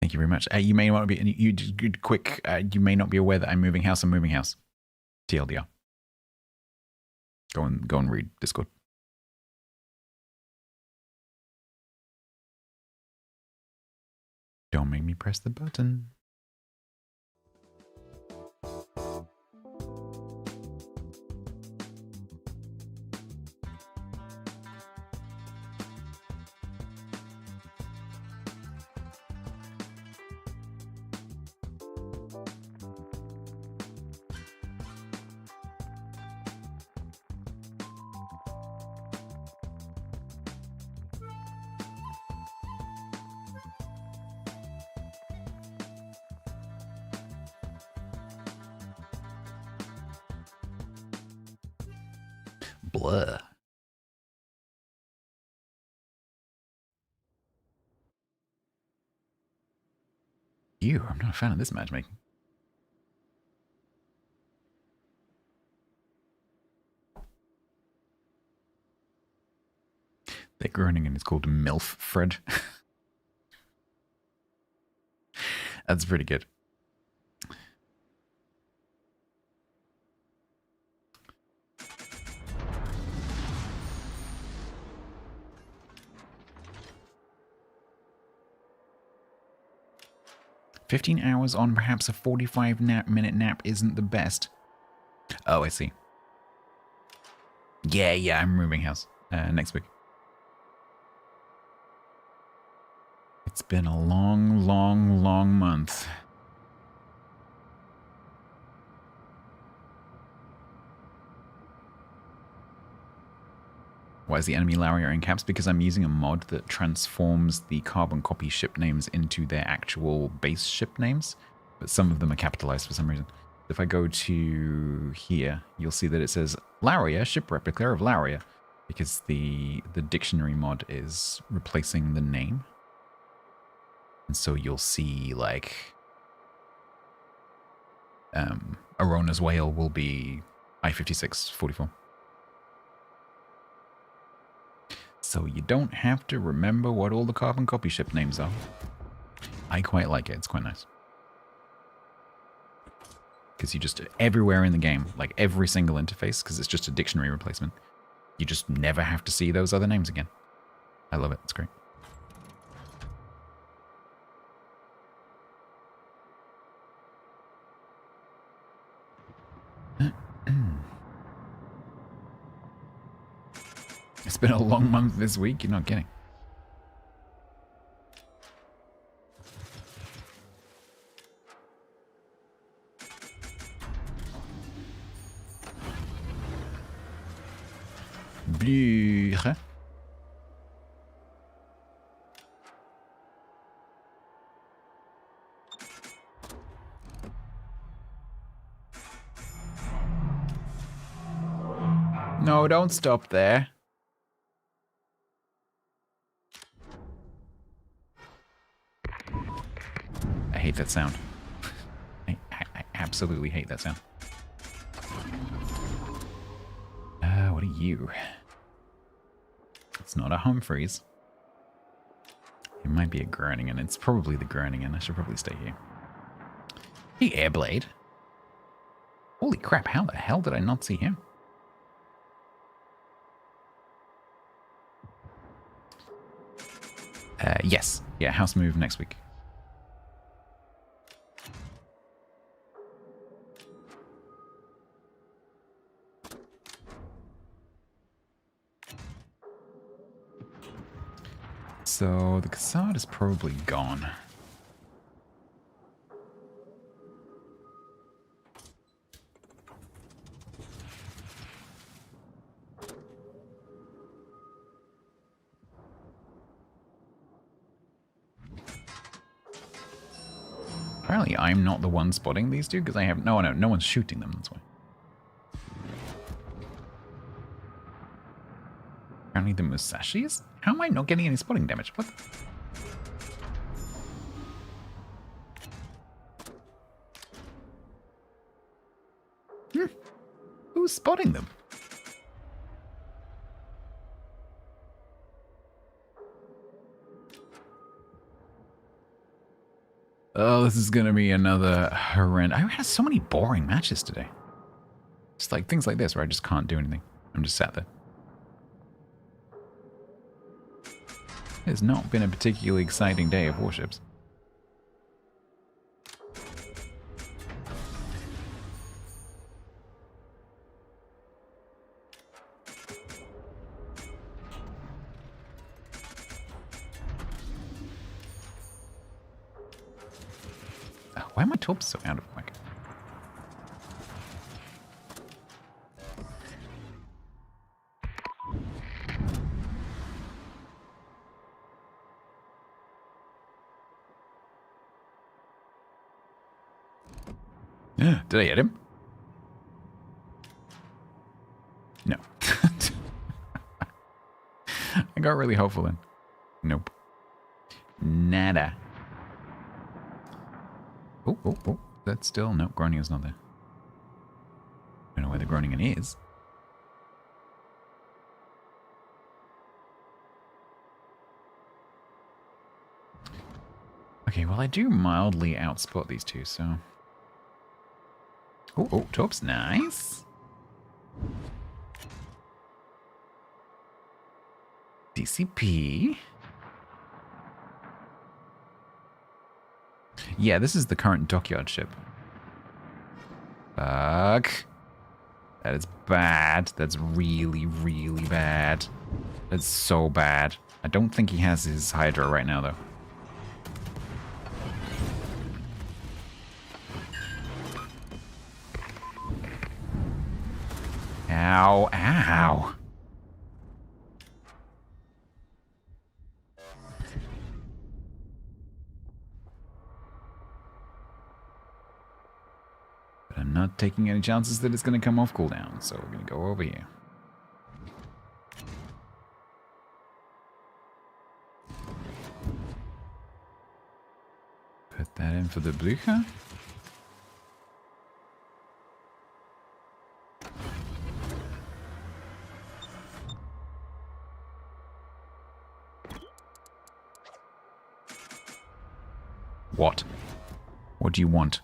[SPEAKER 1] Thank you very much. You may not be you may not be aware that I'm moving house. I'm moving house. TLDR. Go and read Discord. Don't make me press the button. Blah. Ew, I'm not a fan of this matchmaking. They're groaning and it's called MILF Fred. That's pretty good. $15 on perhaps a 45-minute nap isn't the best. Oh, I see. Yeah, I'm moving house next week. It's been a long month. Why is the enemy Laria in caps? Because I'm using a mod that transforms the carbon copy ship names into their actual base ship names, but some of them are capitalized for some reason. If I go to here, you'll see that it says Laria, ship replica of Laria, because the dictionary mod is replacing the name. And so you'll see like Arona's whale will be I-5644. So you don't have to remember what all the carbon copy ship names are. I quite like it. It's quite nice. Because you just, everywhere in the game, like every single interface, because it's just a dictionary replacement, you just never have to see those other names again. I love it. It's great. It's been a long month this week. You're not kidding. Blure. No, don't stop there. I hate that sound. I absolutely hate that sound. What are you? It's not a Humphreys. It might be a Groningen. It's probably the Groningen. I should probably stay here. Hey, Airblade. Holy crap, how the hell did I not see him? Yes. Yeah, house move next week. So the Cassard is probably gone. Apparently I'm not the one spotting these two because I have no one's shooting them, that's why. Apparently the Musashis? How am I not getting any spotting damage? What? Who's spotting them? Oh, this is going to be another horrendous... I had so many boring matches today. Just like things like this where I just can't do anything. I'm just sat there. It's not been a particularly exciting day of Warships. Why are my torps so out of whack? Did I hit him? No. I got really hopeful then. Nope. Nada. Oh. That's still... No, Groningen's not there. I don't know where the Groningen is. Okay, well I do mildly outspot these two, so... Oh, Torp's nice. DCP. Yeah, this is the current dockyard ship. Fuck. That is bad. That's really, really bad. That's so bad. I don't think he has his Hydra right now, though. Ow, ow. But I'm not taking any chances that it's going to come off cooldown, so we're going to go over here. Put that in for the Blücher. What? What do you want?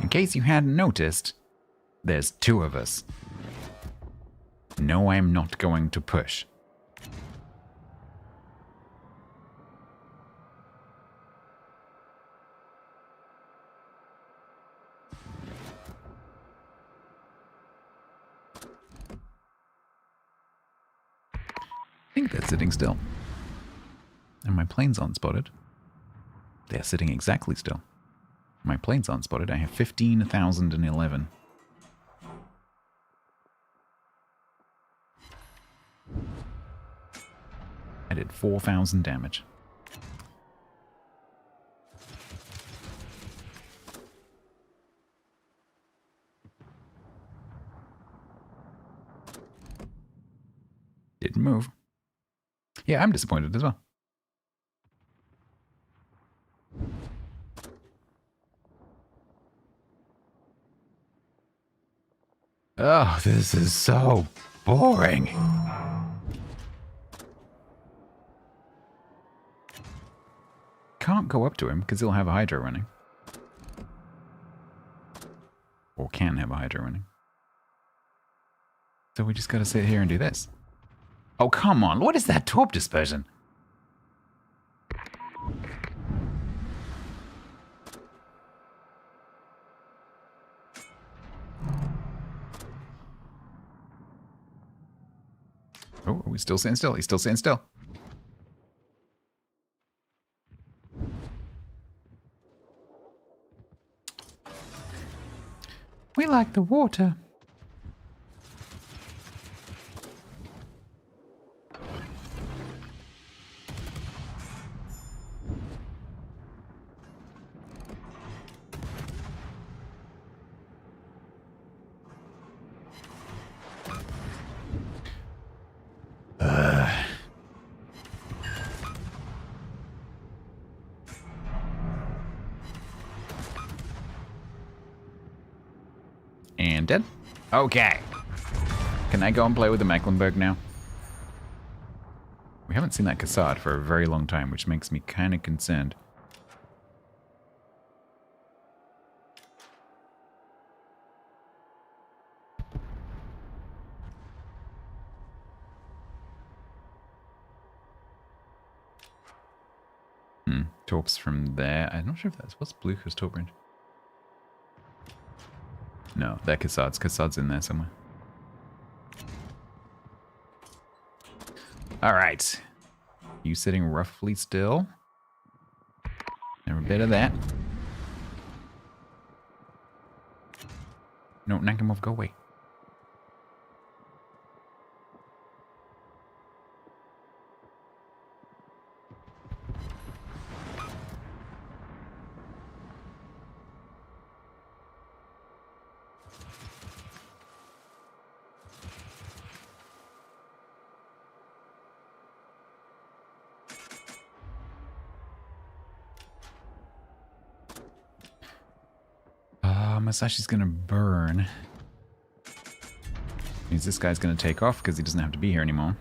[SPEAKER 1] In case you hadn't noticed, there's two of us. No, I'm not going to push. I think they're sitting still. And my planes aren't spotted. They're sitting exactly still. My planes aren't spotted. I have 15,011. I did 4,000 damage. Didn't move. Yeah, I'm disappointed as well. Oh, this is so boring. Can't go up to him because he'll have a Hydra running. Or can have a Hydra running. So we just gotta sit here and do this. Oh, come on. What is that torp dispersion? Oh, are we still sitting still? He's still sitting still. We like the water. And dead. Okay. Can I go and play with the Mecklenburg now? We haven't seen that Cassard for a very long time, which makes me kind of concerned. Torps from there. I'm not sure if that's... What's Blucher's torp range? No, they're Cassard's. Cassard's in there somewhere. Alright. You sitting roughly still. Never a bit of that. No, Nakamov, go away. Masashi's gonna burn. Means this guy's gonna take off because he doesn't have to be here anymore.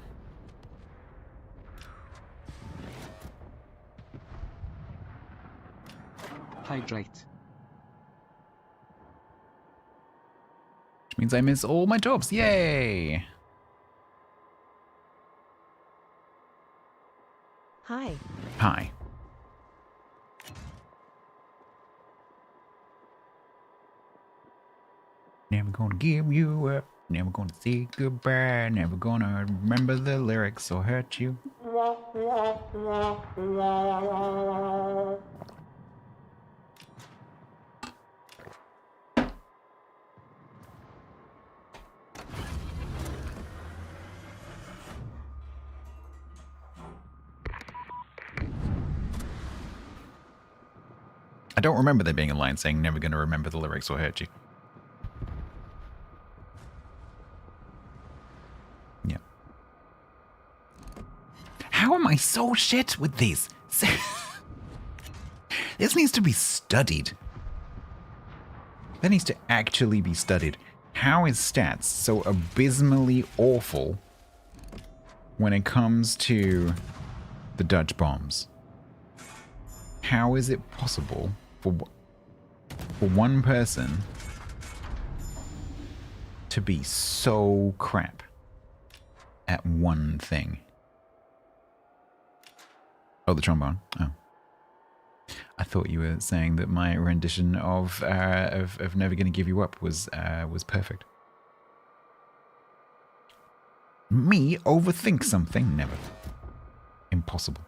[SPEAKER 3] Hydrate.
[SPEAKER 1] Which means I miss all my torps. Yay!
[SPEAKER 4] Hi.
[SPEAKER 1] Hi. Never gonna give you up, never gonna say goodbye, never gonna remember the lyrics or hurt you. I don't remember there being a line saying never gonna remember the lyrics or hurt you. How am I so shit with these? This needs to be studied. That needs to actually be studied. How is stats so abysmally awful when it comes to the Dutch bombs? How is it possible for one person to be so crap? at one thing. Oh, the trombone. Oh. I thought you were saying that my rendition of Never Gonna Give You Up was perfect. Me overthink something? Never. Impossible.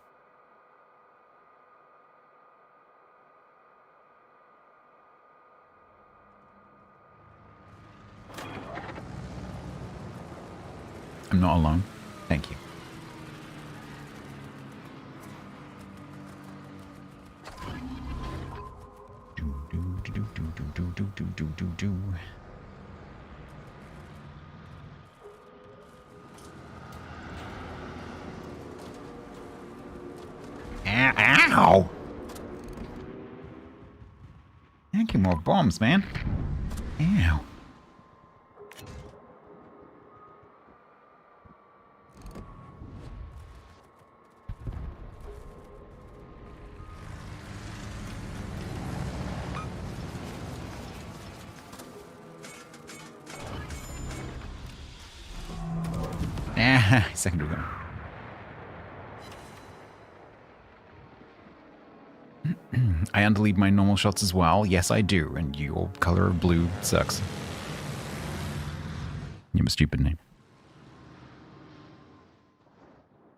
[SPEAKER 1] I'm not alone. Thank you. Do. Ow! Thank you, more bombs, man. Ow. Second ago. I underlead my normal shots as well. Yes, I do. And your color of blue sucks. You have a stupid name.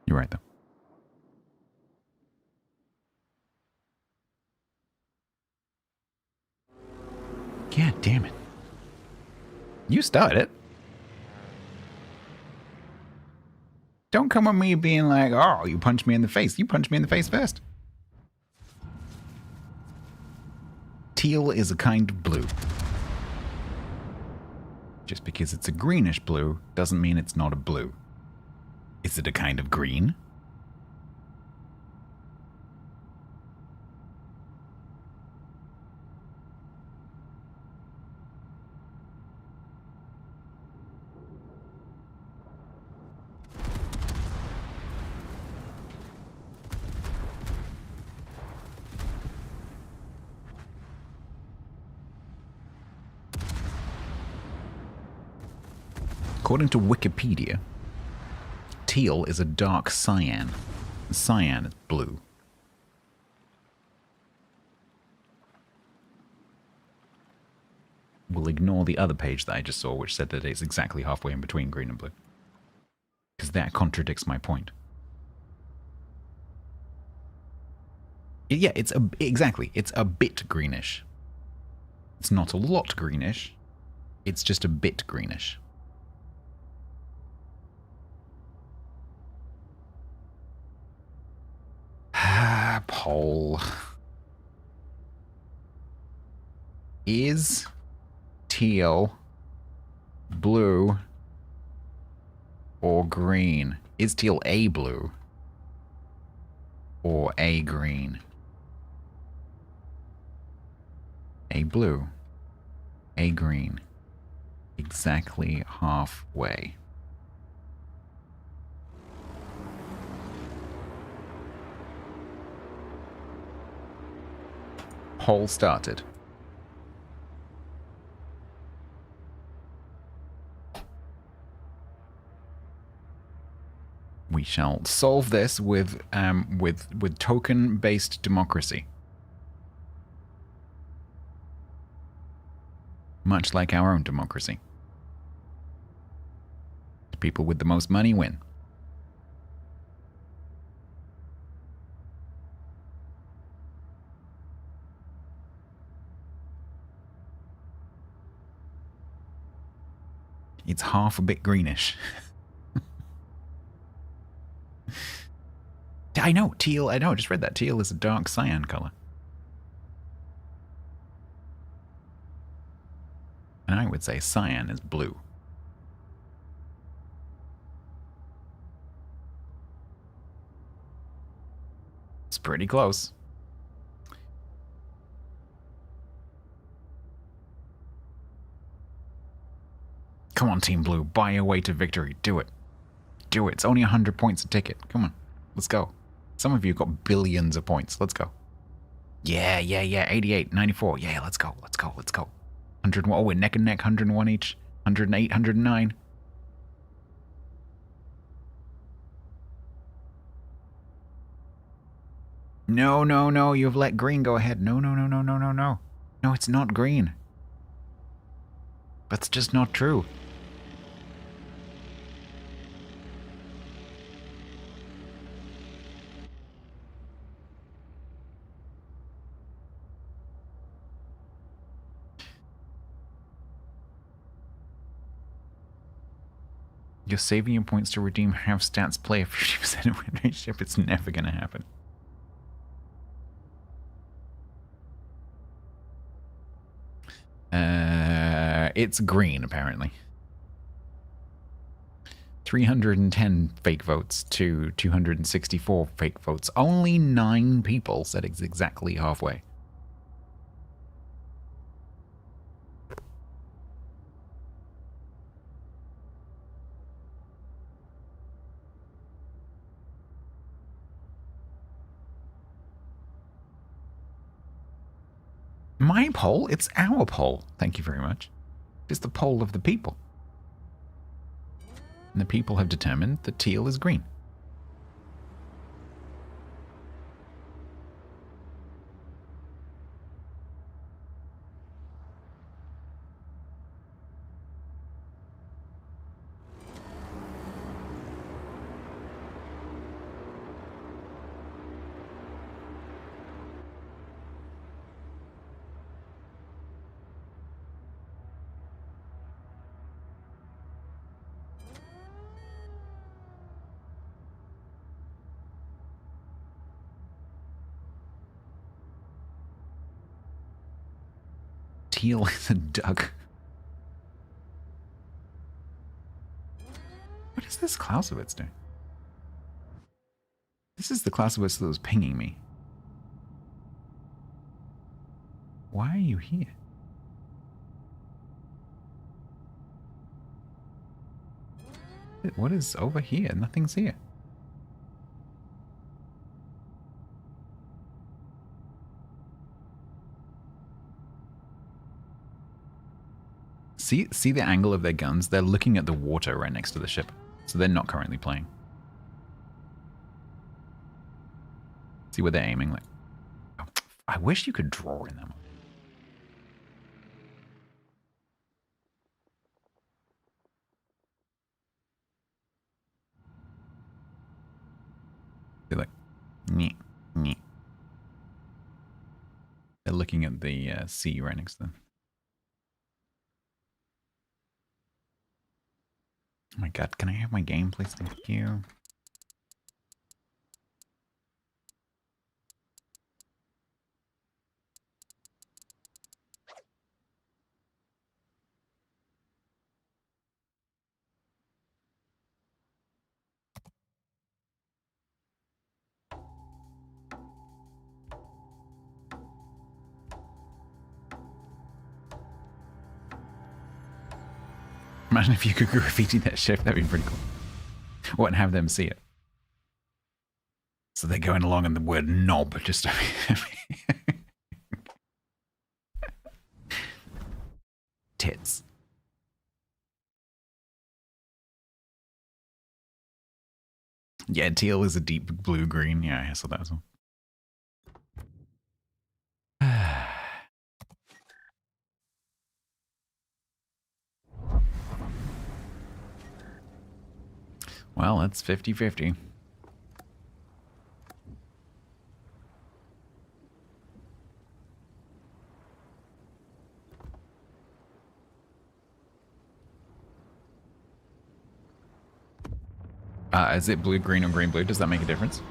[SPEAKER 1] You're right, though. God damn it. You started it. Don't come at me being like, oh, you punched me in the face. You punched me in the face first. Teal is a kind of blue. Just because it's a greenish blue doesn't mean it's not a blue. Is it a kind of green? According to Wikipedia, teal is a dark cyan. Cyan is blue. We'll ignore the other page that I just saw, which said that it's exactly halfway in between green and blue. Because that contradicts my point. Yeah, it's exactly. It's a bit greenish. It's not a lot greenish. It's just a bit greenish. Poll. Is teal blue or green? Is teal a blue or a green? A blue, a green, exactly halfway. Poll started. We shall solve this with token-based democracy. Much like our own democracy. The people with the most money win. It's half a bit greenish. I know, teal, I just read that. Teal is a dark cyan color. And I would say cyan is blue. It's pretty close. Come on, Team Blue. Buy your way to victory. Do it. Do it. It's only 100 points a ticket. Come on. Let's go. Some of you got billions of points. Let's go. Yeah. 88, 94. Yeah, let's go. 101. Oh, we're neck and neck. 101 each. 108, 109. No, no, no, you've let green go ahead. No, no, no, no, no, no, no. No, it's not green. That's just not true. You're saving your points to redeem have stats play a 50% win rate ship. It's never going to happen. It's green, apparently. 310 fake votes to 264 fake votes. Only 9 people said it's exactly halfway. My poll? It's our poll. Thank you very much. It's the poll of the people. And the people have determined that teal is green. Teal is a duck. What is this Clausewitz doing? This is the Clausewitz that was pinging me. Why are you here? What is over here? Nothing's here. See the angle of their guns? They're looking at the water right next to the ship. So they're not currently playing. See where they're aiming? Like, oh, I wish you could draw in them. They're like, nyeh, nyeh. They're looking at the sea right next to them. Oh my god, can I have my game, please? Thank you. Imagine if you could graffiti that ship, that'd be pretty cool. Or and have them see it. So they're going along and the word knob just... Tits. Yeah, teal is a deep blue-green. Yeah, I saw that as well. Well, it's 50-50. Is it blue-green or green-blue? Does that make a difference?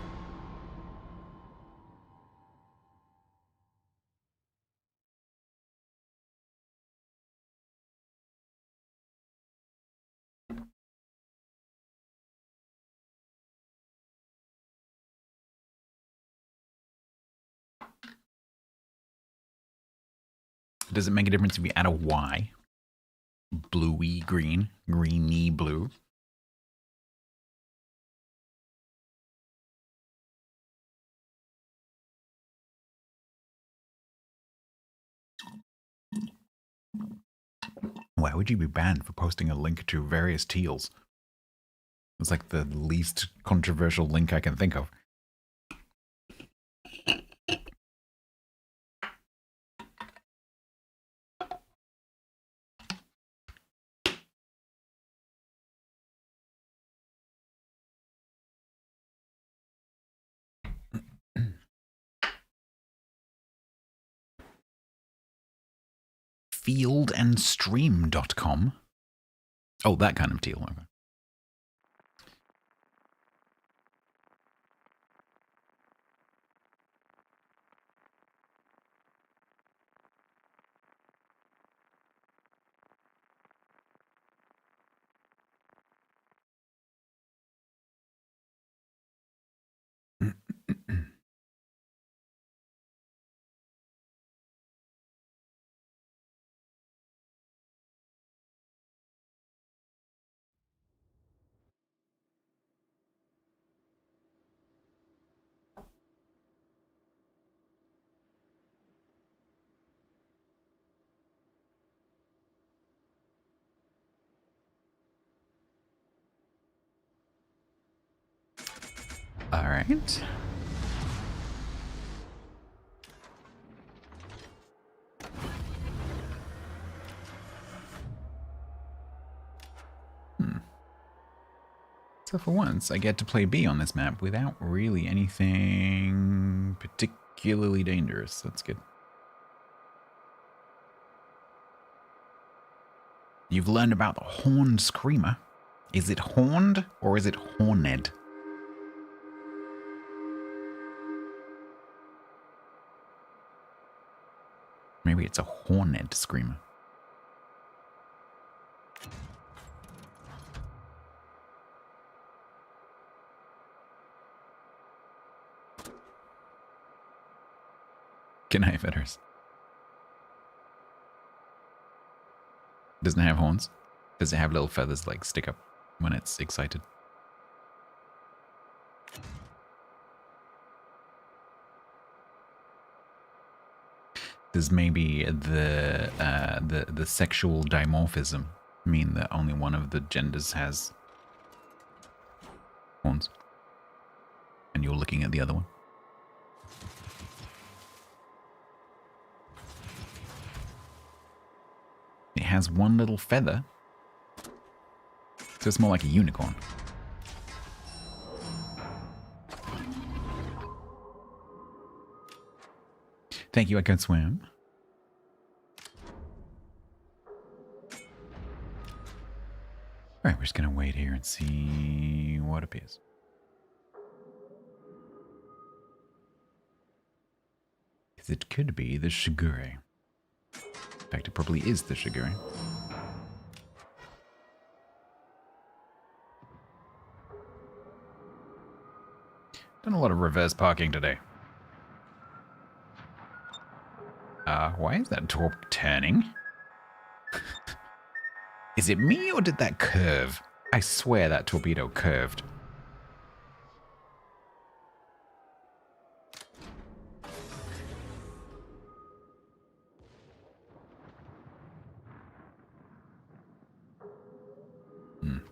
[SPEAKER 1] Does it make a difference if we add a Y? Bluey green, greeny blue. Why would you be banned for posting a link to various teals? It's like the least controversial link I can think of. fieldandstream.com. Oh, that kind of teal. Okay. All right. So for once, I get to play B on this map without really anything particularly dangerous. That's good. You've learned about the horned screamer. Is it horned or is it horned? Maybe it's a horned screamer. Good night, Fetters. Doesn't it have horns? Does it have little feathers like stick up when it's excited? Does maybe the sexual dimorphism mean that only one of the genders has horns, and you're looking at the other one? It has one little feather, so it's more like a unicorn. Thank you, I can swim. Alright, we're just gonna wait here and see what appears. Because it could be the Shigure. In fact, it probably is the Shigure. Done a lot of reverse parking today. Why is that torp turning? Is it me or did that curve? I swear that torpedo curved.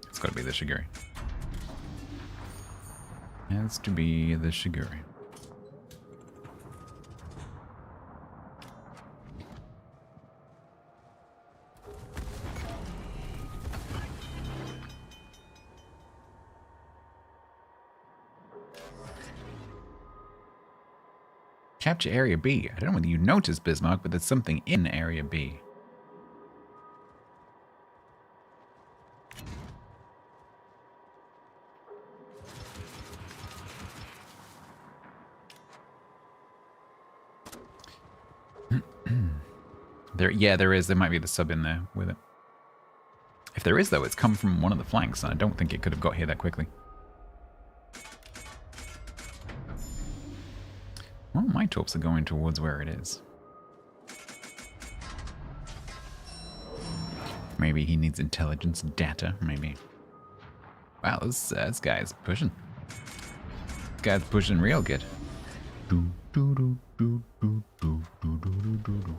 [SPEAKER 1] It's gotta be the Shigure. Has to be the Shigure. Capture Area B. I don't know whether you noticed, Bismarck, but there's something in Area B. There is. There might be the sub in there with it. If there is, though, it's come from one of the flanks, and I don't think it could have got here that quickly. Well, my torps are going towards where it is. Maybe he needs intelligence data, maybe. Wow, this guy's pushing. This guy's pushing real good. Do, do, do, do, do, do, do, do, do, do.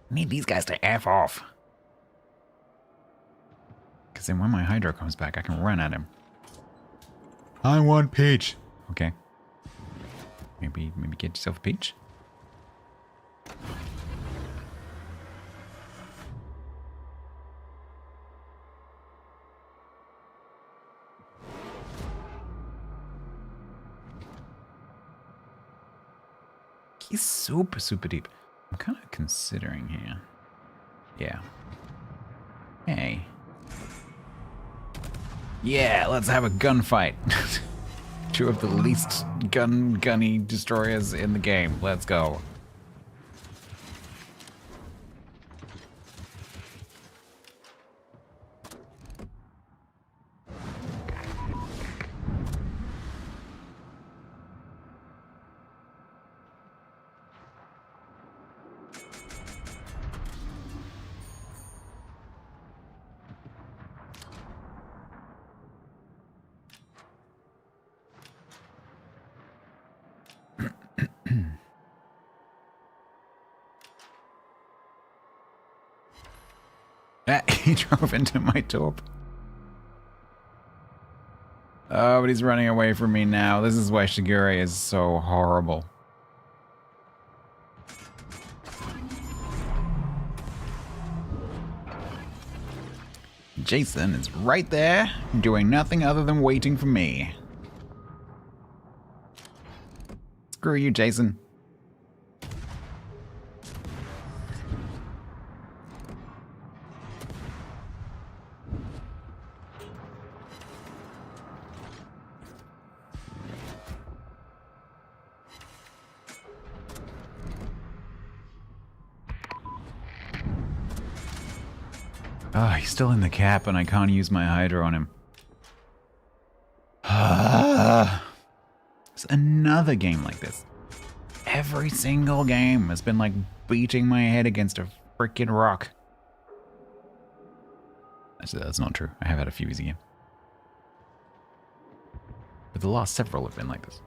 [SPEAKER 1] Need these guys to F off. Because Because then when my Hydro comes back, I can run at him. I want Peach. Okay. Maybe get yourself a Peach. He's super, super deep. I'm kind of considering here. Yeah. Hey. Yeah, let's have a gunfight. Two of the least gunny destroyers in the game. Let's go. He drove into my torp. Oh, but he's running away from me now. This is why Shigure is so horrible. Jason is right there, doing nothing other than waiting for me. Screw you, Jason. Oh, he's still in the cap and I can't use my Hydra on him. It's another game like this. Every single game has been like beating my head against a freaking rock. Actually, that's not true. I have had a few easy games. But the last several have been like this.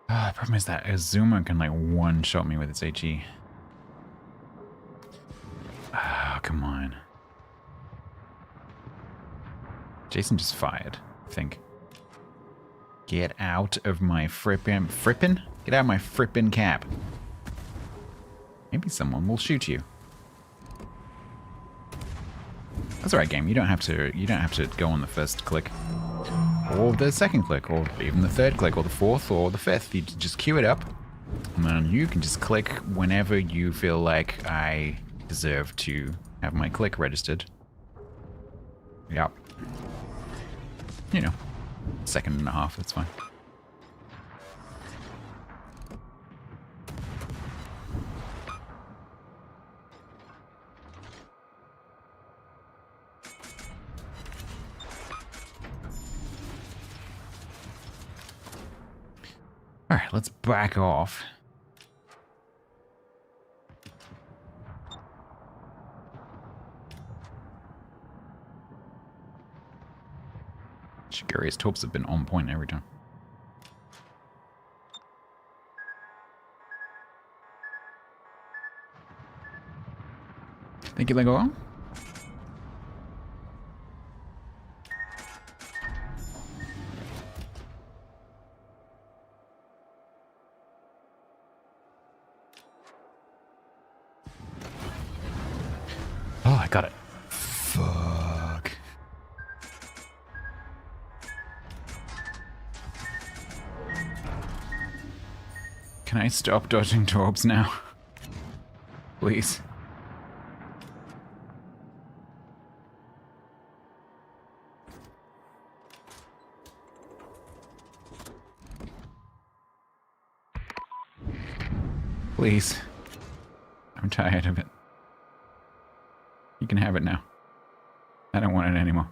[SPEAKER 1] The problem is that Azuma can like one-shot me with its HE. Ah, come on. Jason just fired, I think. Get out of my frippin'? Get out of my frippin' cap. Maybe someone will shoot you. That's alright, game. You don't have to go on the first click. Or the second click, or even the third click, or the fourth, or the fifth. You just queue it up, and then you can just click whenever you feel like I deserve to have my click registered. Yep. You know, second and a half, that's fine. Alright, let's back off. Shigure's torps have been on point every time. Think you let go on? Oh, I got it. Fuck. Can I stop dodging torps now? Please. Please. I'm tired of it. You can have it now. I don't want it anymore.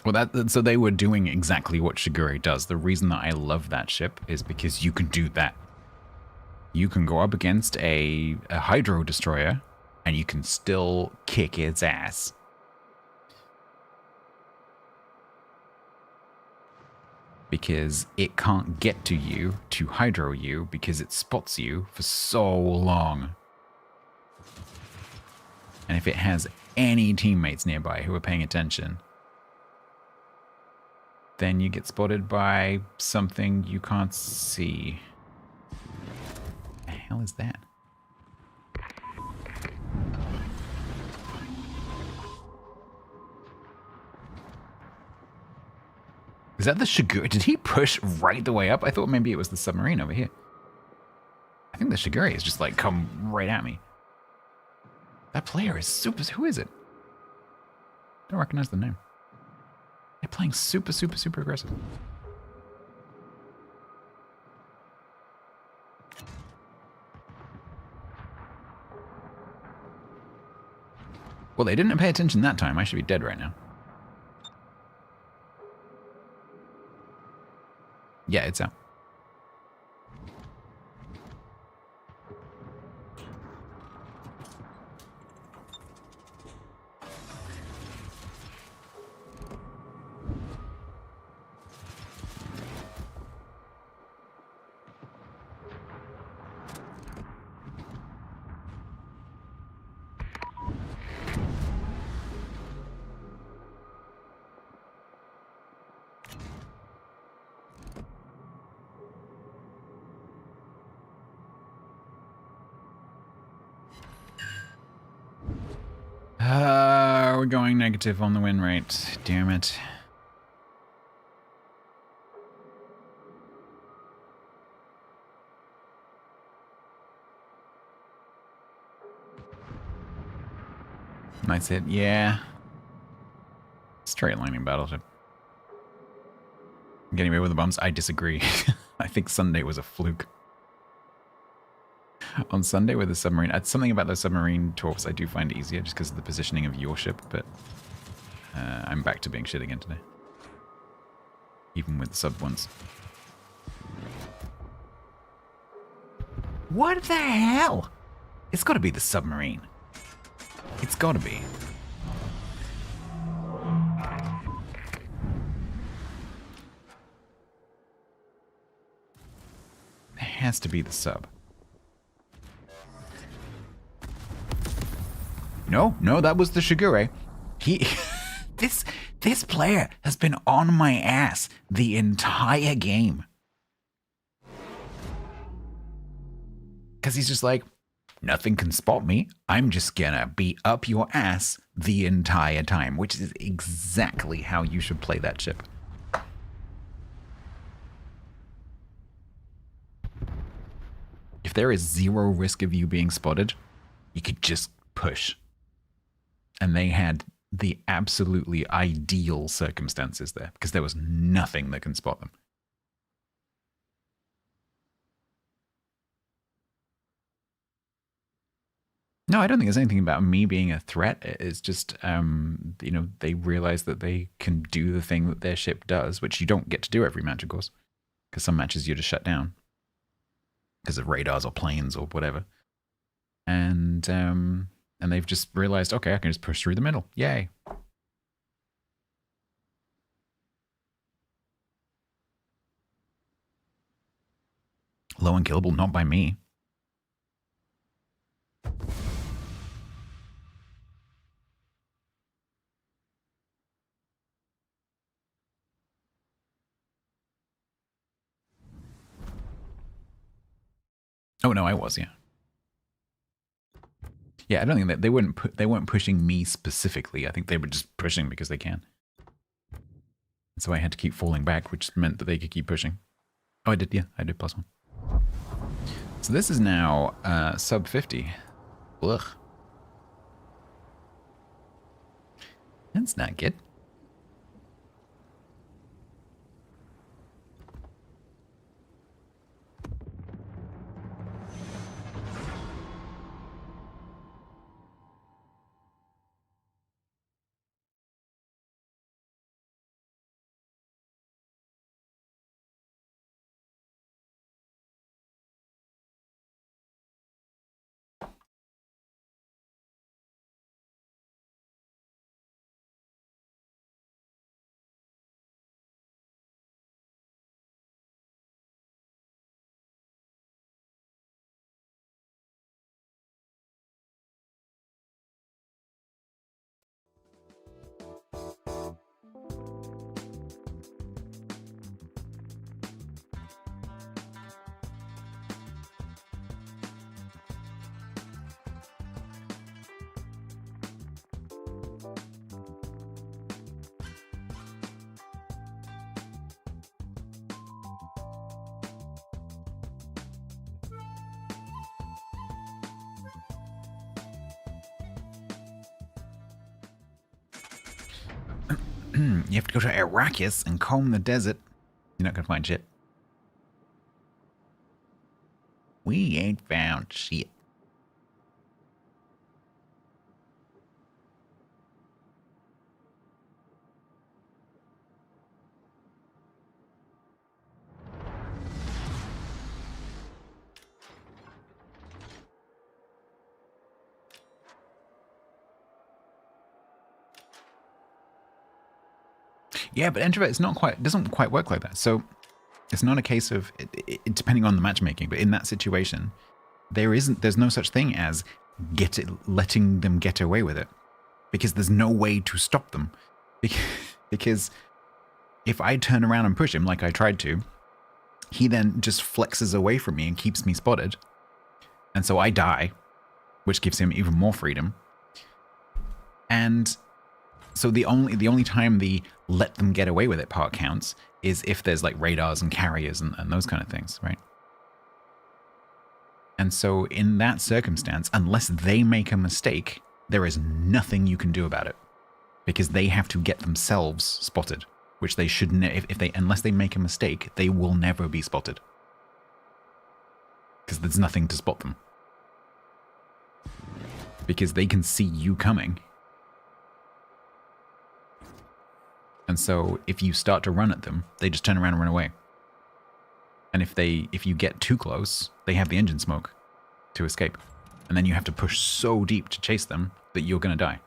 [SPEAKER 1] Well, so they were doing exactly what Shigure does. The reason that I love that ship is because you can do that. You can go up against a Hydro Destroyer, and you can still kick its ass. Because it can't get to you, to Hydro you, because it spots you for so long. And if it has any teammates nearby who are paying attention, then you get spotted by something you can't see. What the hell is that? Is that the Shigure? Did he push right the way up? I thought maybe it was the submarine over here. I think the Shigure has just like come right at me. That player is super... Who is it? Don't recognize the name. They're playing super aggressive. Well, they didn't pay attention that time. I should be dead right now. Yeah, it's out. We're going negative on the win rate. Damn it. Nice hit. Yeah. Straight lining battleship. Getting away with the bumps? I disagree. I think Sunday was a fluke. On Sunday with the submarine, something about those submarine talks I do find easier just because of the positioning of your ship, but I'm back to being shit again today. Even with the sub ones. What the hell? It's got to be the submarine. It's got to be. It has to be the sub. No, that was the Shigure. This player has been on my ass the entire game. Because he's just like, nothing can spot me. I'm just gonna be up your ass the entire time, which is exactly how you should play that ship. If there is zero risk of you being spotted, you could just push. And they had the absolutely ideal circumstances there because there was nothing that can spot them. No, I don't think there's anything about me being a threat. It's just, you know, they realize that they can do the thing that their ship does, which you don't get to do every match, of course, because some matches you're just shut down because of radars or planes or whatever. And they've just realized, okay, I can just push through the middle. Yay. Low and killable, not by me. Oh no, I was, yeah. Yeah, I don't think that they weren't pushing me specifically. I think they were just pushing because they can. So I had to keep falling back, which meant that they could keep pushing. Oh, I did, yeah, I did +1. So this is now sub 50. Ugh. That's not good. You have to go to Arrakis and comb the desert. You're not going to find shit. We ain't found shit. Yeah, but introvert is not quite, doesn't quite work like that. So it's not a case of depending on the matchmaking, but in that situation, there's no such thing as letting them get away with it, because there's no way to stop them. Because if I turn around and push him like I tried to, he then just flexes away from me and keeps me spotted, and so I die, which gives him even more freedom. And so the only time the let them get away with it part counts is if there's like radars and carriers and those kind of things, right? And so in that circumstance, unless they make a mistake, there is nothing you can do about it, because they have to get themselves spotted, which they should unless they make a mistake, they will never be spotted, because there's nothing to spot them, because they can see you coming. And so if you start to run at them, they just turn around and run away. And if you get too close, they have the engine smoke to escape. And then you have to push so deep to chase them that you're going to die.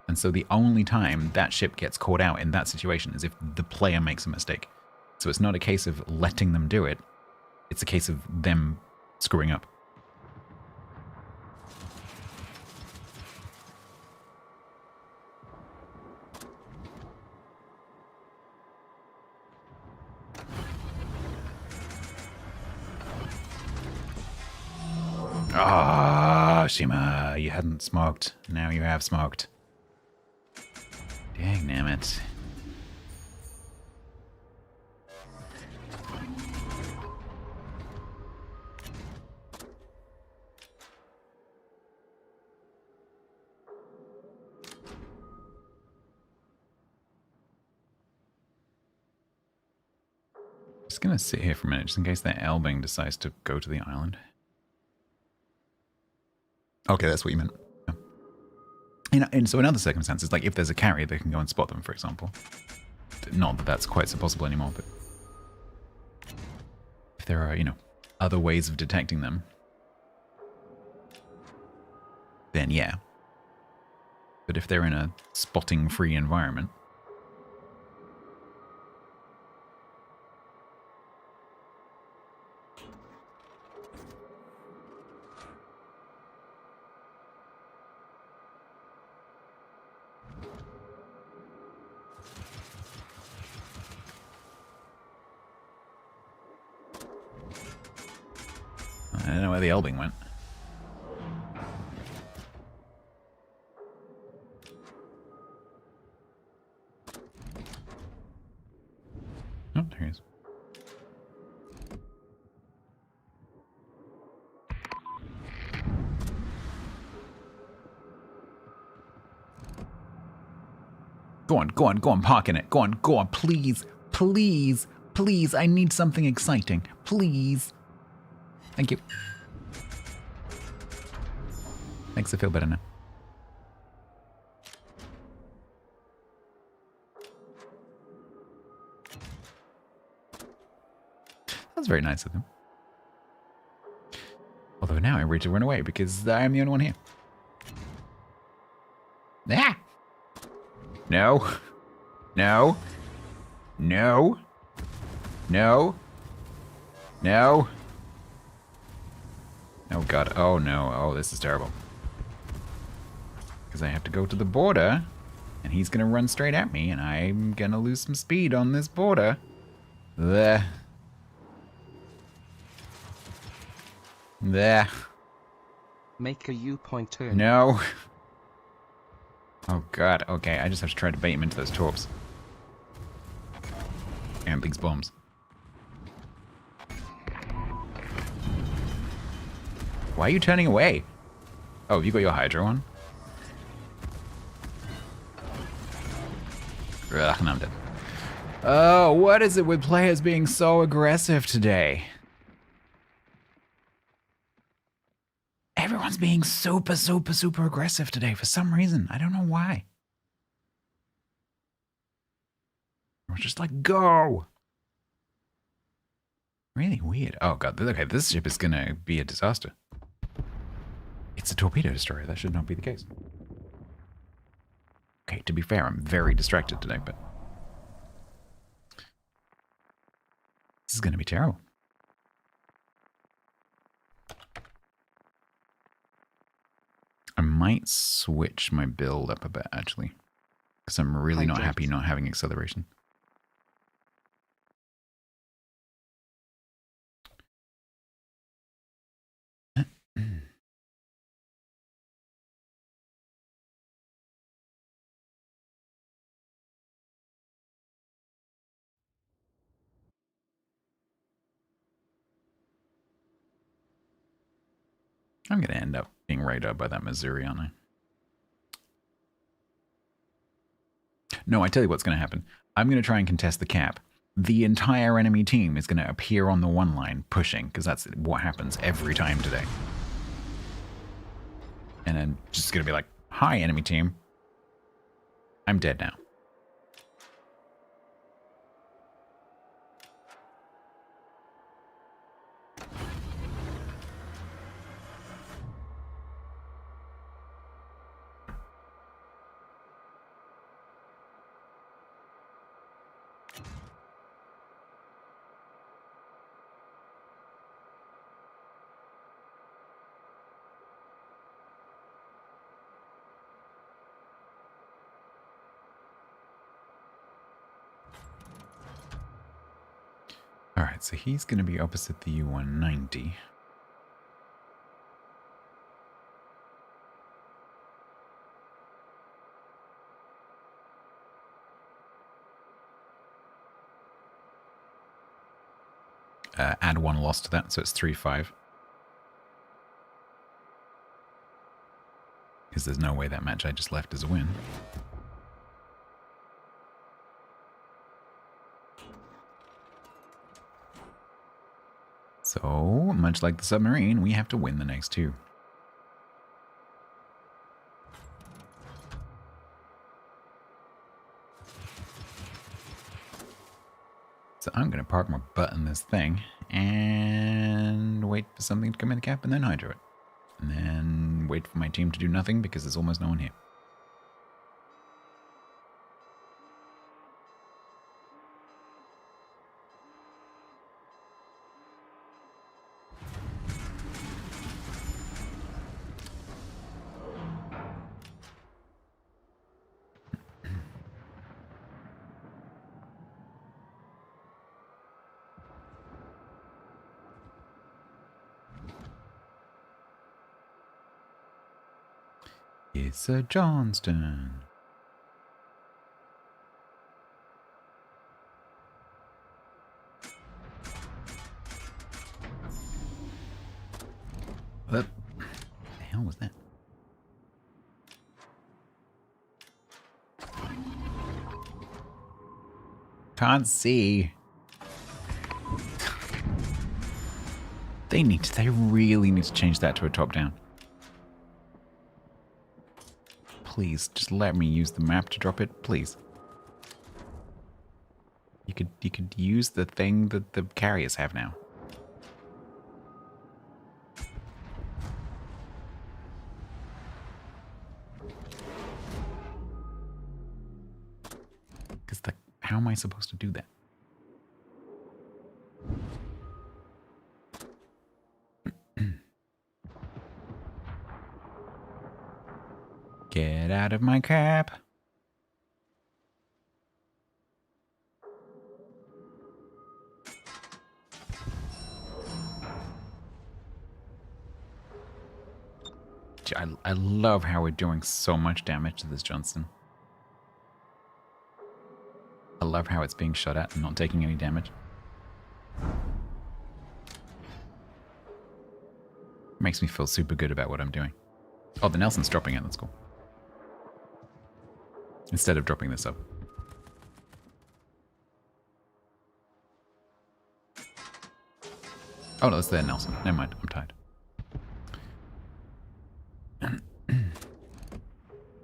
[SPEAKER 1] And so the only time that ship gets caught out in that situation is if the player makes a mistake. So it's not a case of letting them do it. It's a case of them screwing up. Ah, Shima, you hadn't smoked. Now you have smoked. Dang damn it. Just gonna sit here for a minute, just in case that Elbing decides to go to the island. Okay, that's what you meant. Yeah. And so in other circumstances, like if there's a carrier, they can go and spot them, for example. Not that that's quite so possible anymore, but if there are, other ways of detecting them, then yeah. But if they're in a spotting-free environment, I don't know where the Elbing went. Oh, there he is. Go on, park in it. Go on, please, please, please, I need something exciting. Please. Thank you. Makes it feel better now. That's very nice of them. Although now I'm ready to run away because I am the only one here. Ah! No. No. No. No. No. Oh god, oh no, oh this is terrible. Because I have to go to the border, and he's gonna run straight at me, and I'm gonna lose some speed on this border. There. There.
[SPEAKER 3] Make a U-point turn.
[SPEAKER 1] No. Oh god, okay, I just have to try to bait him into those torps. And these bombs. Why are you turning away? Oh, have you got your Hydra on? Ugh, and I'm dead. Oh, what is it with players being so aggressive today? Everyone's being super, super, super aggressive today for some reason. I don't know why. I was just like, go! Really weird. Oh god, okay, this ship is gonna be a disaster. It's a torpedo destroyer, that should not be the case. Okay, to be fair, I'm very distracted today, but... this is gonna be terrible. I might switch my build up a bit, actually. Because I'm really not happy not having acceleration. I'm going to end up being radar by that Missouri, aren't I? No, I tell you what's going to happen. I'm going to try and contest the cap. The entire enemy team is going to appear on the one line, pushing, because that's what happens every time today. And then just going to be like, hi, enemy team. I'm dead now. Alright, so he's going to be opposite the U-190. Add 1 loss to that, so it's 3-5. Because there's no way that match I just left is a win. So, much like the submarine, we have to win the next 2. So I'm going to park my butt in this thing and wait for something to come in the cap and then hydro it. And then wait for my team to do nothing because there's almost no one here. It's a Johnston. What the hell was that? Can't see. They really need to change that to a top down. Please, just let me use the map to drop it, please. You could use the thing that the carriers have now. Because how am I supposed to do that? Get out of my cap. I love how we're doing so much damage to this Johnston. I love how it's being shot at and not taking any damage. Makes me feel super good about what I'm doing. Oh, the Nelson's dropping it. That's cool. Instead of dropping this up. Oh, no, that's there, Nelson. Never mind, I'm tired.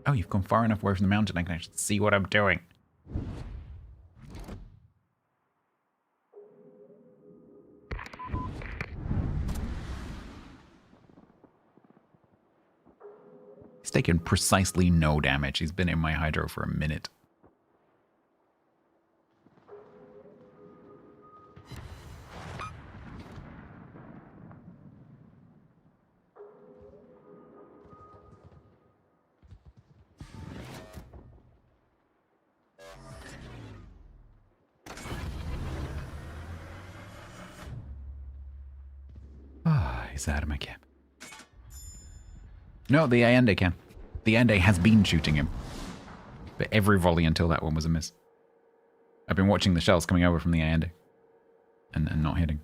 [SPEAKER 1] Oh, you've gone far enough away from the mountain, I can actually see what I'm doing. He's taken precisely no damage. He's been in my hydro for a minute. Ah, he's out of my camp. No, the Allende can. The Allende has been shooting him. But every volley until that one was a miss. I've been watching the shells coming over from the Allende. And not hitting.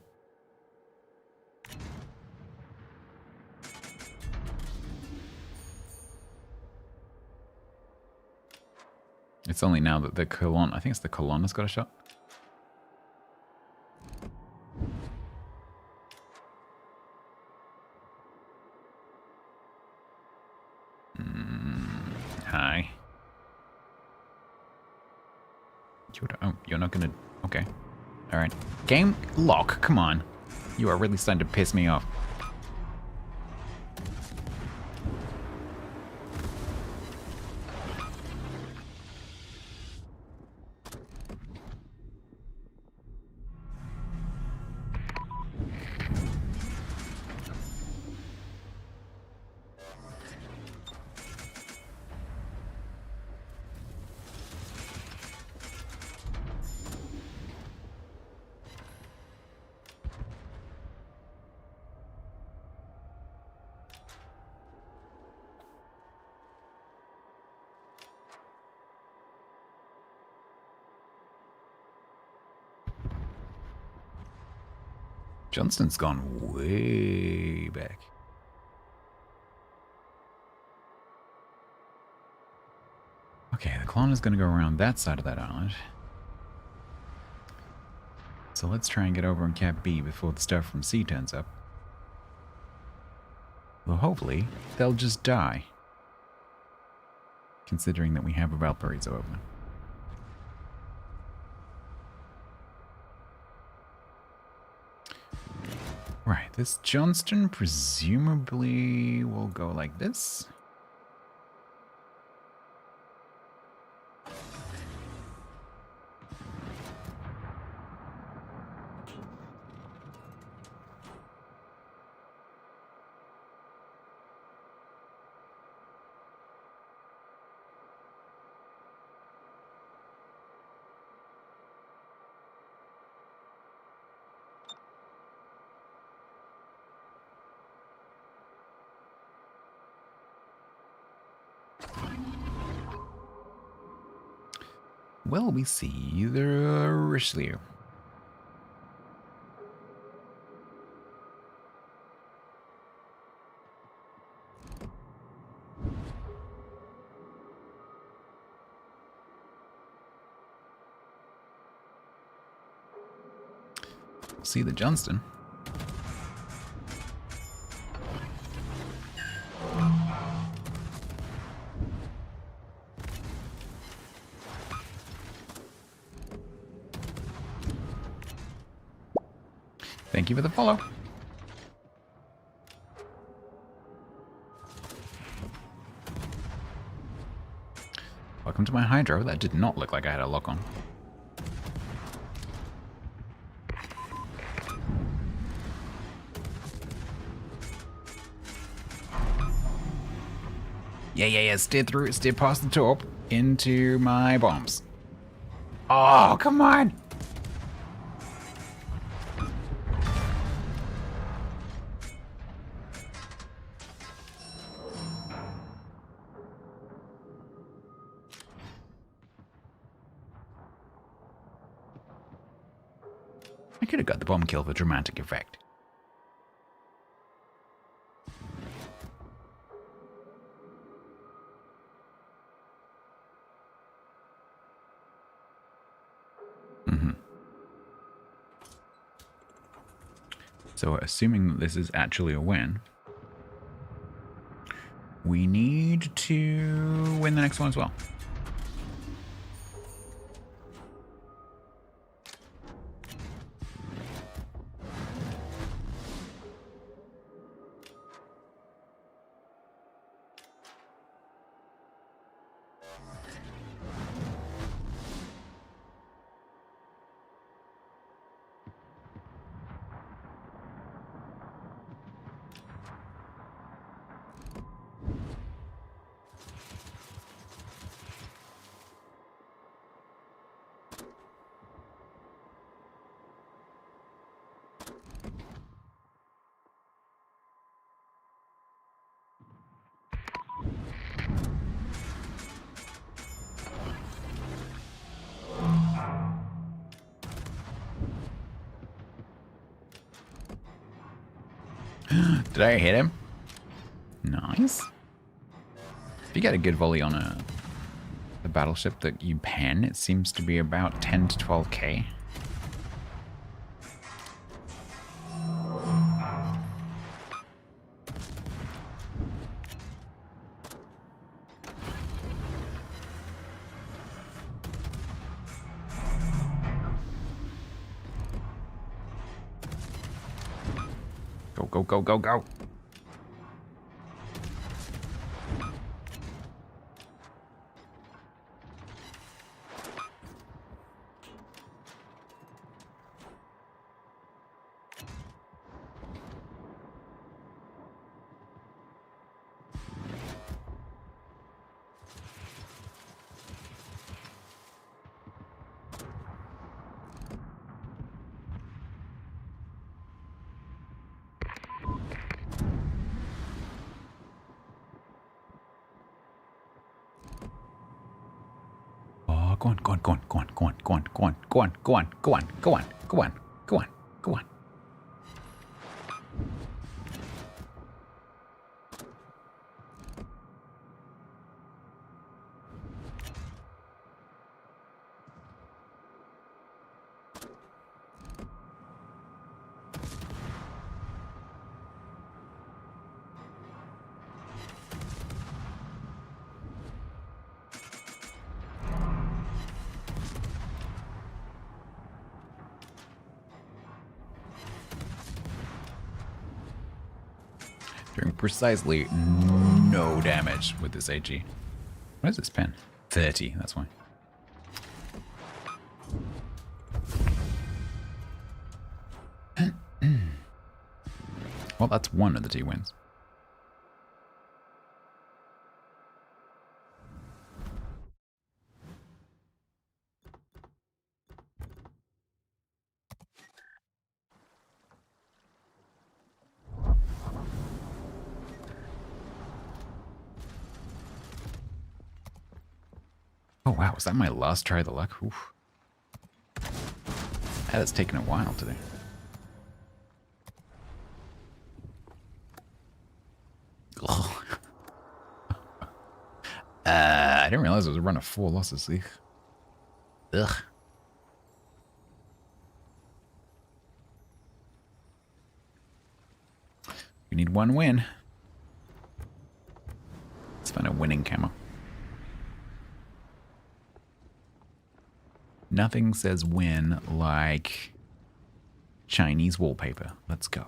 [SPEAKER 1] It's only now that the Colon... I think it's the Colon has got a shot. Hi. You're not gonna... Okay. Alright. Game lock, come on. You are really starting to piss me off. Johnston's gone way back. Okay, the Colon is going to go around that side of that island. So let's try and get over on Cap B before the stuff from C turns up. Well, hopefully, they'll just die. Considering that we have a Valparaiso open. Right, this Johnston presumably will go like this. Well, we see the Richelieu. See the Johnston. Thank you for the follow. Welcome to my hydro. That did not look like I had a lock on. Yeah. Steer through, steer past the top into my bombs. Oh, come on. I could have got the bomb kill for dramatic effect. So assuming that this is actually a win, we need to win the next one as well. Did I hit him? Nice. If you get a good volley on a battleship that you pen, it seems to be about 10 to 12k. Go, go, go, go, go. Go on, go on, go on, go on, go on, go on, go on, go on, go on, go on, go on, go on, go on, go on. Doing precisely no damage with this AG. What is this pen? 30, that's why. Well, that's one of the 2 wins. Oh wow, was that my last try of the luck? Oof. That has taken a while today. Oh. I didn't realize it was a run of 4 losses. Ugh. We need 1 win. Let's find a winning camo. Nothing says win like Chinese wallpaper. Let's go.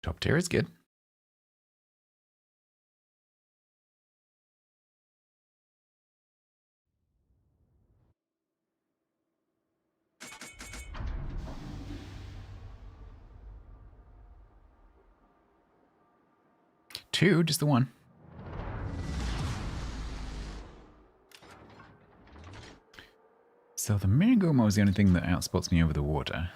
[SPEAKER 1] Top tier is good. Two, just the one. So the Miragomo is the only thing that outspots me over the water.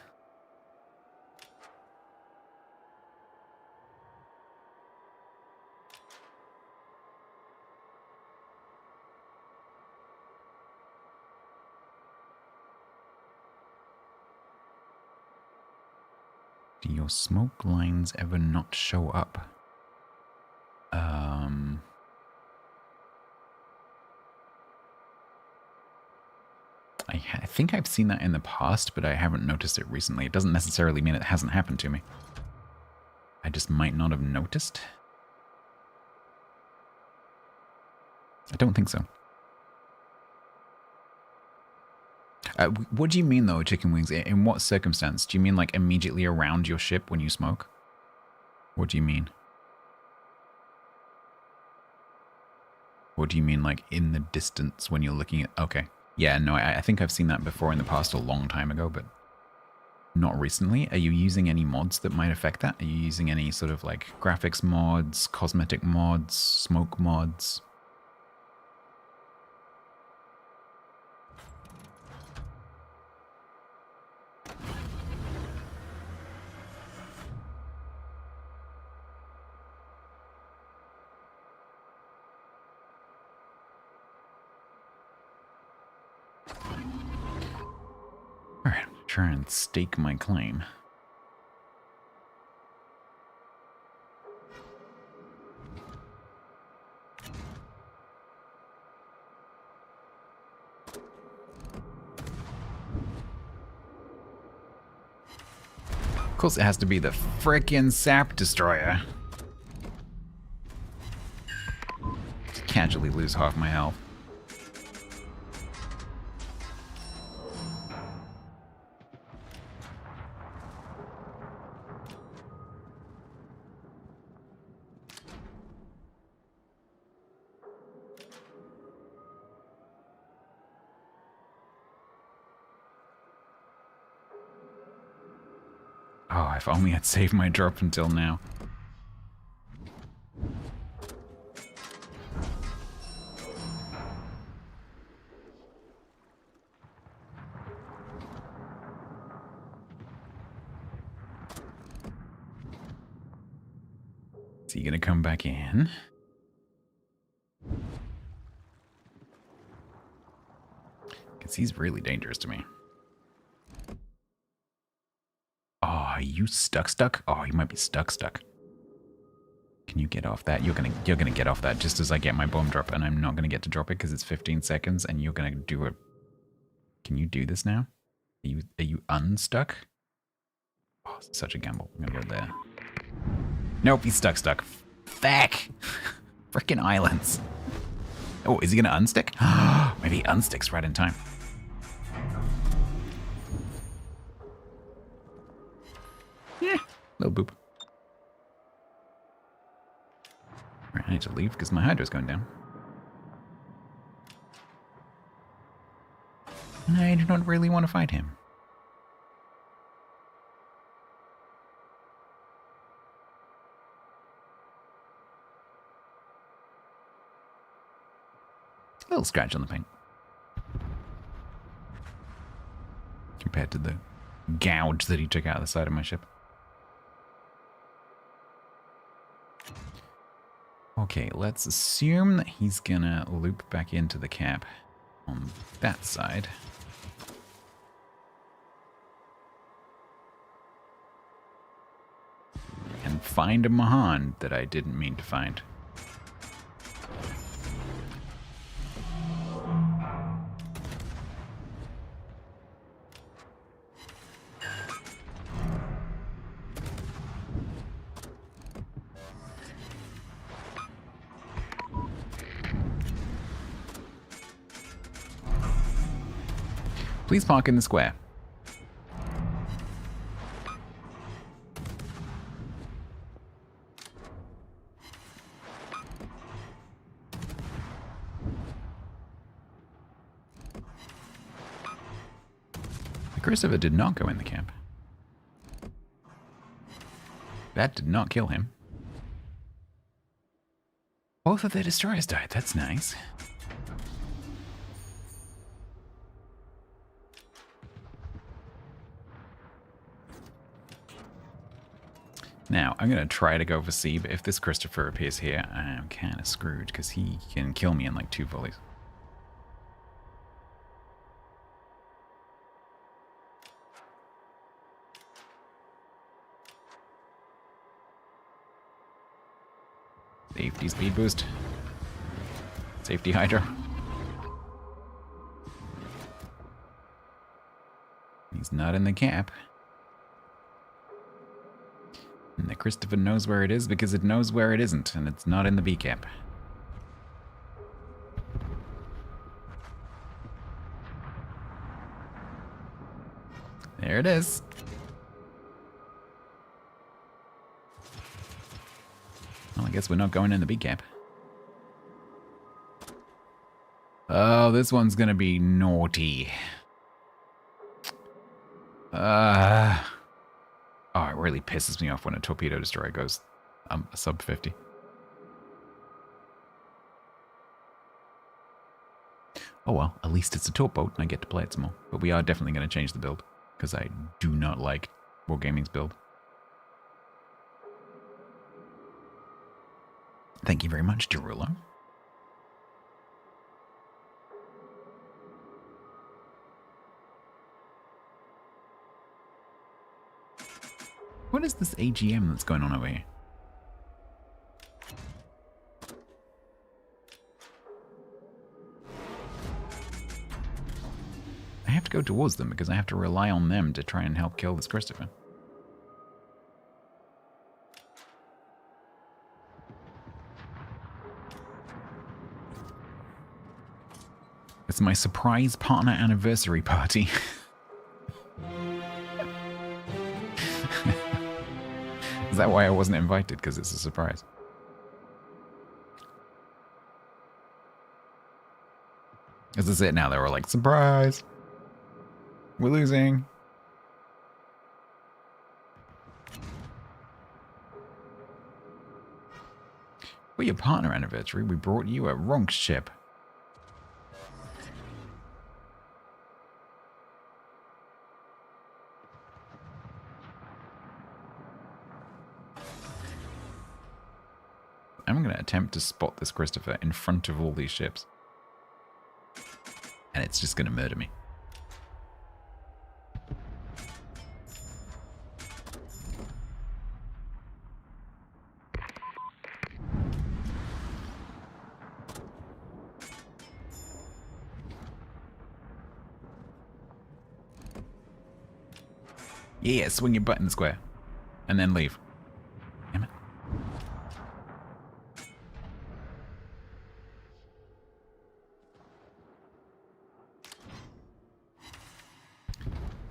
[SPEAKER 1] Do your smoke lines ever not show up? I think I've seen that in the past, but I haven't noticed it recently. It doesn't necessarily mean it hasn't happened to me. I just might not have noticed. I don't think so. What do you mean, though, chicken wings? In what circumstance? Do you mean, like, immediately around your ship when you smoke? What do you mean? What do you mean, like, in the distance when you're looking at... Okay. Yeah, no, I think I've seen that before in the past a long time ago, but not recently. Are you using any mods that might affect that? Are you using any sort of, like, graphics mods, cosmetic mods, smoke mods? Alright, try and stake my claim. Of course it has to be the frickin' sap destroyer. Casually lose half my health. Oh, if only I'd saved my drop until now. Is he gonna come back in? Because he's really dangerous to me. Oh, are you stuck? Oh, you might be stuck. Can you get off that? You're gonna get off that just as I get my bomb drop, and I'm not gonna get to drop it because it's 15 seconds, and you're gonna do it. Can you do this now? Are you unstuck? Oh, it's such a gamble. I'm gonna go there. Nope, he's stuck. Feck! Frickin' islands. Oh, is he gonna unstick? Maybe he unsticks right in time. Yeah, little boop. Right, I need to leave because my hydra's going down. And I do not really want to fight him. A little scratch on the paint. Compared to the gouge that he took out of the side of my ship. Okay, let's assume that he's gonna loop back into the cap on that side. And find a Mahan that I didn't mean to find. Please park in the square. The Christopher did not go in the camp. That did not kill him. Both of their destroyers died. That's nice. Now, I'm going to try to go for C, but if this Christopher appears here, I'm kind of screwed, because he can kill me in like 2 volleys. Safety speed boost. Safety hydro. He's not in the cap. And the Christopher knows where it is because it knows where it isn't, and it's not in the B cap. There it is. Well, I guess we're not going in the B cap. Oh, this one's gonna be naughty. Oh, it really pisses me off when a torpedo destroyer goes sub 50. Oh well, at least it's a torp boat and I get to play it some more. But we are definitely going to change the build, because I do not like Wargaming's build. Thank you very much, Derulo. What is this AGM that's going on over here? I have to go towards them because I have to rely on them to try and help kill this Christopher. It's my surprise partner anniversary party. Is that why I wasn't invited? Because it's a surprise. This is it now. They were like, surprise! We're losing. For your partner anniversary, we brought you a Ronk ship. I'm going to attempt to spot this Christopher in front of all these ships. And it's just going to murder me. Yeah, swing your button square. And then leave. Damn it.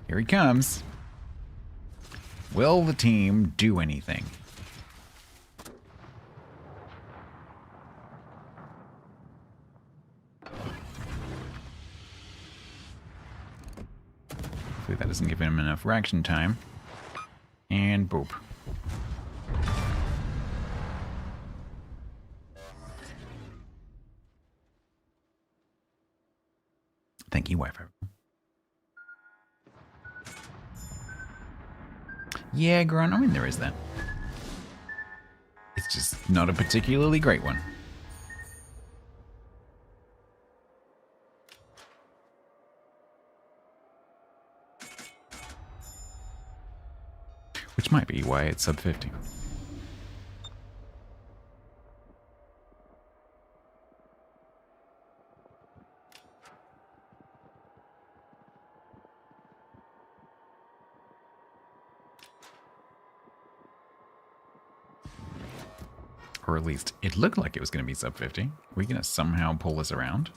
[SPEAKER 1] Here he comes. Will the team do anything? Hopefully that doesn't give him enough reaction time. And boop. Thank you, wife. Yeah, Grunt, I mean there is that. It's just not a particularly great one. Which might be why it's sub 50. Or at least it looked like it was going to be sub 50. Are we going to somehow pull this around?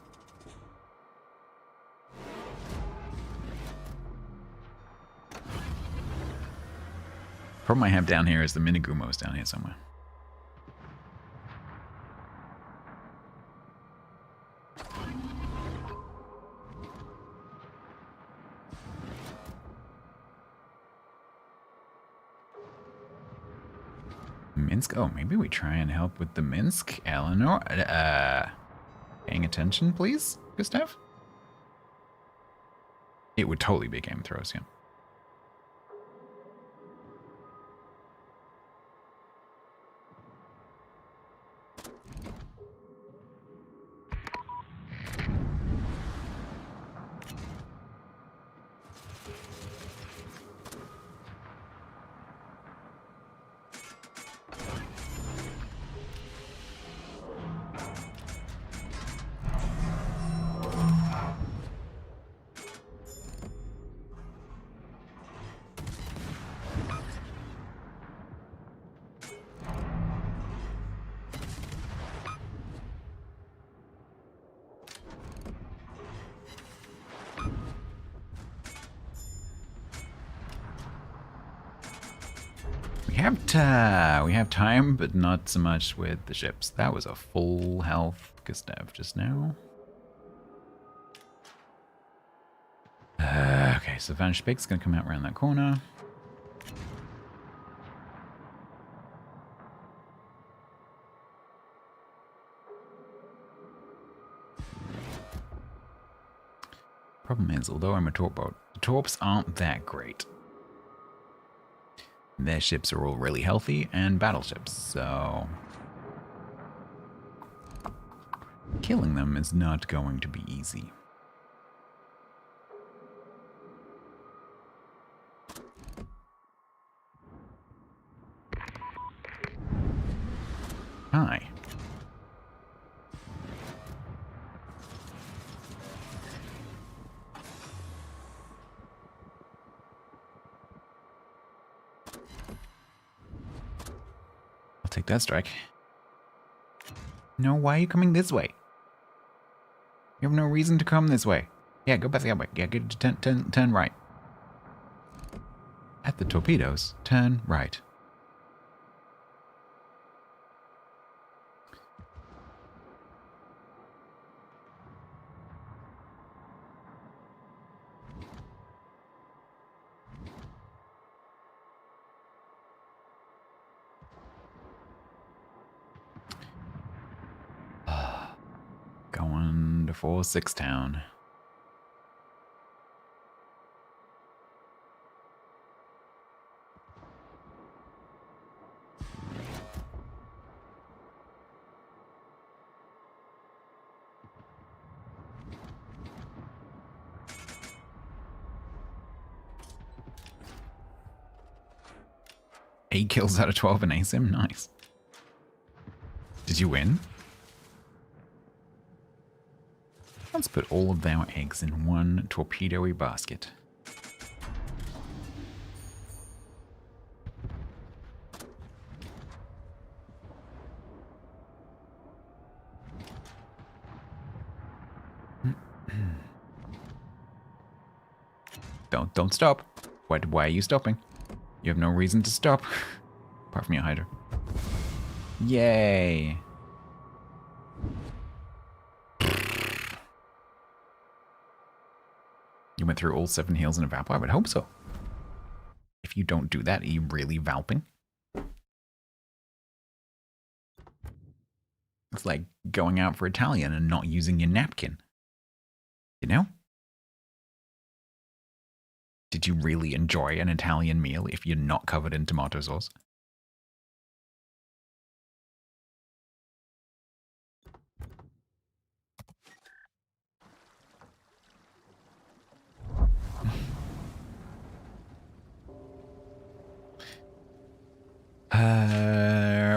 [SPEAKER 1] Problem I have down here is the Minigumo's down here somewhere. Minsk? Oh, maybe we try and help with the Minsk, Eleanor. Paying attention, please, Gustav? It would totally be Game of Thrones, yeah. We have time, but not so much with the ships. That was a full health Gustav just now. Okay, so Van Speek's gonna come out around that corner. Problem is, although I'm a torp boat, the torps aren't that great. Their ships are all really healthy and battleships, so killing them is not going to be easy. Hi. I'll take that strike. No, why are you coming this way? You have no reason to come this way. Yeah, go back the other way. Yeah, get to turn right. At the torpedoes, turn right. Going to 4-6 town. Eight kills out of 12 in ASIM? Nice. Did you win? Let's put all of our eggs in one torpedo-y basket. Don't stop. Why are you stopping? You have no reason to stop. Apart from your Hydra. Yay. You went through all 7 heals in a Valp? I would hope so. If you don't do that, are you really Valping? It's like going out for Italian and not using your napkin. You know? Did you really enjoy an Italian meal if you're not covered in tomato sauce?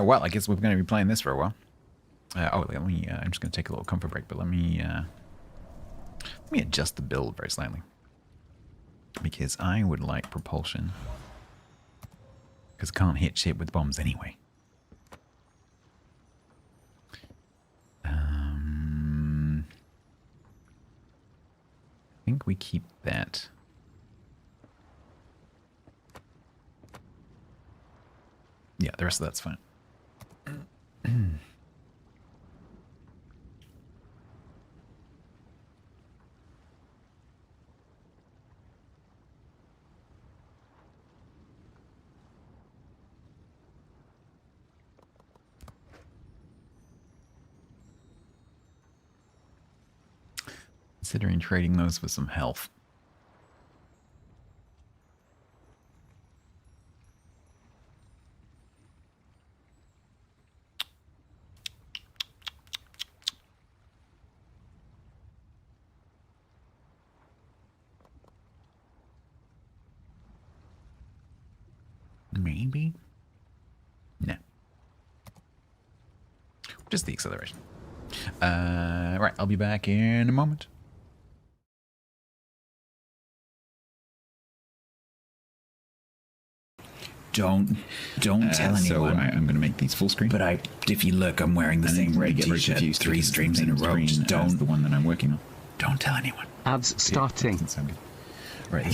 [SPEAKER 1] Well, I guess we're going to be playing this for a while. Let me. I'm just going to take a little comfort break, but let me adjust the build very slightly because I would like propulsion because I can't hit shit with bombs anyway. I think we keep that. Yeah, the rest of that's fine. Considering trading those for some health. Maybe? No. Just the acceleration. Right, I'll be back in a moment.
[SPEAKER 12] Don't tell anyone.
[SPEAKER 1] So I'm going to make these full screen.
[SPEAKER 12] But if you look, I'm wearing the same red t-shirt 3 streams in a row. Just don't.
[SPEAKER 1] The one that I'm working on.
[SPEAKER 12] Don't tell anyone.
[SPEAKER 3] Ads starting.
[SPEAKER 1] Right,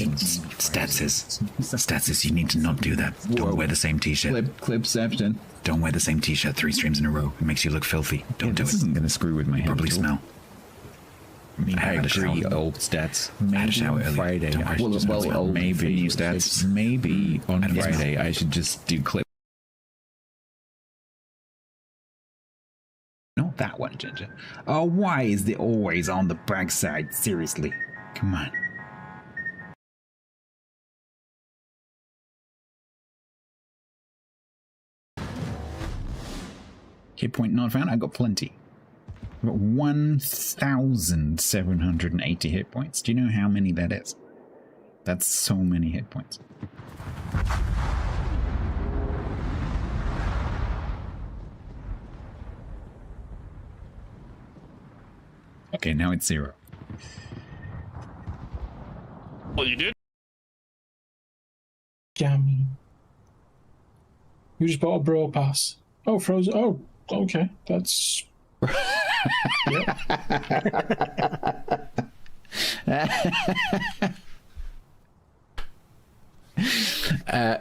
[SPEAKER 12] Stats, you need to not do that. Don't wear the same t-shirt.
[SPEAKER 1] Clip Septon.
[SPEAKER 12] Don't wear the same t-shirt 3 streams in a row. It makes you look filthy. Don't do
[SPEAKER 1] This
[SPEAKER 12] it.
[SPEAKER 1] isn't going to screw with my head.
[SPEAKER 12] Probably
[SPEAKER 1] at all.
[SPEAKER 12] smell.
[SPEAKER 1] I
[SPEAKER 12] had a
[SPEAKER 1] agree,
[SPEAKER 12] shower.
[SPEAKER 1] old stats.
[SPEAKER 12] I had a
[SPEAKER 1] Maybe
[SPEAKER 12] shower
[SPEAKER 1] on
[SPEAKER 12] earlier.
[SPEAKER 1] Friday.
[SPEAKER 12] Don't worry, just
[SPEAKER 1] Well,
[SPEAKER 12] smell.
[SPEAKER 1] maybe
[SPEAKER 12] For new stats.
[SPEAKER 1] Maybe on
[SPEAKER 12] I don't
[SPEAKER 1] Friday I should just do clip. Not that one, Ginger. Oh, why is it always on the brag side? Seriously. Come on. Hit point not found. I got plenty. I've got 1,780 hit points. Do you know how many that is? That's so many hit points. Okay, now it's 0.
[SPEAKER 10] Well, you did.
[SPEAKER 6] Gammy. You just bought a bro pass. Oh, Frozen. Oh, okay. That's.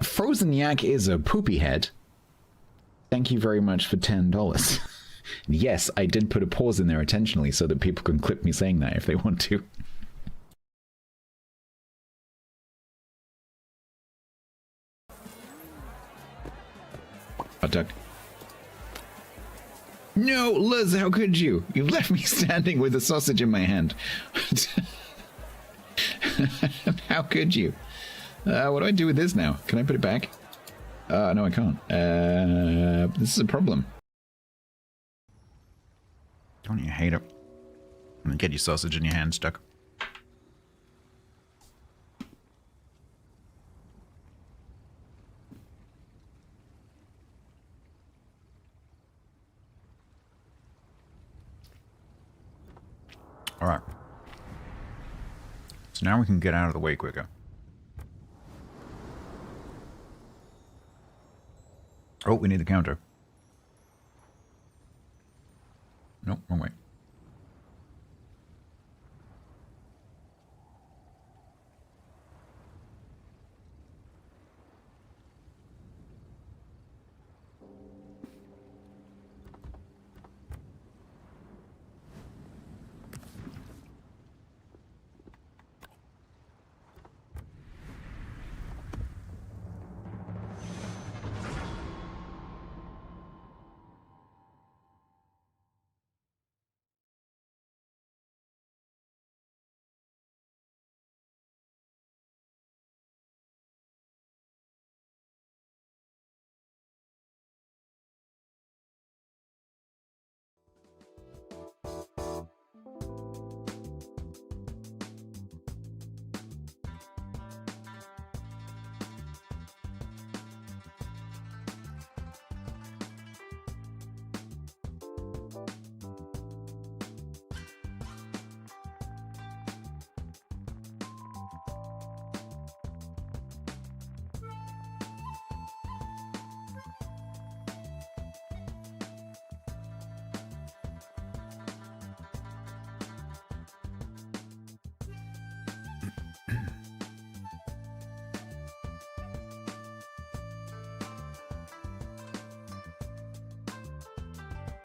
[SPEAKER 1] Frozen Yak is a poopy head. Thank you very much for $10. Yes, I did put a pause in there intentionally so that people can clip me saying that if they want to. Hot dog. No, Liz, how could you? You left me standing with a sausage in my hand. How could you? What do I do with this now? Can I put it back? No, I can't. This is a problem. Don't you hate it? And get your sausage in your hand stuck. Alright. So now we can get out of the way quicker. Oh, we need the counter. Nope, wrong way.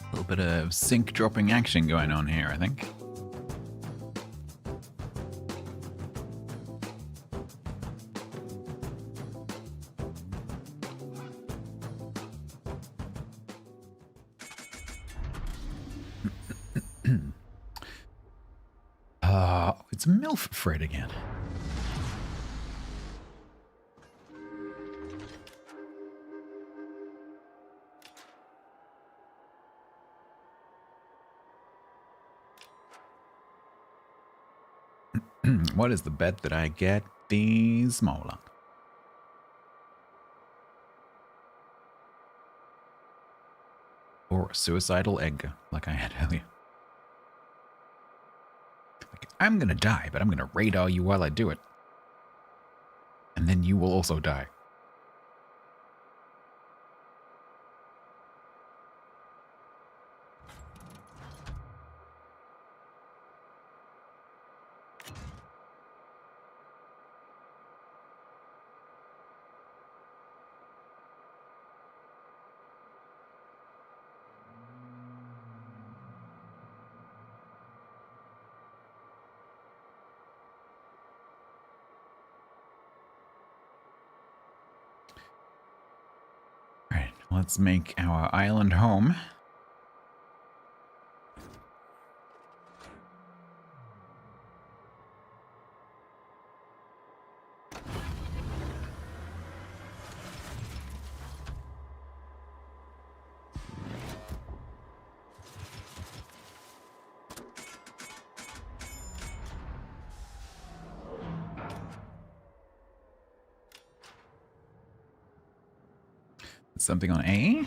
[SPEAKER 1] A little bit of sync dropping action going on here, I think. It's MILF Fred again. What is the bet that I get the smaller? Or a suicidal egg, like I had earlier. Like, I'm gonna die, but I'm gonna radar you while I do it. And then you will also die. Let's make our island home. Something on A.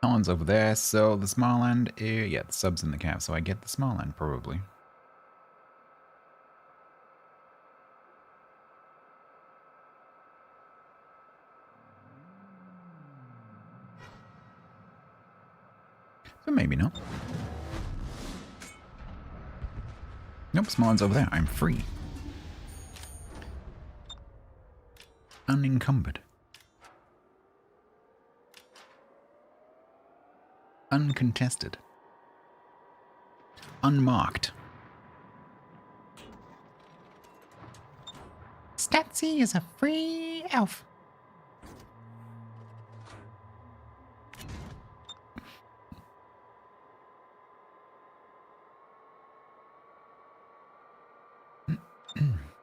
[SPEAKER 1] Someone's over there, so the small end, yeah, the sub's in the cap, so I get the small end probably. But maybe not. Nope, small end's over there. I'm free. Unencumbered. Uncontested. Unmarked. Statsy is a free elf.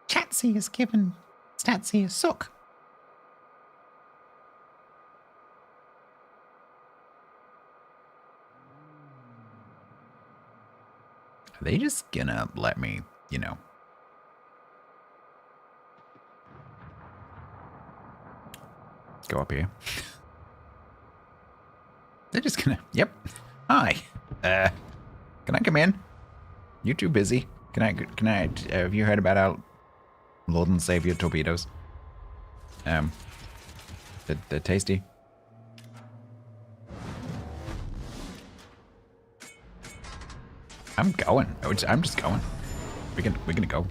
[SPEAKER 1] Chatsy has given Statsy a sook. Are they just gonna let me, you know, go up here? They're just gonna, yep. Hi. Can I come in? You too busy. Can I, have you heard about our Lord and Savior torpedoes? They're tasty. I'm going. I'm just going. We're gonna go.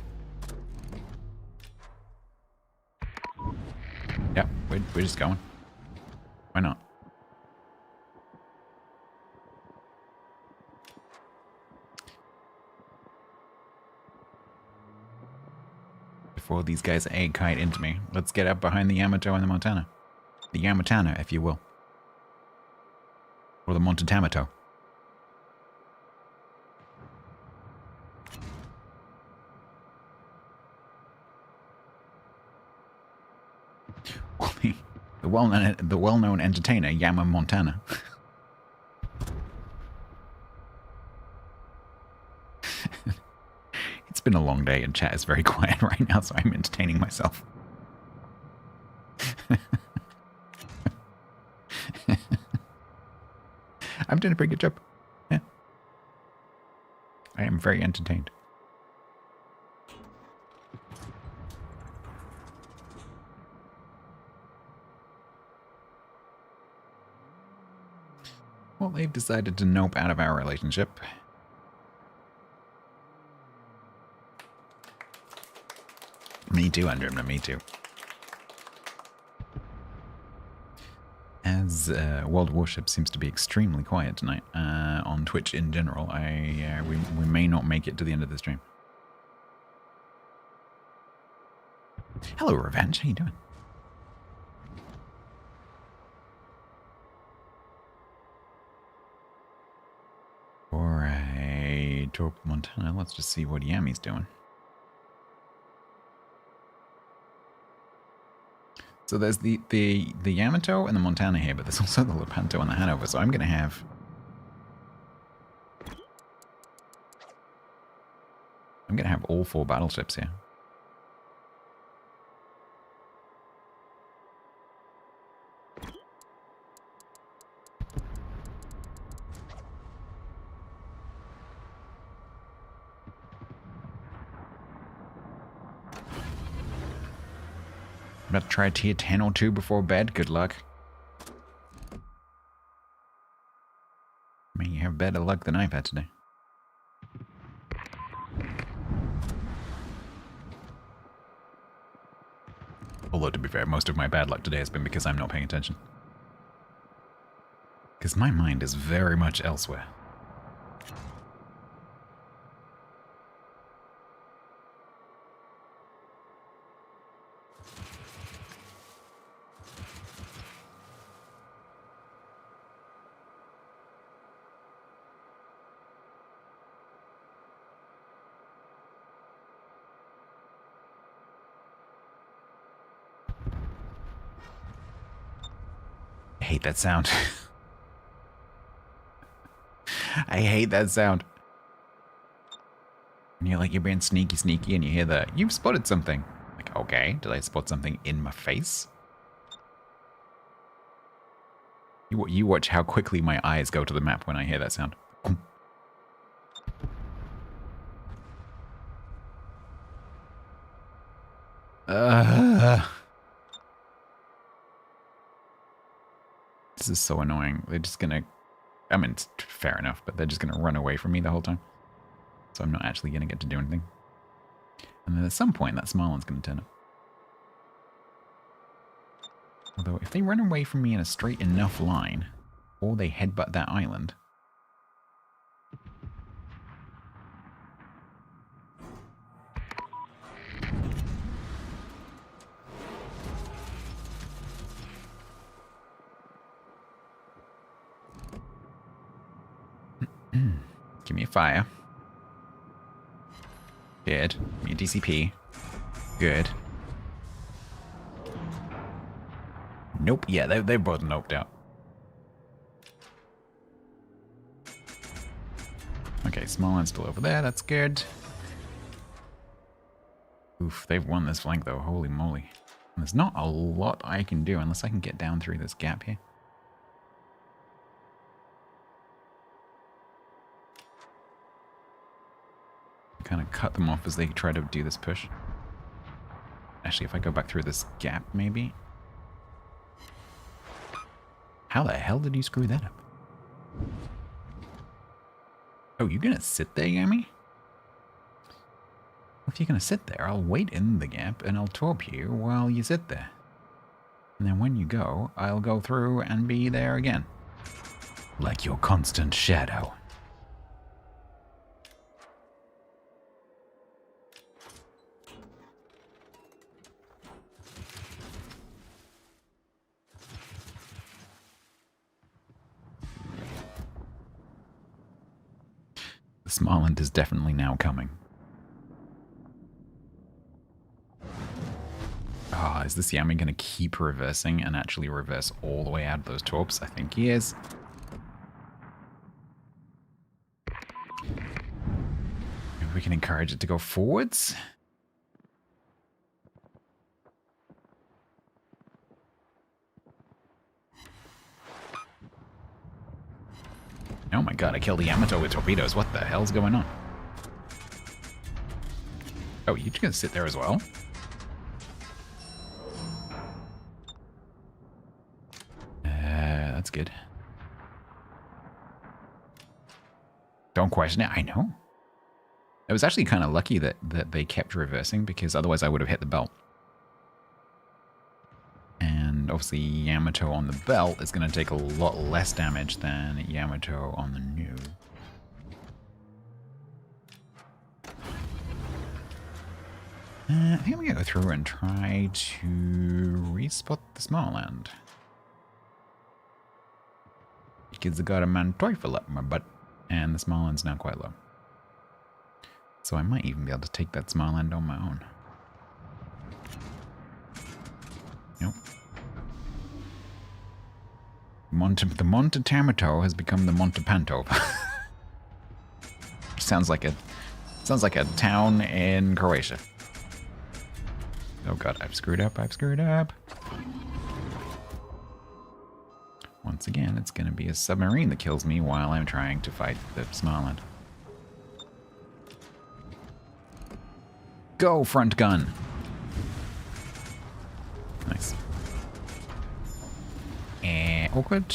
[SPEAKER 1] Yeah, we're just going. Why not? Before these guys egg kite into me, let's get up behind the Yamato and the Montana. The Yamatana, if you will. Or the Montetamato. The well-known entertainer, Yama Montana. It's been a long day and chat is very quiet right now, so I'm entertaining myself. I'm doing a pretty good job. Yeah. I am very entertained. Well, they've decided to nope out of our relationship. Me too, Andrew. Me too. As World Warships seems to be extremely quiet tonight on Twitch in general, we may not make it to the end of the stream. Hello, Revenge. How you doing? For a Torp Montana, let's just see what Yami's doing. So there's the Yamato and the Montana here, but there's also the Lepanto and the Hanover. So I'm gonna have all 4 battleships here. I'm gonna try tier 10 or 2 before bed. Good luck. May you have better luck than I've had today. Although, to be fair, most of my bad luck today has been because I'm not paying attention. Because my mind is very much elsewhere. I hate that sound. I hate that sound. And you're being sneaky, and you hear the, you've spotted something. Like, okay, did I spot something in my face? You watch how quickly my eyes go to the map when I hear that sound. This is so annoying. They're just gonna, I mean, it's fair enough, but they're just gonna run away from me the whole time. So I'm not actually gonna get to do anything. And then at some point, that small one's gonna turn up. Although, if they run away from me in a straight enough line, or they headbutt that island... Give me a fire. Good. Give me a DCP. Good. Nope. Yeah, they're both noped out. Okay, small one's still over there. That's good. Oof, they've won this flank though. Holy moly. And there's not a lot I can do unless I can get down through this gap here. Kind of cut them off as they try to do this push. Actually, if I go back through this gap, maybe. How the hell did you screw that up? Oh, you're gonna sit there, Yami? If you're gonna sit there, I'll wait in the gap and I'll torp you while you sit there. And then when you go, I'll go through and be there again. Like your constant shadow. The Smarland is definitely now coming. Ah, is this Yami going to keep reversing and actually reverse all the way out of those torps? I think he is. Maybe we can encourage it to go forwards. Oh my god, I killed the Yamato with torpedoes. What the hell's going on? Oh, you just gonna sit there as well? That's good. Don't question it, I know. It was actually kind of lucky that they kept reversing, because otherwise I would have hit the belt. And obviously Yamato on the belt is going to take a lot less damage than Yamato on the new. I think I'm going to go through and try to respot the small end. Because I got a Manteuffel up my butt, and the small end's now quite low. So I might even be able to take that small end on my own. Nope. The Monte Tamato has become the Montepanto. sounds like a town in Croatia. Oh god, I've screwed up. Once again, it's going to be a submarine that kills me while I'm trying to fight the small end. Go, front gun! Nice. Awkward.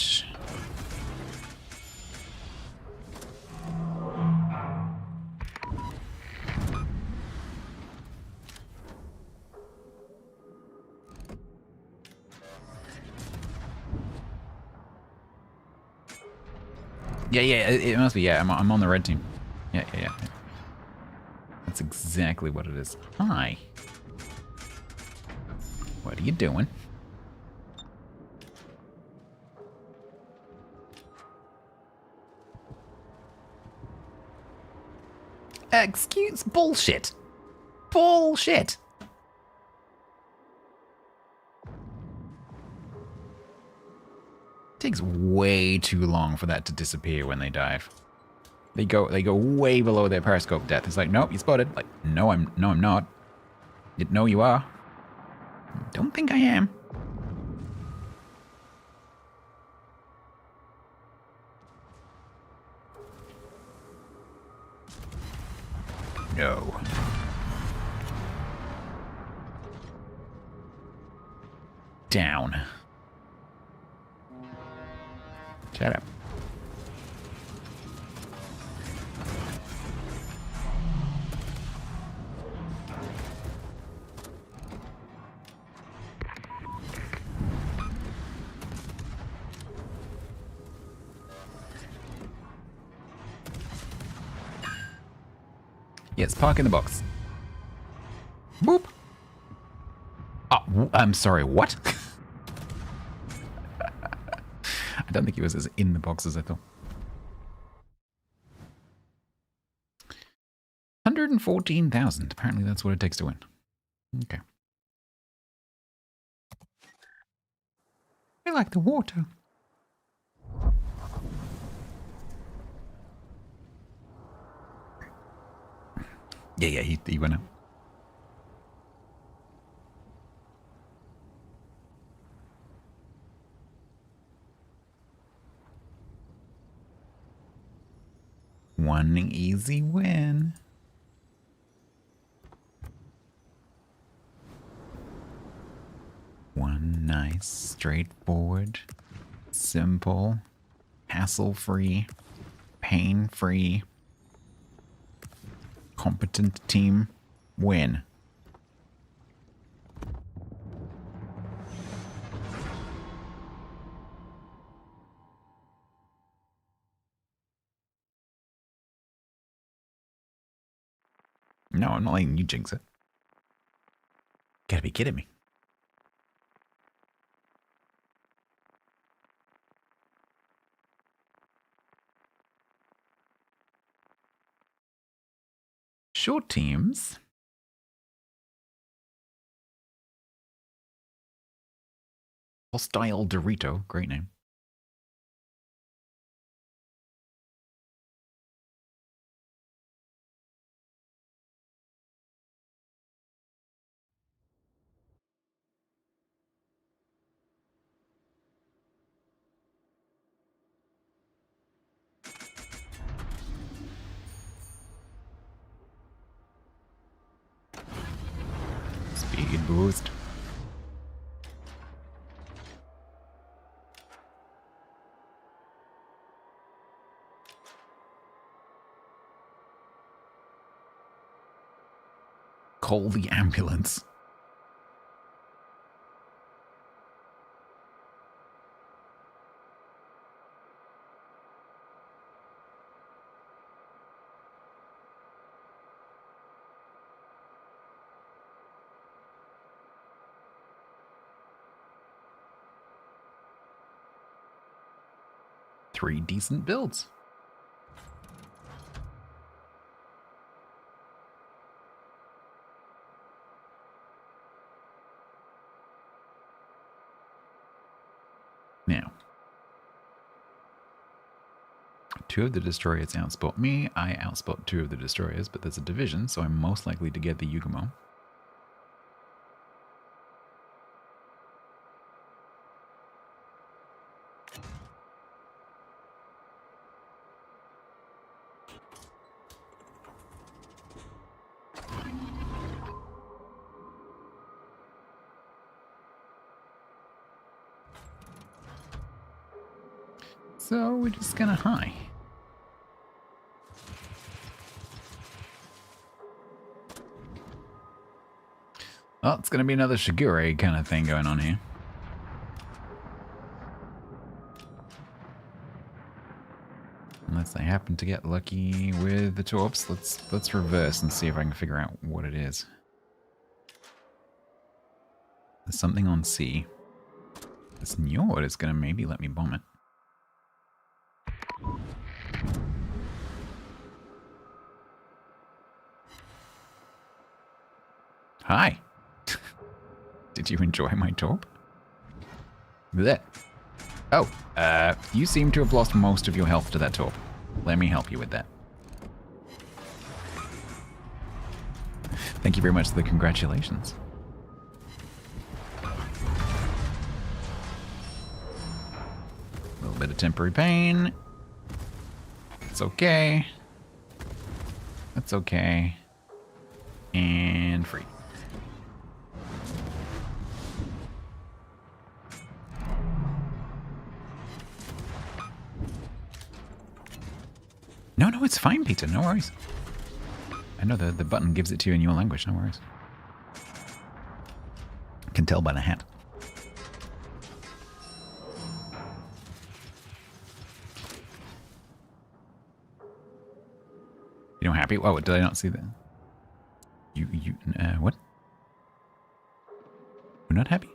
[SPEAKER 1] Yeah, it must be. Yeah, I'm on the red team. Yeah. That's exactly what it is. Hi. What are you doing? Excuse bullshit. Bullshit. Takes way too long for that to disappear when they dive. They go way below their periscope depth. It's like, nope, you spotted. Like, no, I'm not. No, you are. Don't think I am. No. Down. Shut up. Yes, park in the box. Boop. Oh, I'm sorry, what? I don't think he was as in the box as I thought. 114,000. Apparently that's what it takes to win. Okay. I like the water. Yeah, he went out. One easy win. One nice, straightforward, simple, hassle-free, pain-free, competent team win. No, I'm not letting you jinx it. Gotta be kidding me. Short teams. Hostile Dorito, great name. Speed boost. Call the ambulance. 3 decent builds. Now, 2 of the destroyers outspot me. I outspot 2 of the destroyers, but there's a division, so I'm most likely to get the Yugumo. So we're just gonna high. Oh, it's gonna be another Shigure kind of thing going on here. Unless I happen to get lucky with the torps. Let's reverse and see if I can figure out what it is. There's something on C. This Njord is gonna maybe let me bomb it. Hi. Did you enjoy my torp? Blech. Oh, you seem to have lost most of your health to that torp. Let me help you with that. Thank you very much for the congratulations. A little bit of temporary pain. It's okay. That's okay. And free. No, it's fine, Peter. No worries. I know the button gives it to you in your language. No worries. Can tell by the hat. You know, happy? Oh, did I not see that? What? We're not happy?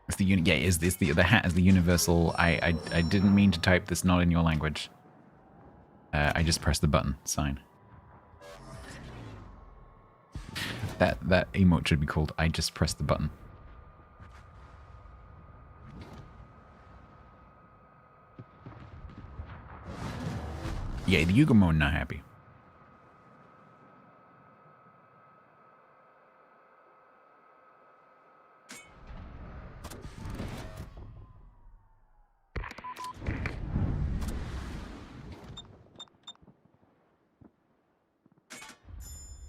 [SPEAKER 1] It's the yeah, is this the hat is the universal? I didn't mean to type this not in your language. I just pressed the button sign. That emote should be called I just pressed the button. Yeah, the Yugumo not happy.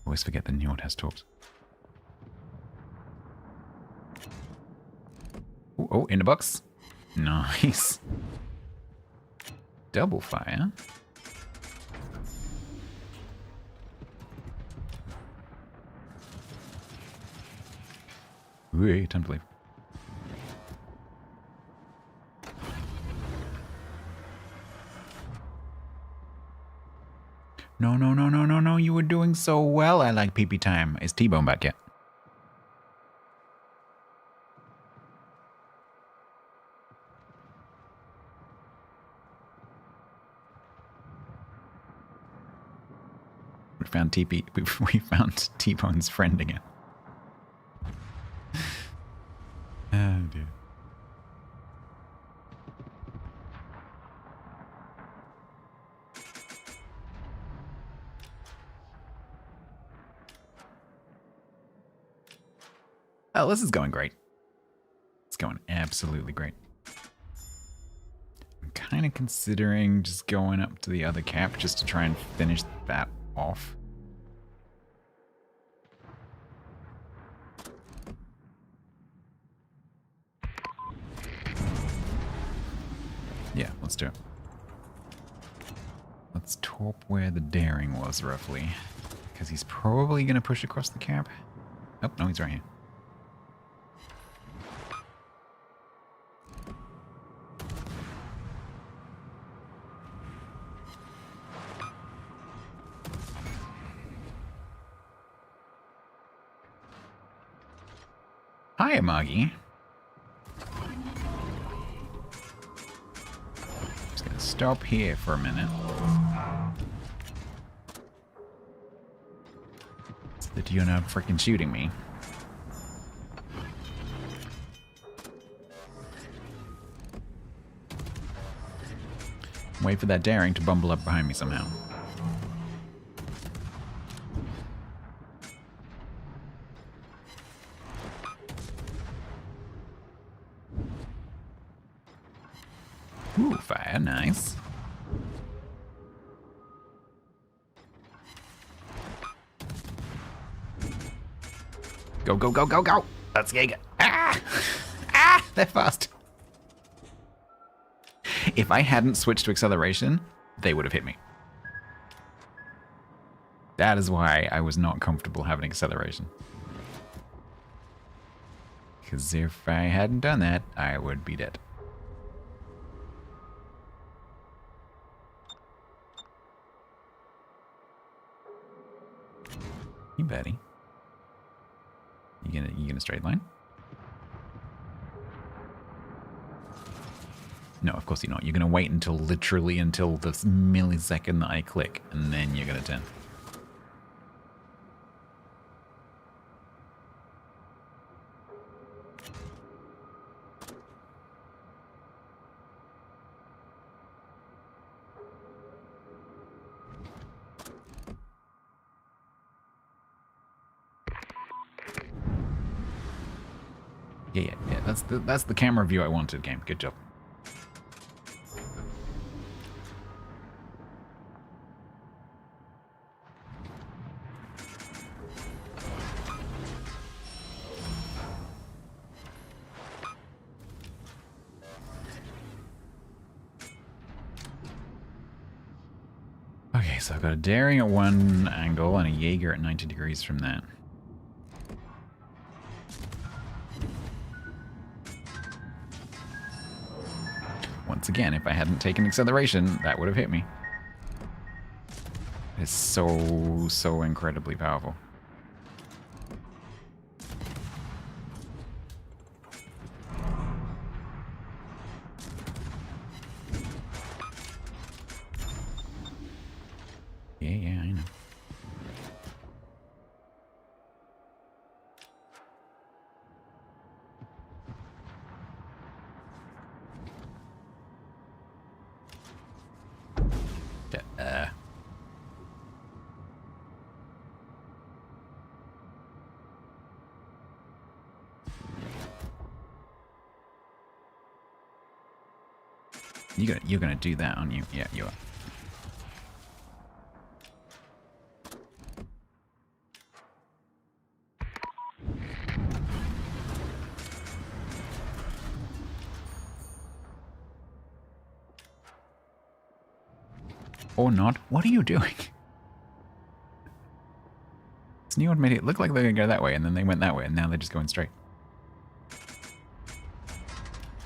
[SPEAKER 1] Always forget that Njord has torps. Oh, in the box. Nice. Double fire. Ooh, time to leave. No, you were doing so well. I like pee-pee time. Is T-Bone back yet? We found we found T-Bone's friend again. Oh dear. Oh, this is going great. It's going absolutely great. I'm kind of considering just going up to the other cap just to try and finish that off. Yeah, let's do it. Let's torp where the daring was, roughly. Because he's probably going to push across the cap. Oh, no, he's right here. Hi, Amagi. stop here for a minute. So that you're not freaking shooting me. Wait for that daring to bumble up behind me somehow. Ooh, fire, nice. Go, go, go, go, go! Let's get it. Ah! Ah! They're fast. If I hadn't switched to acceleration, they would have hit me. That is why I was not comfortable having acceleration. Because if I hadn't done that, I would be dead. You Betty. You gonna straight line? No, of course you're not. You're gonna wait until literally until the millisecond that I click, and then you're gonna turn. Yeah. That's the camera view I wanted, game. Good job. Okay, so I've got a daring at one angle and a Jaeger at 90 degrees from that. Once again, if I hadn't taken acceleration, that would have hit me. It's so incredibly powerful. Yeah, I know. You're gonna do that, aren't you? Yeah, you are. Or not. What are you doing? This Neon made it look like they were going to go that way, and then they went that way, and now they're just going straight.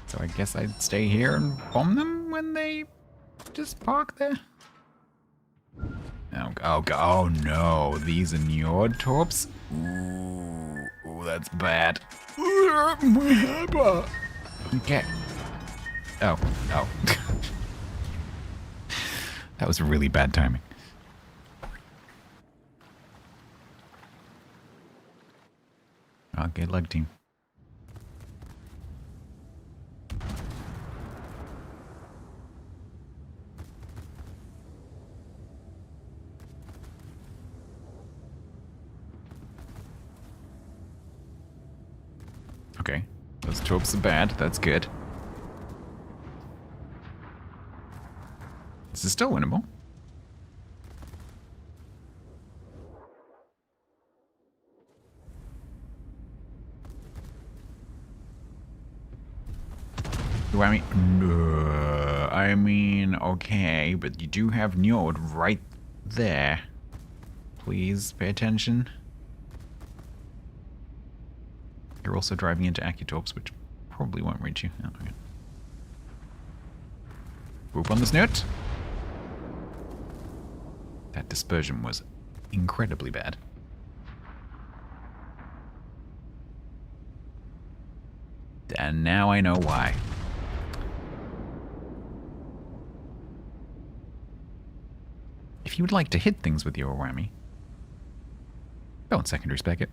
[SPEAKER 1] So I guess I'd stay here and bomb them when they just park there. Oh no, these are Njord torps? Ooh, that's bad. Okay. Oh. That was really bad timing. Okay, lug team. Okay, those torps are bad. That's good. This is still winnable. I mean, okay, but you do have Njord right there. Please pay attention. You're also driving into Accutorps, which probably won't reach you. Oh, okay. Whoop on the snoot. That dispersion was incredibly bad. And now I know why. If you would like to hit things with your whammy, don't secondary spec it.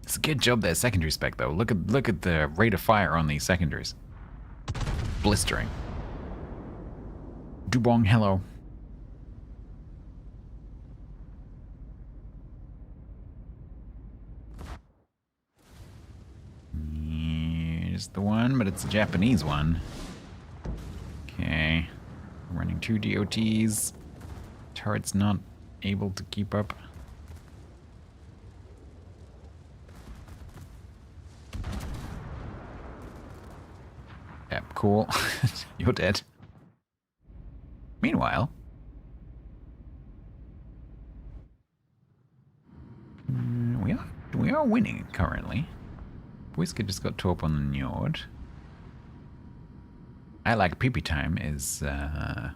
[SPEAKER 1] It's a good job there, secondary spec though. Look at the rate of fire on these secondaries. Blistering. Dubong, hello. Here's the one, but it's a Japanese one. Okay. Running 2 DOTs. Turret's not able to keep up. Yep, cool. You're dead. Meanwhile, we are winning currently. Whisker just got top on the Njord. I like PP time is kind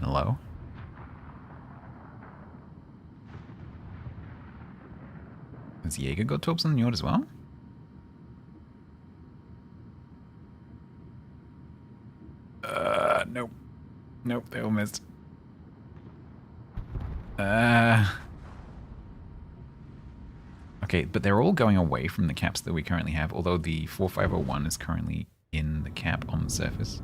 [SPEAKER 1] of low. Has Jaeger got tops on the Njord as well? Nope. Nope, they all missed. Okay, but they're all going away from the caps that we currently have, although the 4501 is currently in the cap on the surface.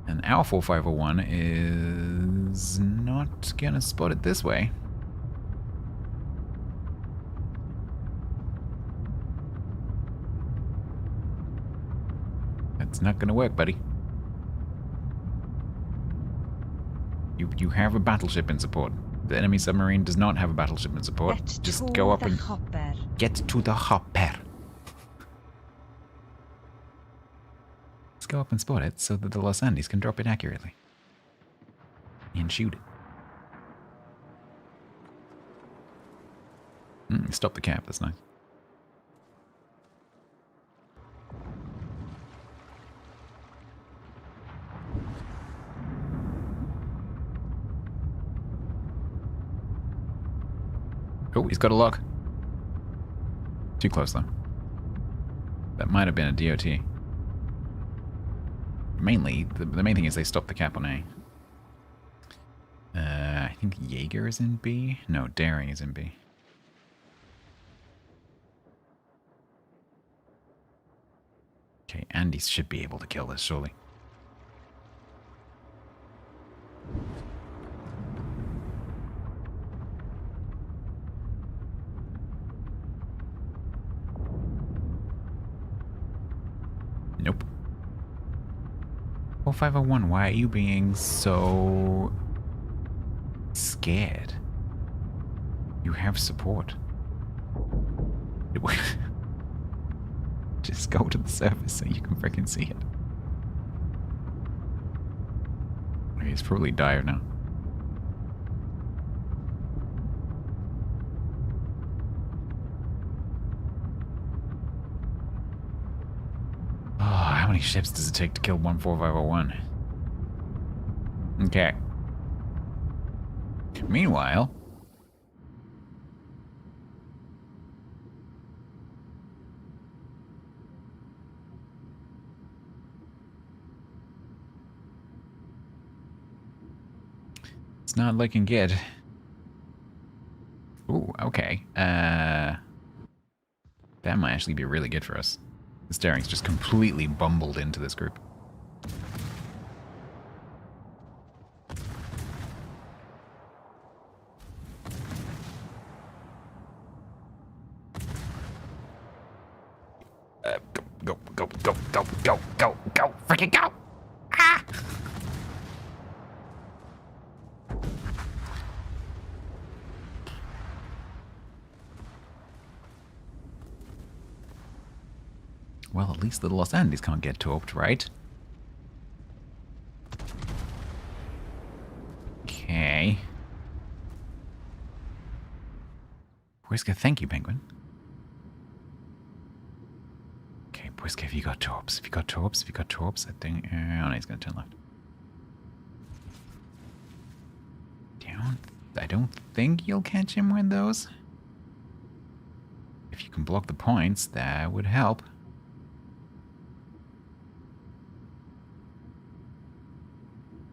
[SPEAKER 1] And our 4501 is not gonna spot it this way. That's not gonna work, buddy. You have a battleship in support. The enemy submarine does not have a battleship in support. Just go up and get to the hopper. Let's go up and spot it so that the Los Andes can drop it accurately. And shoot it. Stop the cap, that's nice. Oh, he's got a lock. Too close, though. That might have been a DOT. Mainly, the main thing is they stopped the cap on A. I think Jaeger is in B? No, Daring is in B. Okay, Andy should be able to kill this, surely. Nope. 4501, why are you being so scared? You have support. Just go to the surface so you can freaking see it. Okay, he's probably dire now. How many ships does it take to kill 14501? Okay. Meanwhile, it's not looking good. Ooh, okay. That might actually be really good for us. The Daring's just completely bumbled into this group. Go, go, go, go, go, go, go, freaking go! Ah! Well, at least the Los Andes can't get torped, right? Okay. Whisker, thank you, Penguin. Okay, Whisker, have you got torps? Have you got torps? Have you got torps? I think... oh, no, he's going to turn left. don't think you'll catch him with those. If you can block the points, that would help.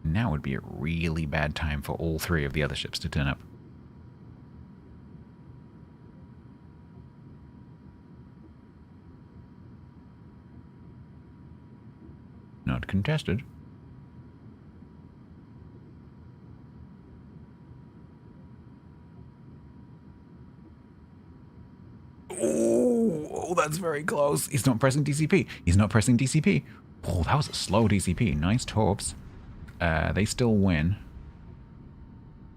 [SPEAKER 1] Now would be a really bad time for all three of the other ships to turn up. Not contested. Oh, that's very close. He's not pressing DCP. He's not pressing DCP. Oh, that was a slow DCP. Nice torps. They still win.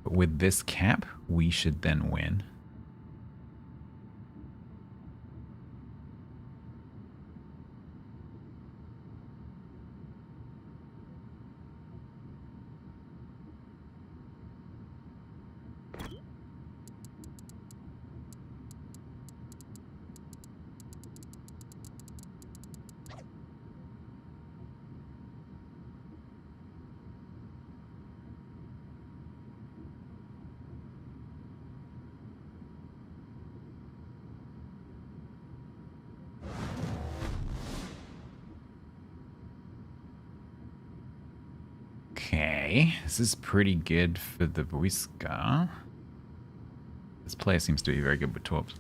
[SPEAKER 1] But with this cap, we should then win. Okay, this is pretty good for the Whisker. This player seems to be very good with torps.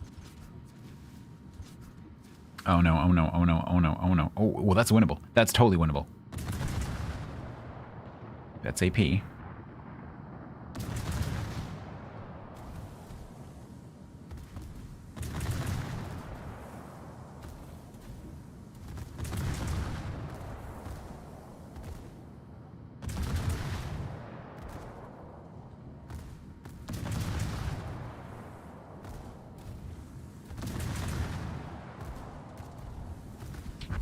[SPEAKER 1] Oh no, oh no, oh no, oh no, oh no. Oh, well, that's winnable. That's totally winnable. That's AP.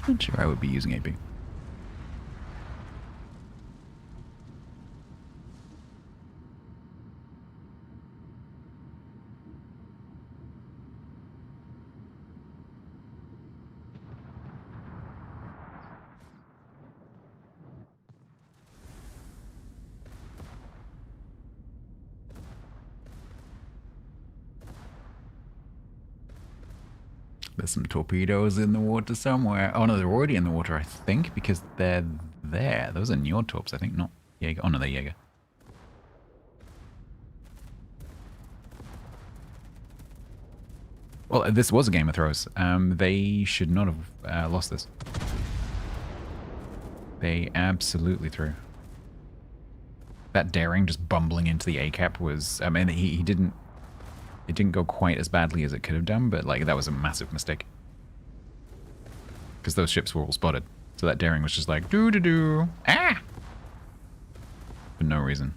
[SPEAKER 1] Not sure I would be using AP. There's some torpedoes in the water somewhere. Oh no, they're already in the water, I think, because they're there. Those are Njord torps, I think, not Jaeger. Oh no, they're Jaeger. Well, this was a game of throws. They should not have lost this. They absolutely threw. That daring just bumbling into the A-cap was... I mean, he didn't... It didn't go quite as badly as it could have done, but like that was a massive mistake. Because those ships were all spotted. So that daring was just like, doo-doo-doo, ah! For no reason.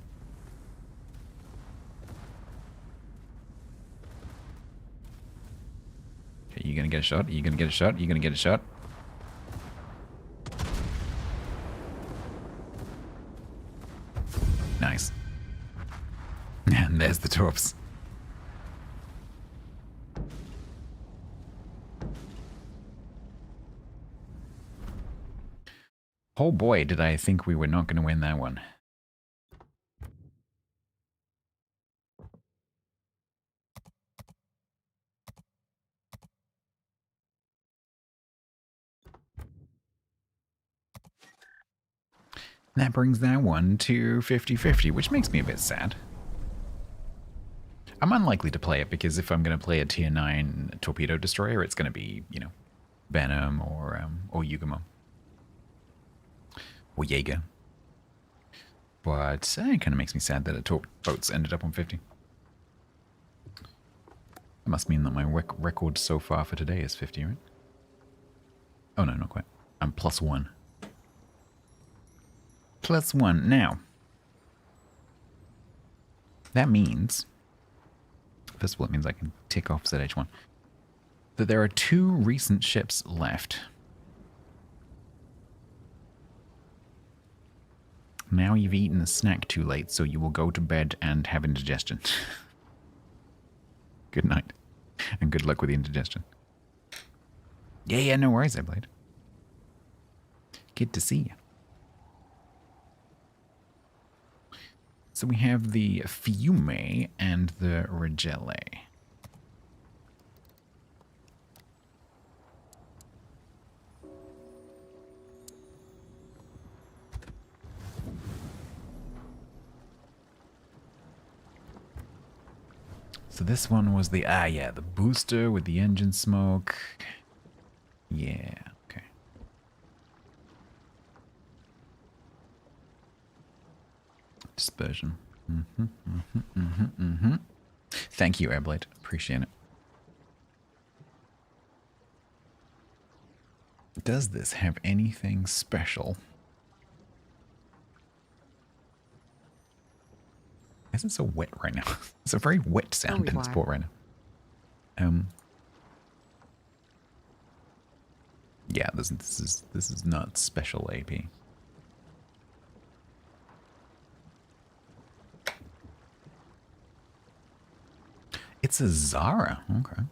[SPEAKER 1] Okay, you gonna get a shot? Are you gonna get a shot? Are you gonna get a shot? Nice. And there's the torps. Oh boy, did I think we were not going to win that one. That brings that one to 50-50, which makes me a bit sad. I'm unlikely to play it because if I'm going to play a tier 9 torpedo destroyer, it's going to be, you know, Venom or Yugamo. Or Jaeger. But it kind of makes me sad that a torp boats ended up on 50. That must mean that my record so far for today is 50, right? Oh no, not quite. I'm +1. +1. Now, that means, first of all, it means I can tick off ZH1, that there are 2 recent ships left. Now you've eaten a snack too late, so you will go to bed and have indigestion. Good night. And good luck with the indigestion. Yeah, no worries, Blade. Good to see you. So we have the Fiume and the Regele. So this one was the, the booster with the engine smoke. Yeah, okay. Dispersion. Thank you, Airblade. Appreciate it. Does this have anything special? Why is it so wet right now? It's a very wet sound in this port right now. Yeah, this is not special AP. It's a Zara. Okay.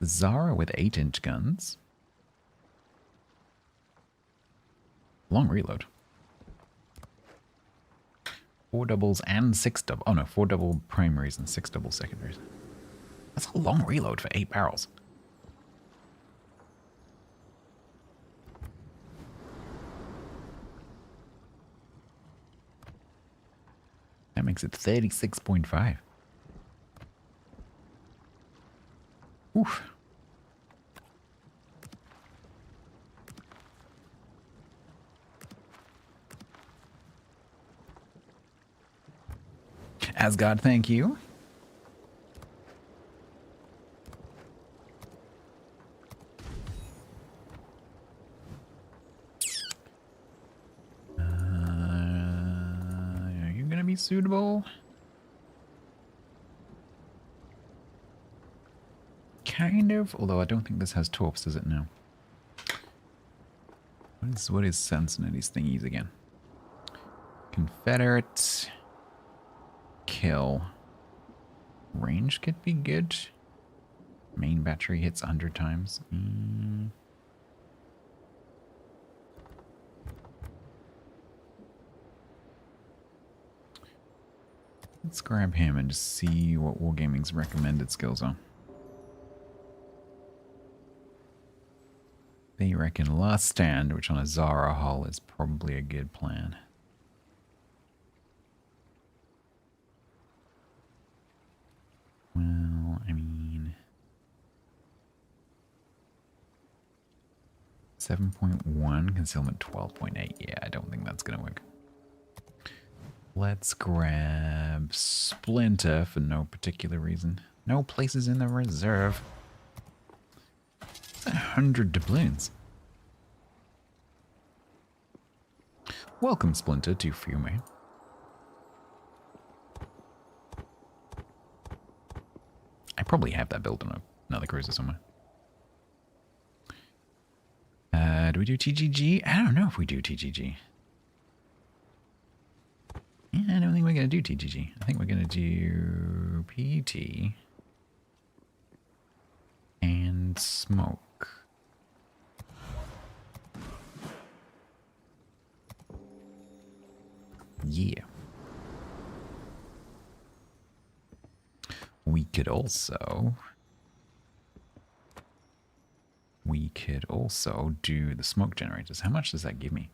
[SPEAKER 1] Zara with 8-inch guns. Long reload. 4 doubles and 6 double. Oh no, 4 double primaries and 6 double secondaries. That's a long reload for 8 barrels. That makes it 36.5. Oof. Asgard, thank you. Are you gonna be suitable? Kind of, although I don't think this has torps, does it now? What is sensing of these thingies again? Confederate. Kill. Range could be good. Main battery hits 100 times. Let's grab him and just see what Wargaming's recommended skills are. They reckon Last Stand, which on a Zara hull is probably a good plan. Well, I mean... 7.1, concealment 12.8. Yeah, I don't think that's going to work. Let's grab Splinter for no particular reason. No places in the reserve. 100 doubloons. Welcome, Splinter, to Fiume. I probably have that built on another cruiser somewhere. Do we do TGG? I don't know if we do TGG. Yeah, I don't think we're going to do TGG. I think we're going to do PT and smoke. Yeah. We could also do the smoke generators. How much does that give me?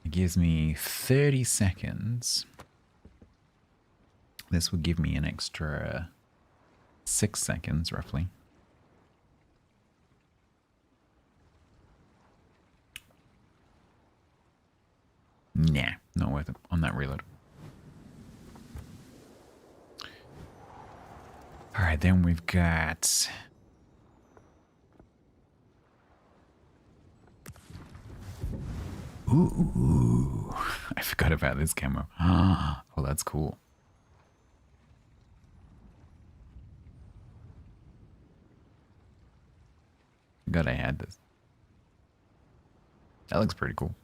[SPEAKER 1] It gives me 30 seconds. This would give me an extra 6 seconds, roughly. Nah, not worth it on that reload. Alright, then we've got... Ooh, I forgot about this camo. Oh, that's cool. God, I had this. That looks pretty cool.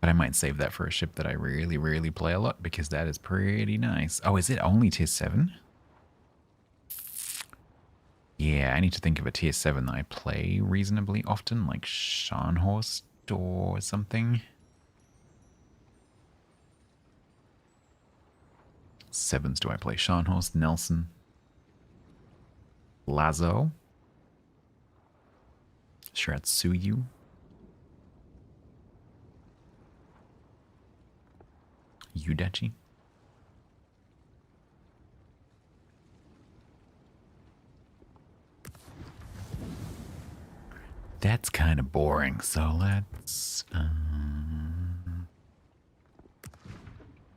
[SPEAKER 1] But I might save that for a ship that I really, really play a lot, because that is pretty nice. Oh, is it only tier 7? Yeah, I need to think of a tier 7 that I play reasonably often, like Scharnhorst or something. 7s do I play? Scharnhorst, Nelson, Lazo, Shiratsuyu, Yudachi. That's kind of boring, so let's...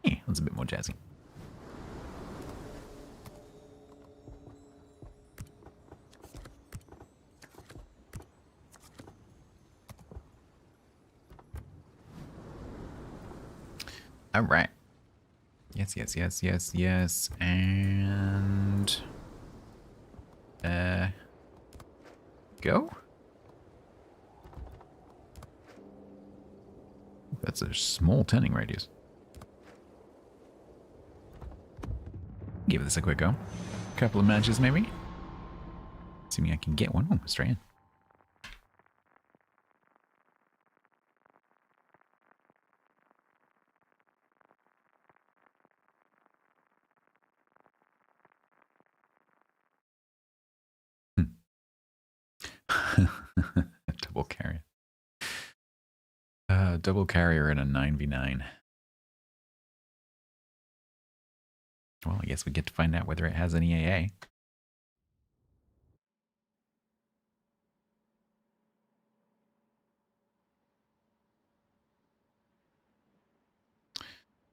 [SPEAKER 1] yeah, that's a bit more jazzy. All right. Yes, yes, yes, yes, yes, and... go? That's a small turning radius. Give this a quick go. Couple of matches, maybe? Assuming I can get one. Oh, straight in. Double carrier. Double carrier in a 9v9. Well, I guess we get to find out whether it has any AA.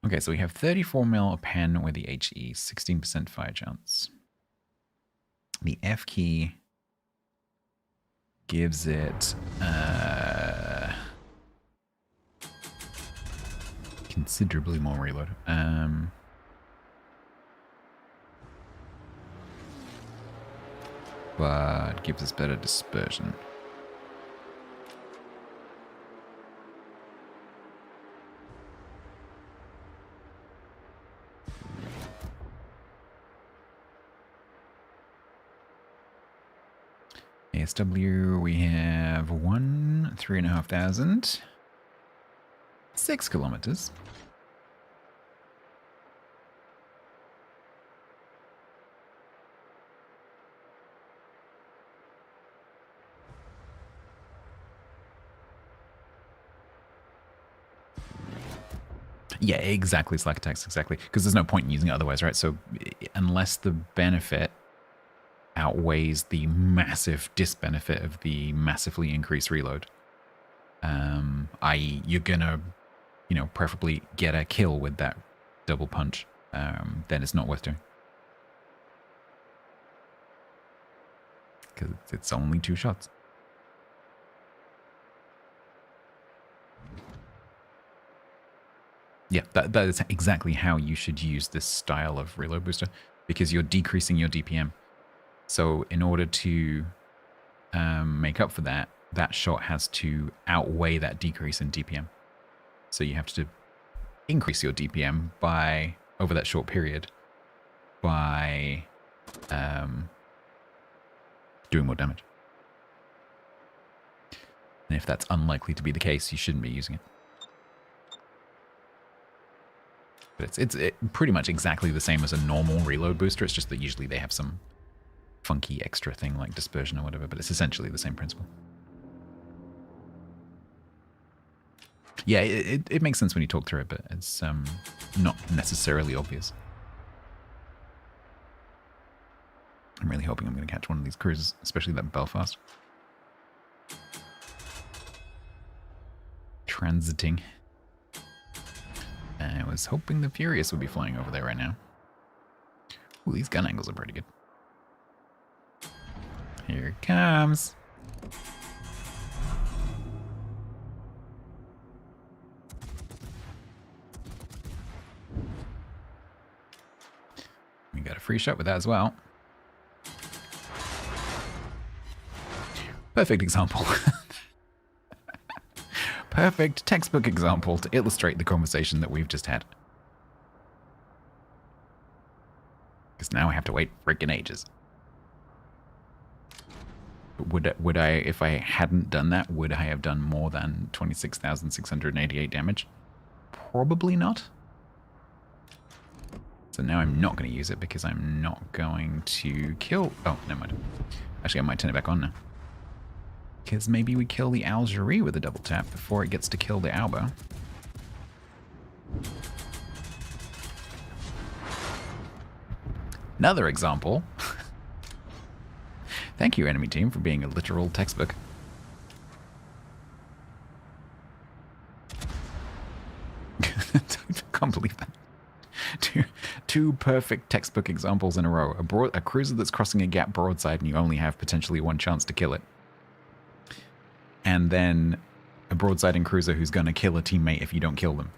[SPEAKER 1] Okay, so we have 34 mil a pen with the HE, 16% fire chance. The F key gives it considerably more reload. But gives us better dispersion. ASW, we have 3,500. 6 kilometers. Yeah, exactly. Slack attacks, exactly. Because there's no point in using it otherwise, right? So unless the benefit outweighs the massive disbenefit of the massively increased reload, i.e. you're gonna, you know, preferably get a kill with that double punch, then it's not worth doing. Because it's only 2 shots. Yeah, that is exactly how you should use this style of reload booster, because you're decreasing your DPM. So in order to make up for that, that shot has to outweigh that decrease in DPM. So you have to increase your DPM by, over that short period, by doing more damage. And if that's unlikely to be the case, you shouldn't be using it. But it's pretty much exactly the same as a normal reload booster. It's just that usually they have some funky extra thing like dispersion or whatever, but it's essentially the same principle. Yeah, it makes sense when you talk through it, but it's not necessarily obvious. I'm really hoping I'm going to catch one of these cruises, especially that Belfast. Transiting. I was hoping the Furious would be flying over there right now. Ooh, these gun angles are pretty good. Here it comes. We got a free shot with that as well. Perfect example. Perfect textbook example to illustrate the conversation that we've just had. Because now I have to wait freaking ages. But would I, if I hadn't done that, would I have done more than 26,688 damage? Probably not. So now I'm not going to use it because I'm not going to kill... Oh, never mind. Actually, I might turn it back on now. Because maybe we kill the Algerie with a double tap before it gets to kill the Alba. Another example. Thank you, enemy team, for being a literal textbook. I can't believe that. Two perfect textbook examples in a row. A cruiser that's crossing a gap broadside and you only have potentially one chance to kill it. And then a broadsiding cruiser who's going to kill a teammate if you don't kill them.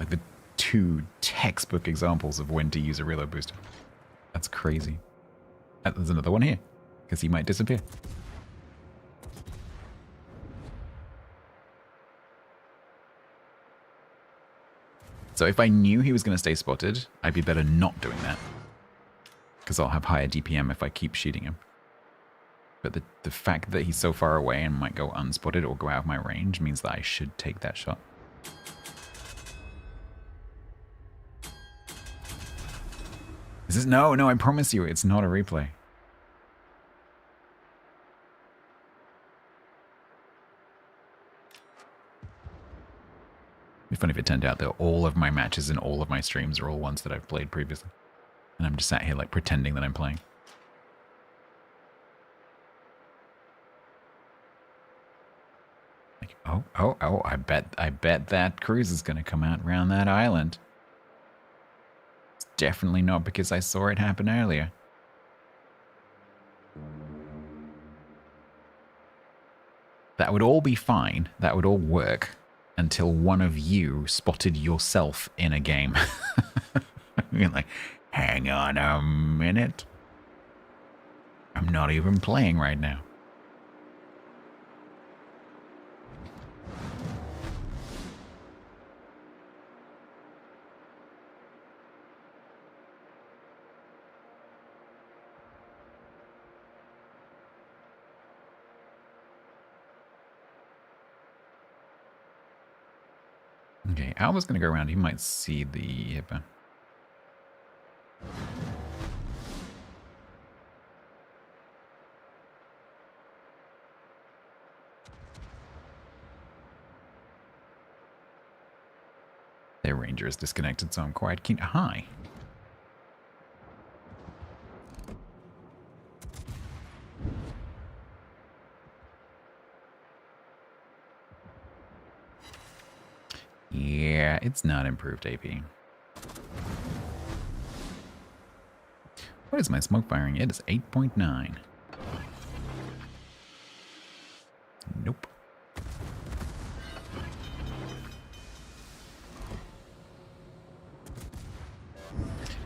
[SPEAKER 1] Like the two textbook examples of when to use a reload booster. That's crazy. There's another one here, because he might disappear. So if I knew he was going to stay spotted, I'd be better not doing that. Because I'll have higher DPM if I keep shooting him. But the fact that he's so far away and might go unspotted or go out of my range means that I should take that shot. Is this... No, I promise you, it's not a replay. It'd be funny if it turned out that all of my matches and all of my streams are all ones that I've played previously. And I'm just sat here like pretending that I'm playing. Like, oh, I bet that cruise is gonna come out around that island. It's definitely not because I saw it happen earlier. That would all be fine. That would all work. Until one of you spotted yourself in a game. You're like, hang on a minute. I'm not even playing right now. Okay, Alba's gonna go around. He might see the hippo. Their ranger is disconnected, so I'm quite keen. Hi. Yeah, it's not improved AP. What is my smoke firing? It is 8.9. Nope.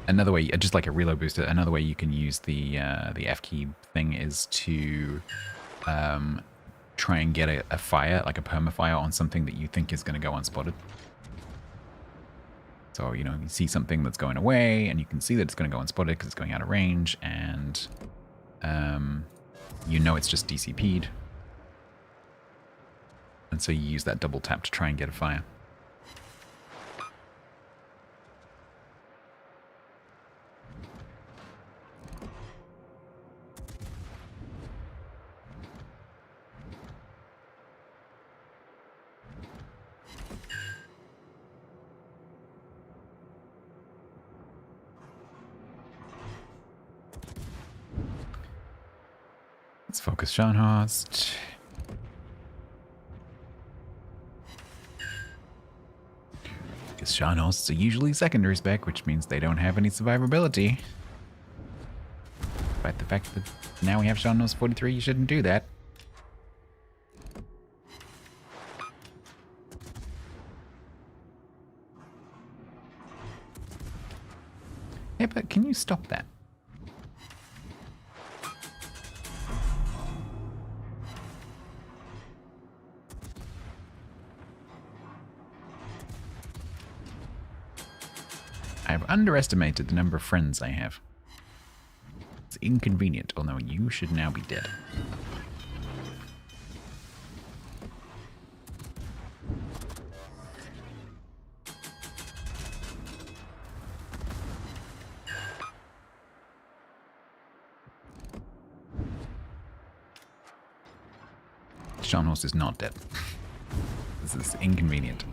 [SPEAKER 1] Another way, just like a reload booster, another way you can use the F key thing is to try and get a fire, like a perma-fire on something that you think is going to go unspotted. So, you know, you see something that's going away, and you can see that it's going to go unspotted because it's going out of range, and you know it's just DCP'd. And so you use that double tap to try and get a fire. Let's focus Scharnhorst. Because Scharnhorsts are usually secondary spec, which means they don't have any survivability. Despite the fact that now we have Scharnhorst 43, you shouldn't do that. Yeah, but can you stop that? I've underestimated the number of friends I have. It's inconvenient. Oh no, you should now be dead. Scharnhorst is not dead. This is inconvenient.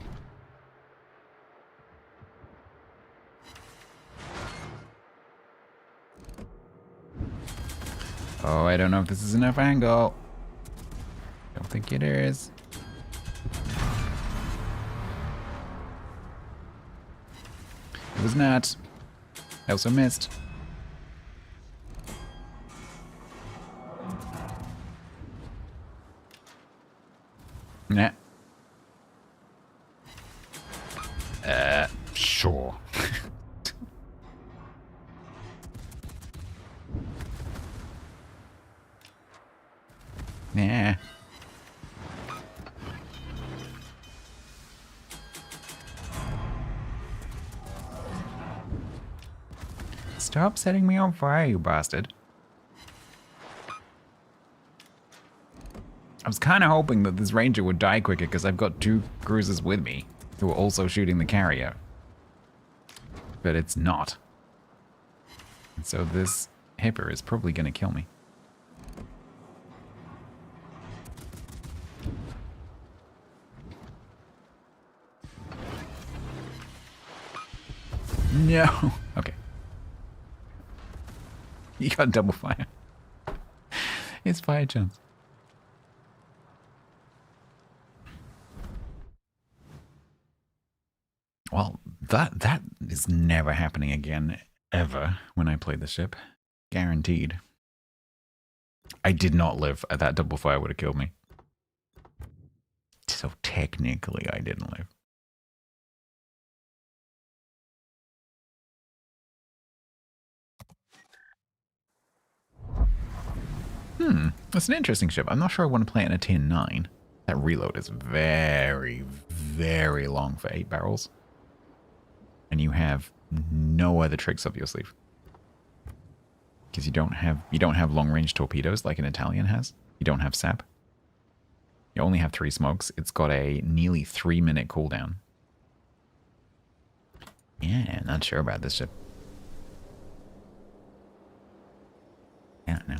[SPEAKER 1] Oh, I don't know if this is enough angle. Don't think it is. It was not. I also missed. Nah. Sure. Nah. Stop setting me on fire, you bastard. I was kind of hoping that this ranger would die quicker because I've got 2 cruisers with me who are also shooting the carrier. But it's not. And so this hipper is probably going to kill me. No. Okay. You got double fire. It's fire chance. Well, that is never happening again, ever, when I play the ship. Guaranteed. I did not live. That double fire would have killed me. So technically, I didn't live. That's an interesting ship. I'm not sure I want to play it in a tier 9. That reload is very, very long for 8 barrels. And you have no other tricks up your sleeve. Because you don't have long range torpedoes like an Italian has. You don't have sap. You only have 3 smokes. It's got a nearly 3-minute cooldown. Yeah, not sure about this ship. Yeah, no.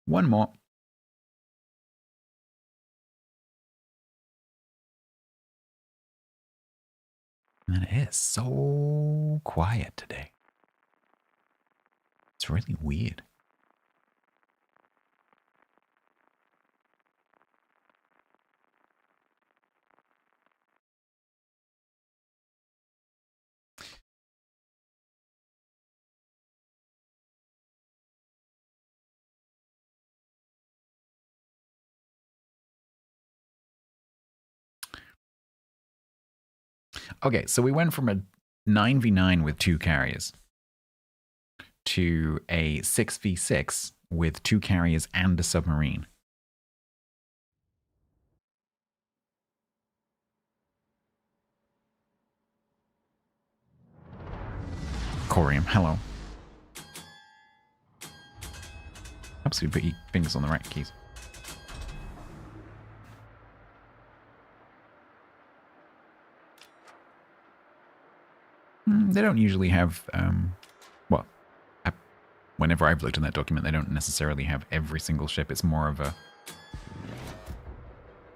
[SPEAKER 1] One more. And it is so quiet today. It's really weird. Okay, so we went from a 9v9 with 2 carriers to a 6v6 with 2 carriers and a submarine. Corium, hello. Absolutely put your fingers on the right keys. They don't usually have, well, whenever I've looked in that document, they don't necessarily have every single ship. It's more of a...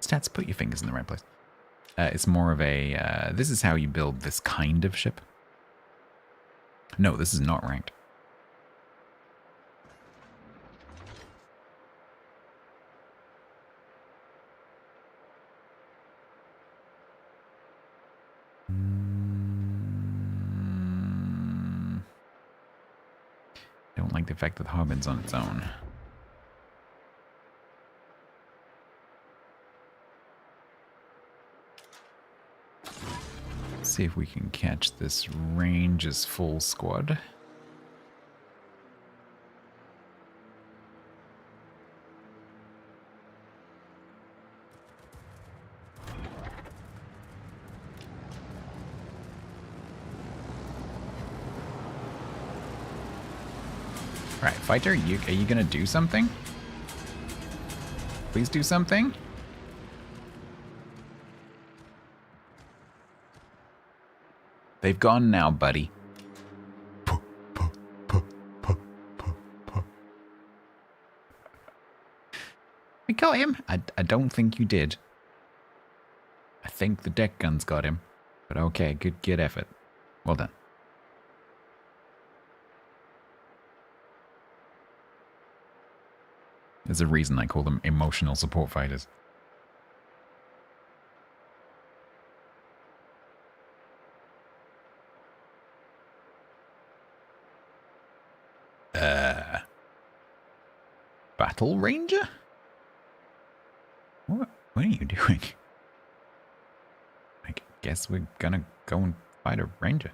[SPEAKER 1] Stats, put your fingers in the right place. It's more of a, this is how you build this kind of ship. No, this is not ranked. Don't like the fact that Harbin's on its own. See if we can catch this Ranger's full squad. Alright, fighter, are you gonna do something? Please do something? They've gone now, buddy. We got him. I don't think you did. I think the deck guns got him. But okay, good effort. Well done. There's a reason I call them emotional support fighters. Battle Ranger? What are you doing? I guess we're gonna go and fight a ranger.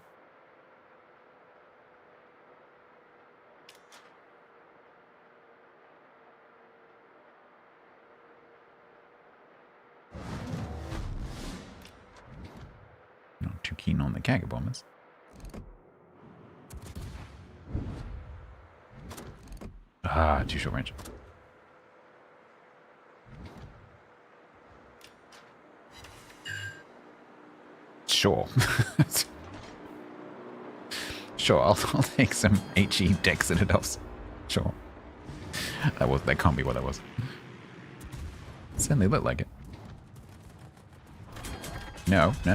[SPEAKER 1] Not too keen on the Kaga bombers. Ah, too short range. Sure. Sure, I'll take some HE deck citadels. Sure. That can't be what that was. Certainly looked like it. No. Oh,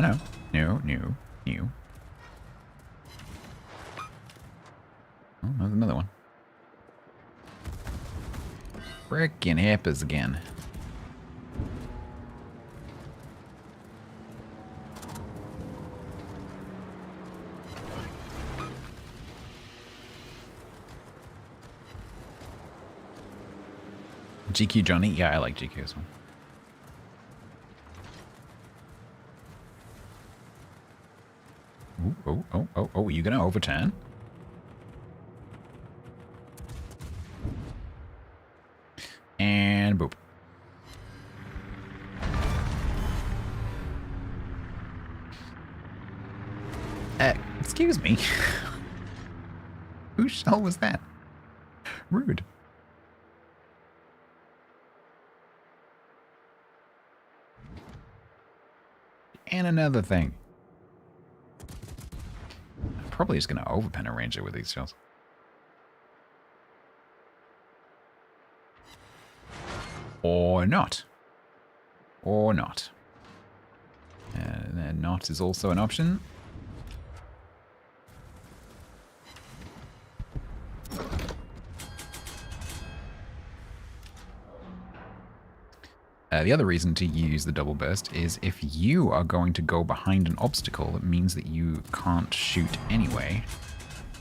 [SPEAKER 1] there's another one. Frickin' hippers again. GQ Johnny? Yeah, I like GQ as well. Oh, are you gonna overturn? And boop. Excuse me. Whose shell was that? Rude. And another thing. I'm probably just going to overpen a ranger with these shells. Or not. Or not. And not is also an option. The other reason to use the double burst is if you are going to go behind an obstacle, it means that you can't shoot anyway.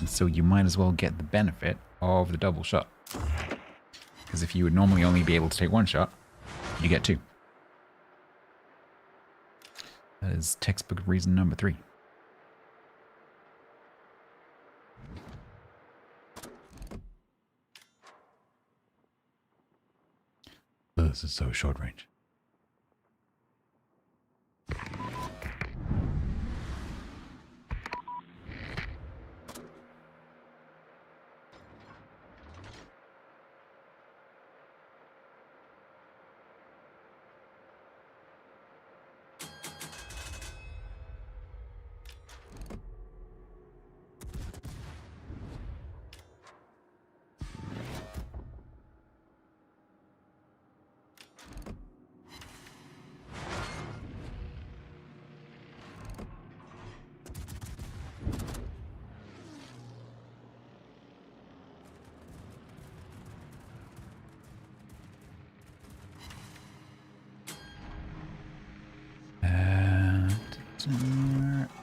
[SPEAKER 1] And so you might as well get the benefit of the double shot. Because if you would normally only be able to take one shot, you get two. That is textbook reason number 3. This is so short range.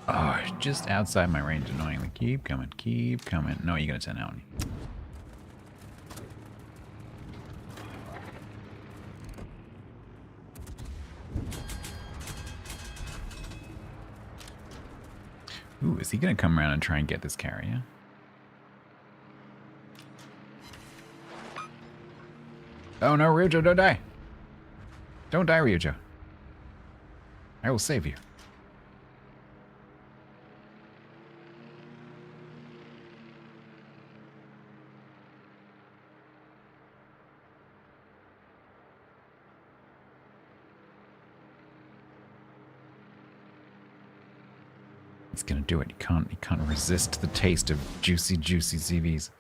[SPEAKER 1] Oh, just outside my range, annoyingly. Keep coming, keep coming. No, you're gonna turn out on me. Ooh, is he gonna come around and try and get this carrier? Oh no, Ryujo, don't die! Don't die, Ryujo. I will save you. He's gonna do it. He can't resist the taste of juicy, juicy CVs.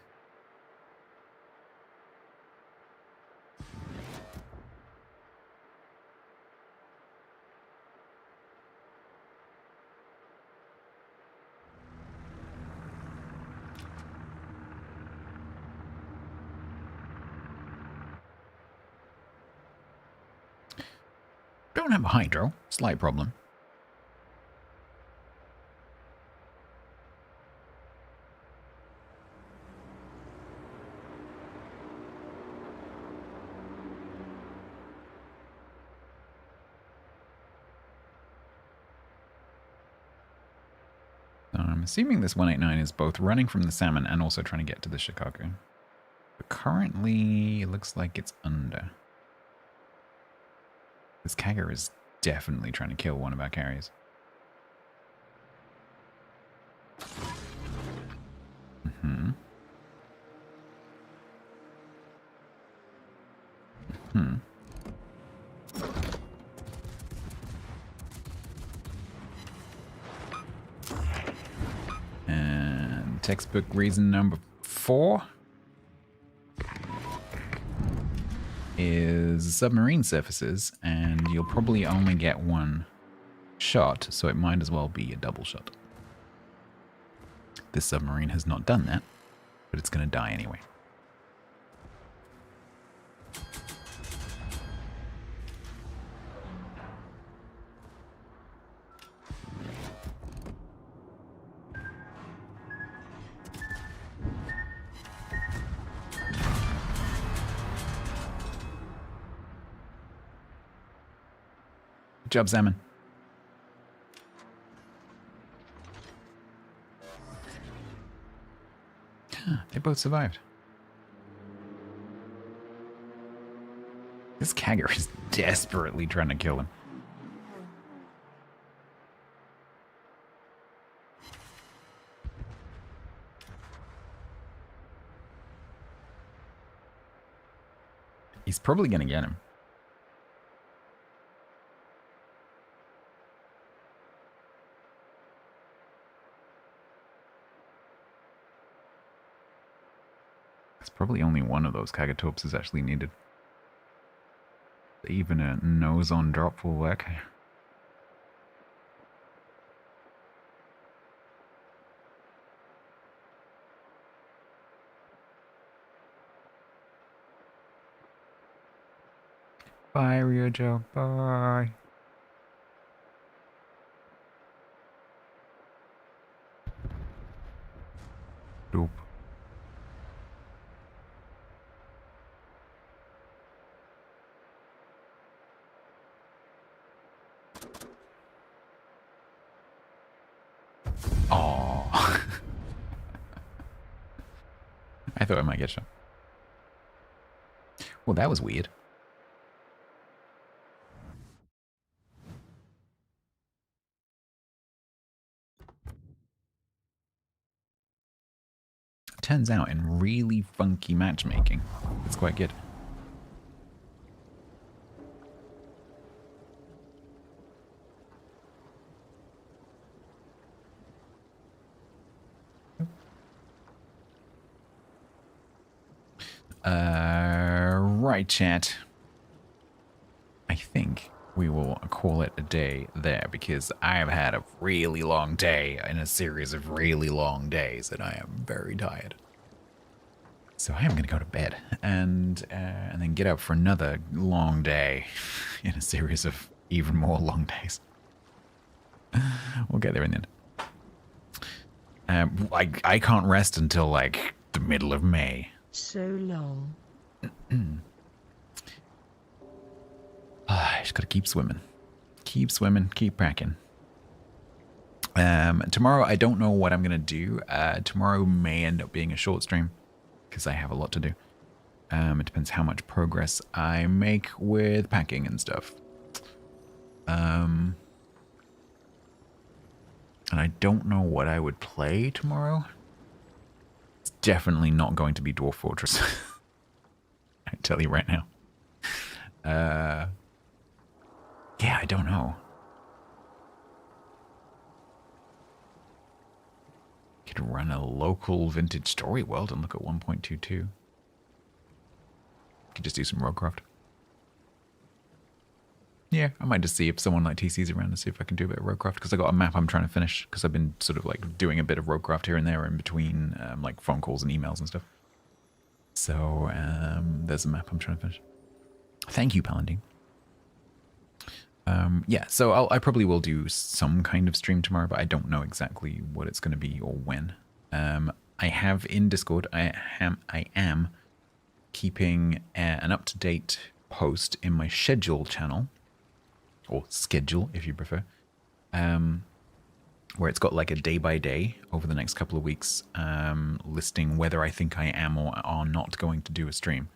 [SPEAKER 1] Don't have a hydro. Slight problem. So I'm assuming this 189 is both running from the salmon and also trying to get to the Chicago. But currently, it looks like it's under. This Kagger is definitely trying to kill one of our carriers. Mm-hmm. Mm-hmm. And textbook reason number 4 is submarine surfaces, and you'll probably only get one shot, so it might as well be a double shot. This submarine has not done that, but it's going to die anyway. Good job, Salmon. They both survived. This Kagger is desperately trying to kill him. He's probably going to get him. It's probably only one of those Kagatopes is actually needed. Even a nose-on drop will work. Bye, Ryojo. Bye. Dope. Oh. I thought I might get shot. Well, that was weird. Turns out in really funky matchmaking, it's quite good. Right, chat. I think we will call it a day there because I have had a really long day in a series of really long days and I am very tired. So I am going to go to bed and then get up for another long day in a series of even more long days. We'll get there in the end. I can't rest until like the middle of May.
[SPEAKER 4] So long.
[SPEAKER 1] Just gotta keep swimming. Keep swimming, keep packing. Tomorrow, I don't know what I'm gonna do. Tomorrow may end up being a short stream because I have a lot to do. It depends how much progress I make with packing and stuff. And I don't know what I would play tomorrow. It's definitely not going to be Dwarf Fortress. I tell you right now. Yeah, I don't know. Could run a local vintage story world and look at 1.22. Could just do some roguecraft. Yeah, I might just see if someone like TC's around to see if I can do a bit of roguecraft, because I got a map I'm trying to finish, because I've been sort of like doing a bit of roguecraft here and there in between like phone calls and emails and stuff. So there's a map I'm trying to finish. Thank you, Paladin. Yeah, so I probably will do some kind of stream tomorrow, but I don't know exactly what it's going to be or when. I have in Discord, I am keeping an up-to-date post in my schedule channel, or schedule if you prefer, where it's got like a day by day over the next couple of weeks, listing whether I think I am or are not going to do a stream.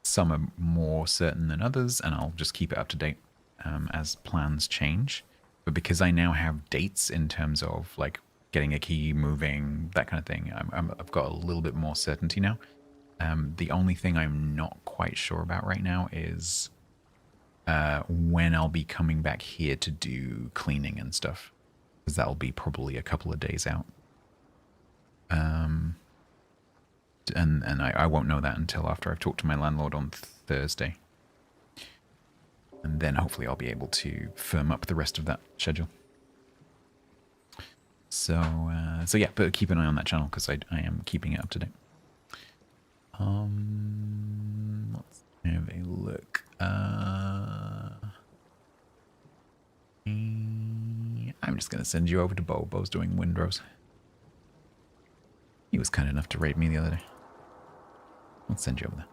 [SPEAKER 1] Some are more certain than others, and I'll just keep it up to date as plans change. But because I now have dates in terms of like getting a key, moving, that kind of thing, I've got a little bit more certainty now. The only thing I'm not quite sure about right now is when I'll be coming back here to do cleaning and stuff, because that'll be probably a couple of days out. And I won't know that until after I've talked to my landlord on Thursday. And then hopefully I'll be able to firm up the rest of that schedule. So yeah, but keep an eye on that channel, because I am keeping it up to date. Let's have a look. I'm just going to send you over to Bo. Bo's doing windrows. He was kind enough to raid me the other day. Let's send you over there.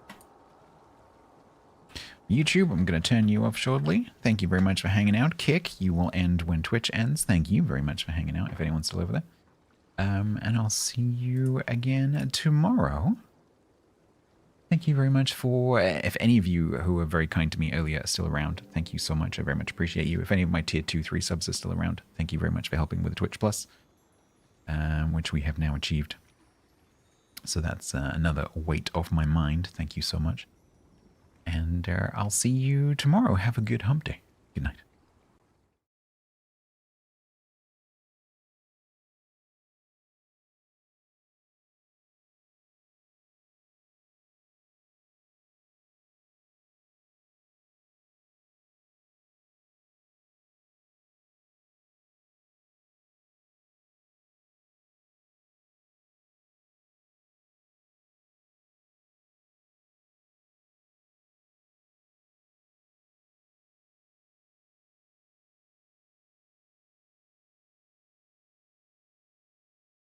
[SPEAKER 1] YouTube, I'm going to turn you off shortly. Thank you very much for hanging out. Kick, you will end when Twitch ends. Thank you very much for hanging out, if anyone's still over there. And I'll see you again tomorrow. Thank you very much for, if any of you who were very kind to me earlier are still around, thank you so much. I very much appreciate you. If any of my tier 2, 3 subs are still around, thank you very much for helping with Twitch Plus, which we have now achieved. So that's another weight off my mind. Thank you so much. And I'll see you tomorrow. Have a good hump day. Good night.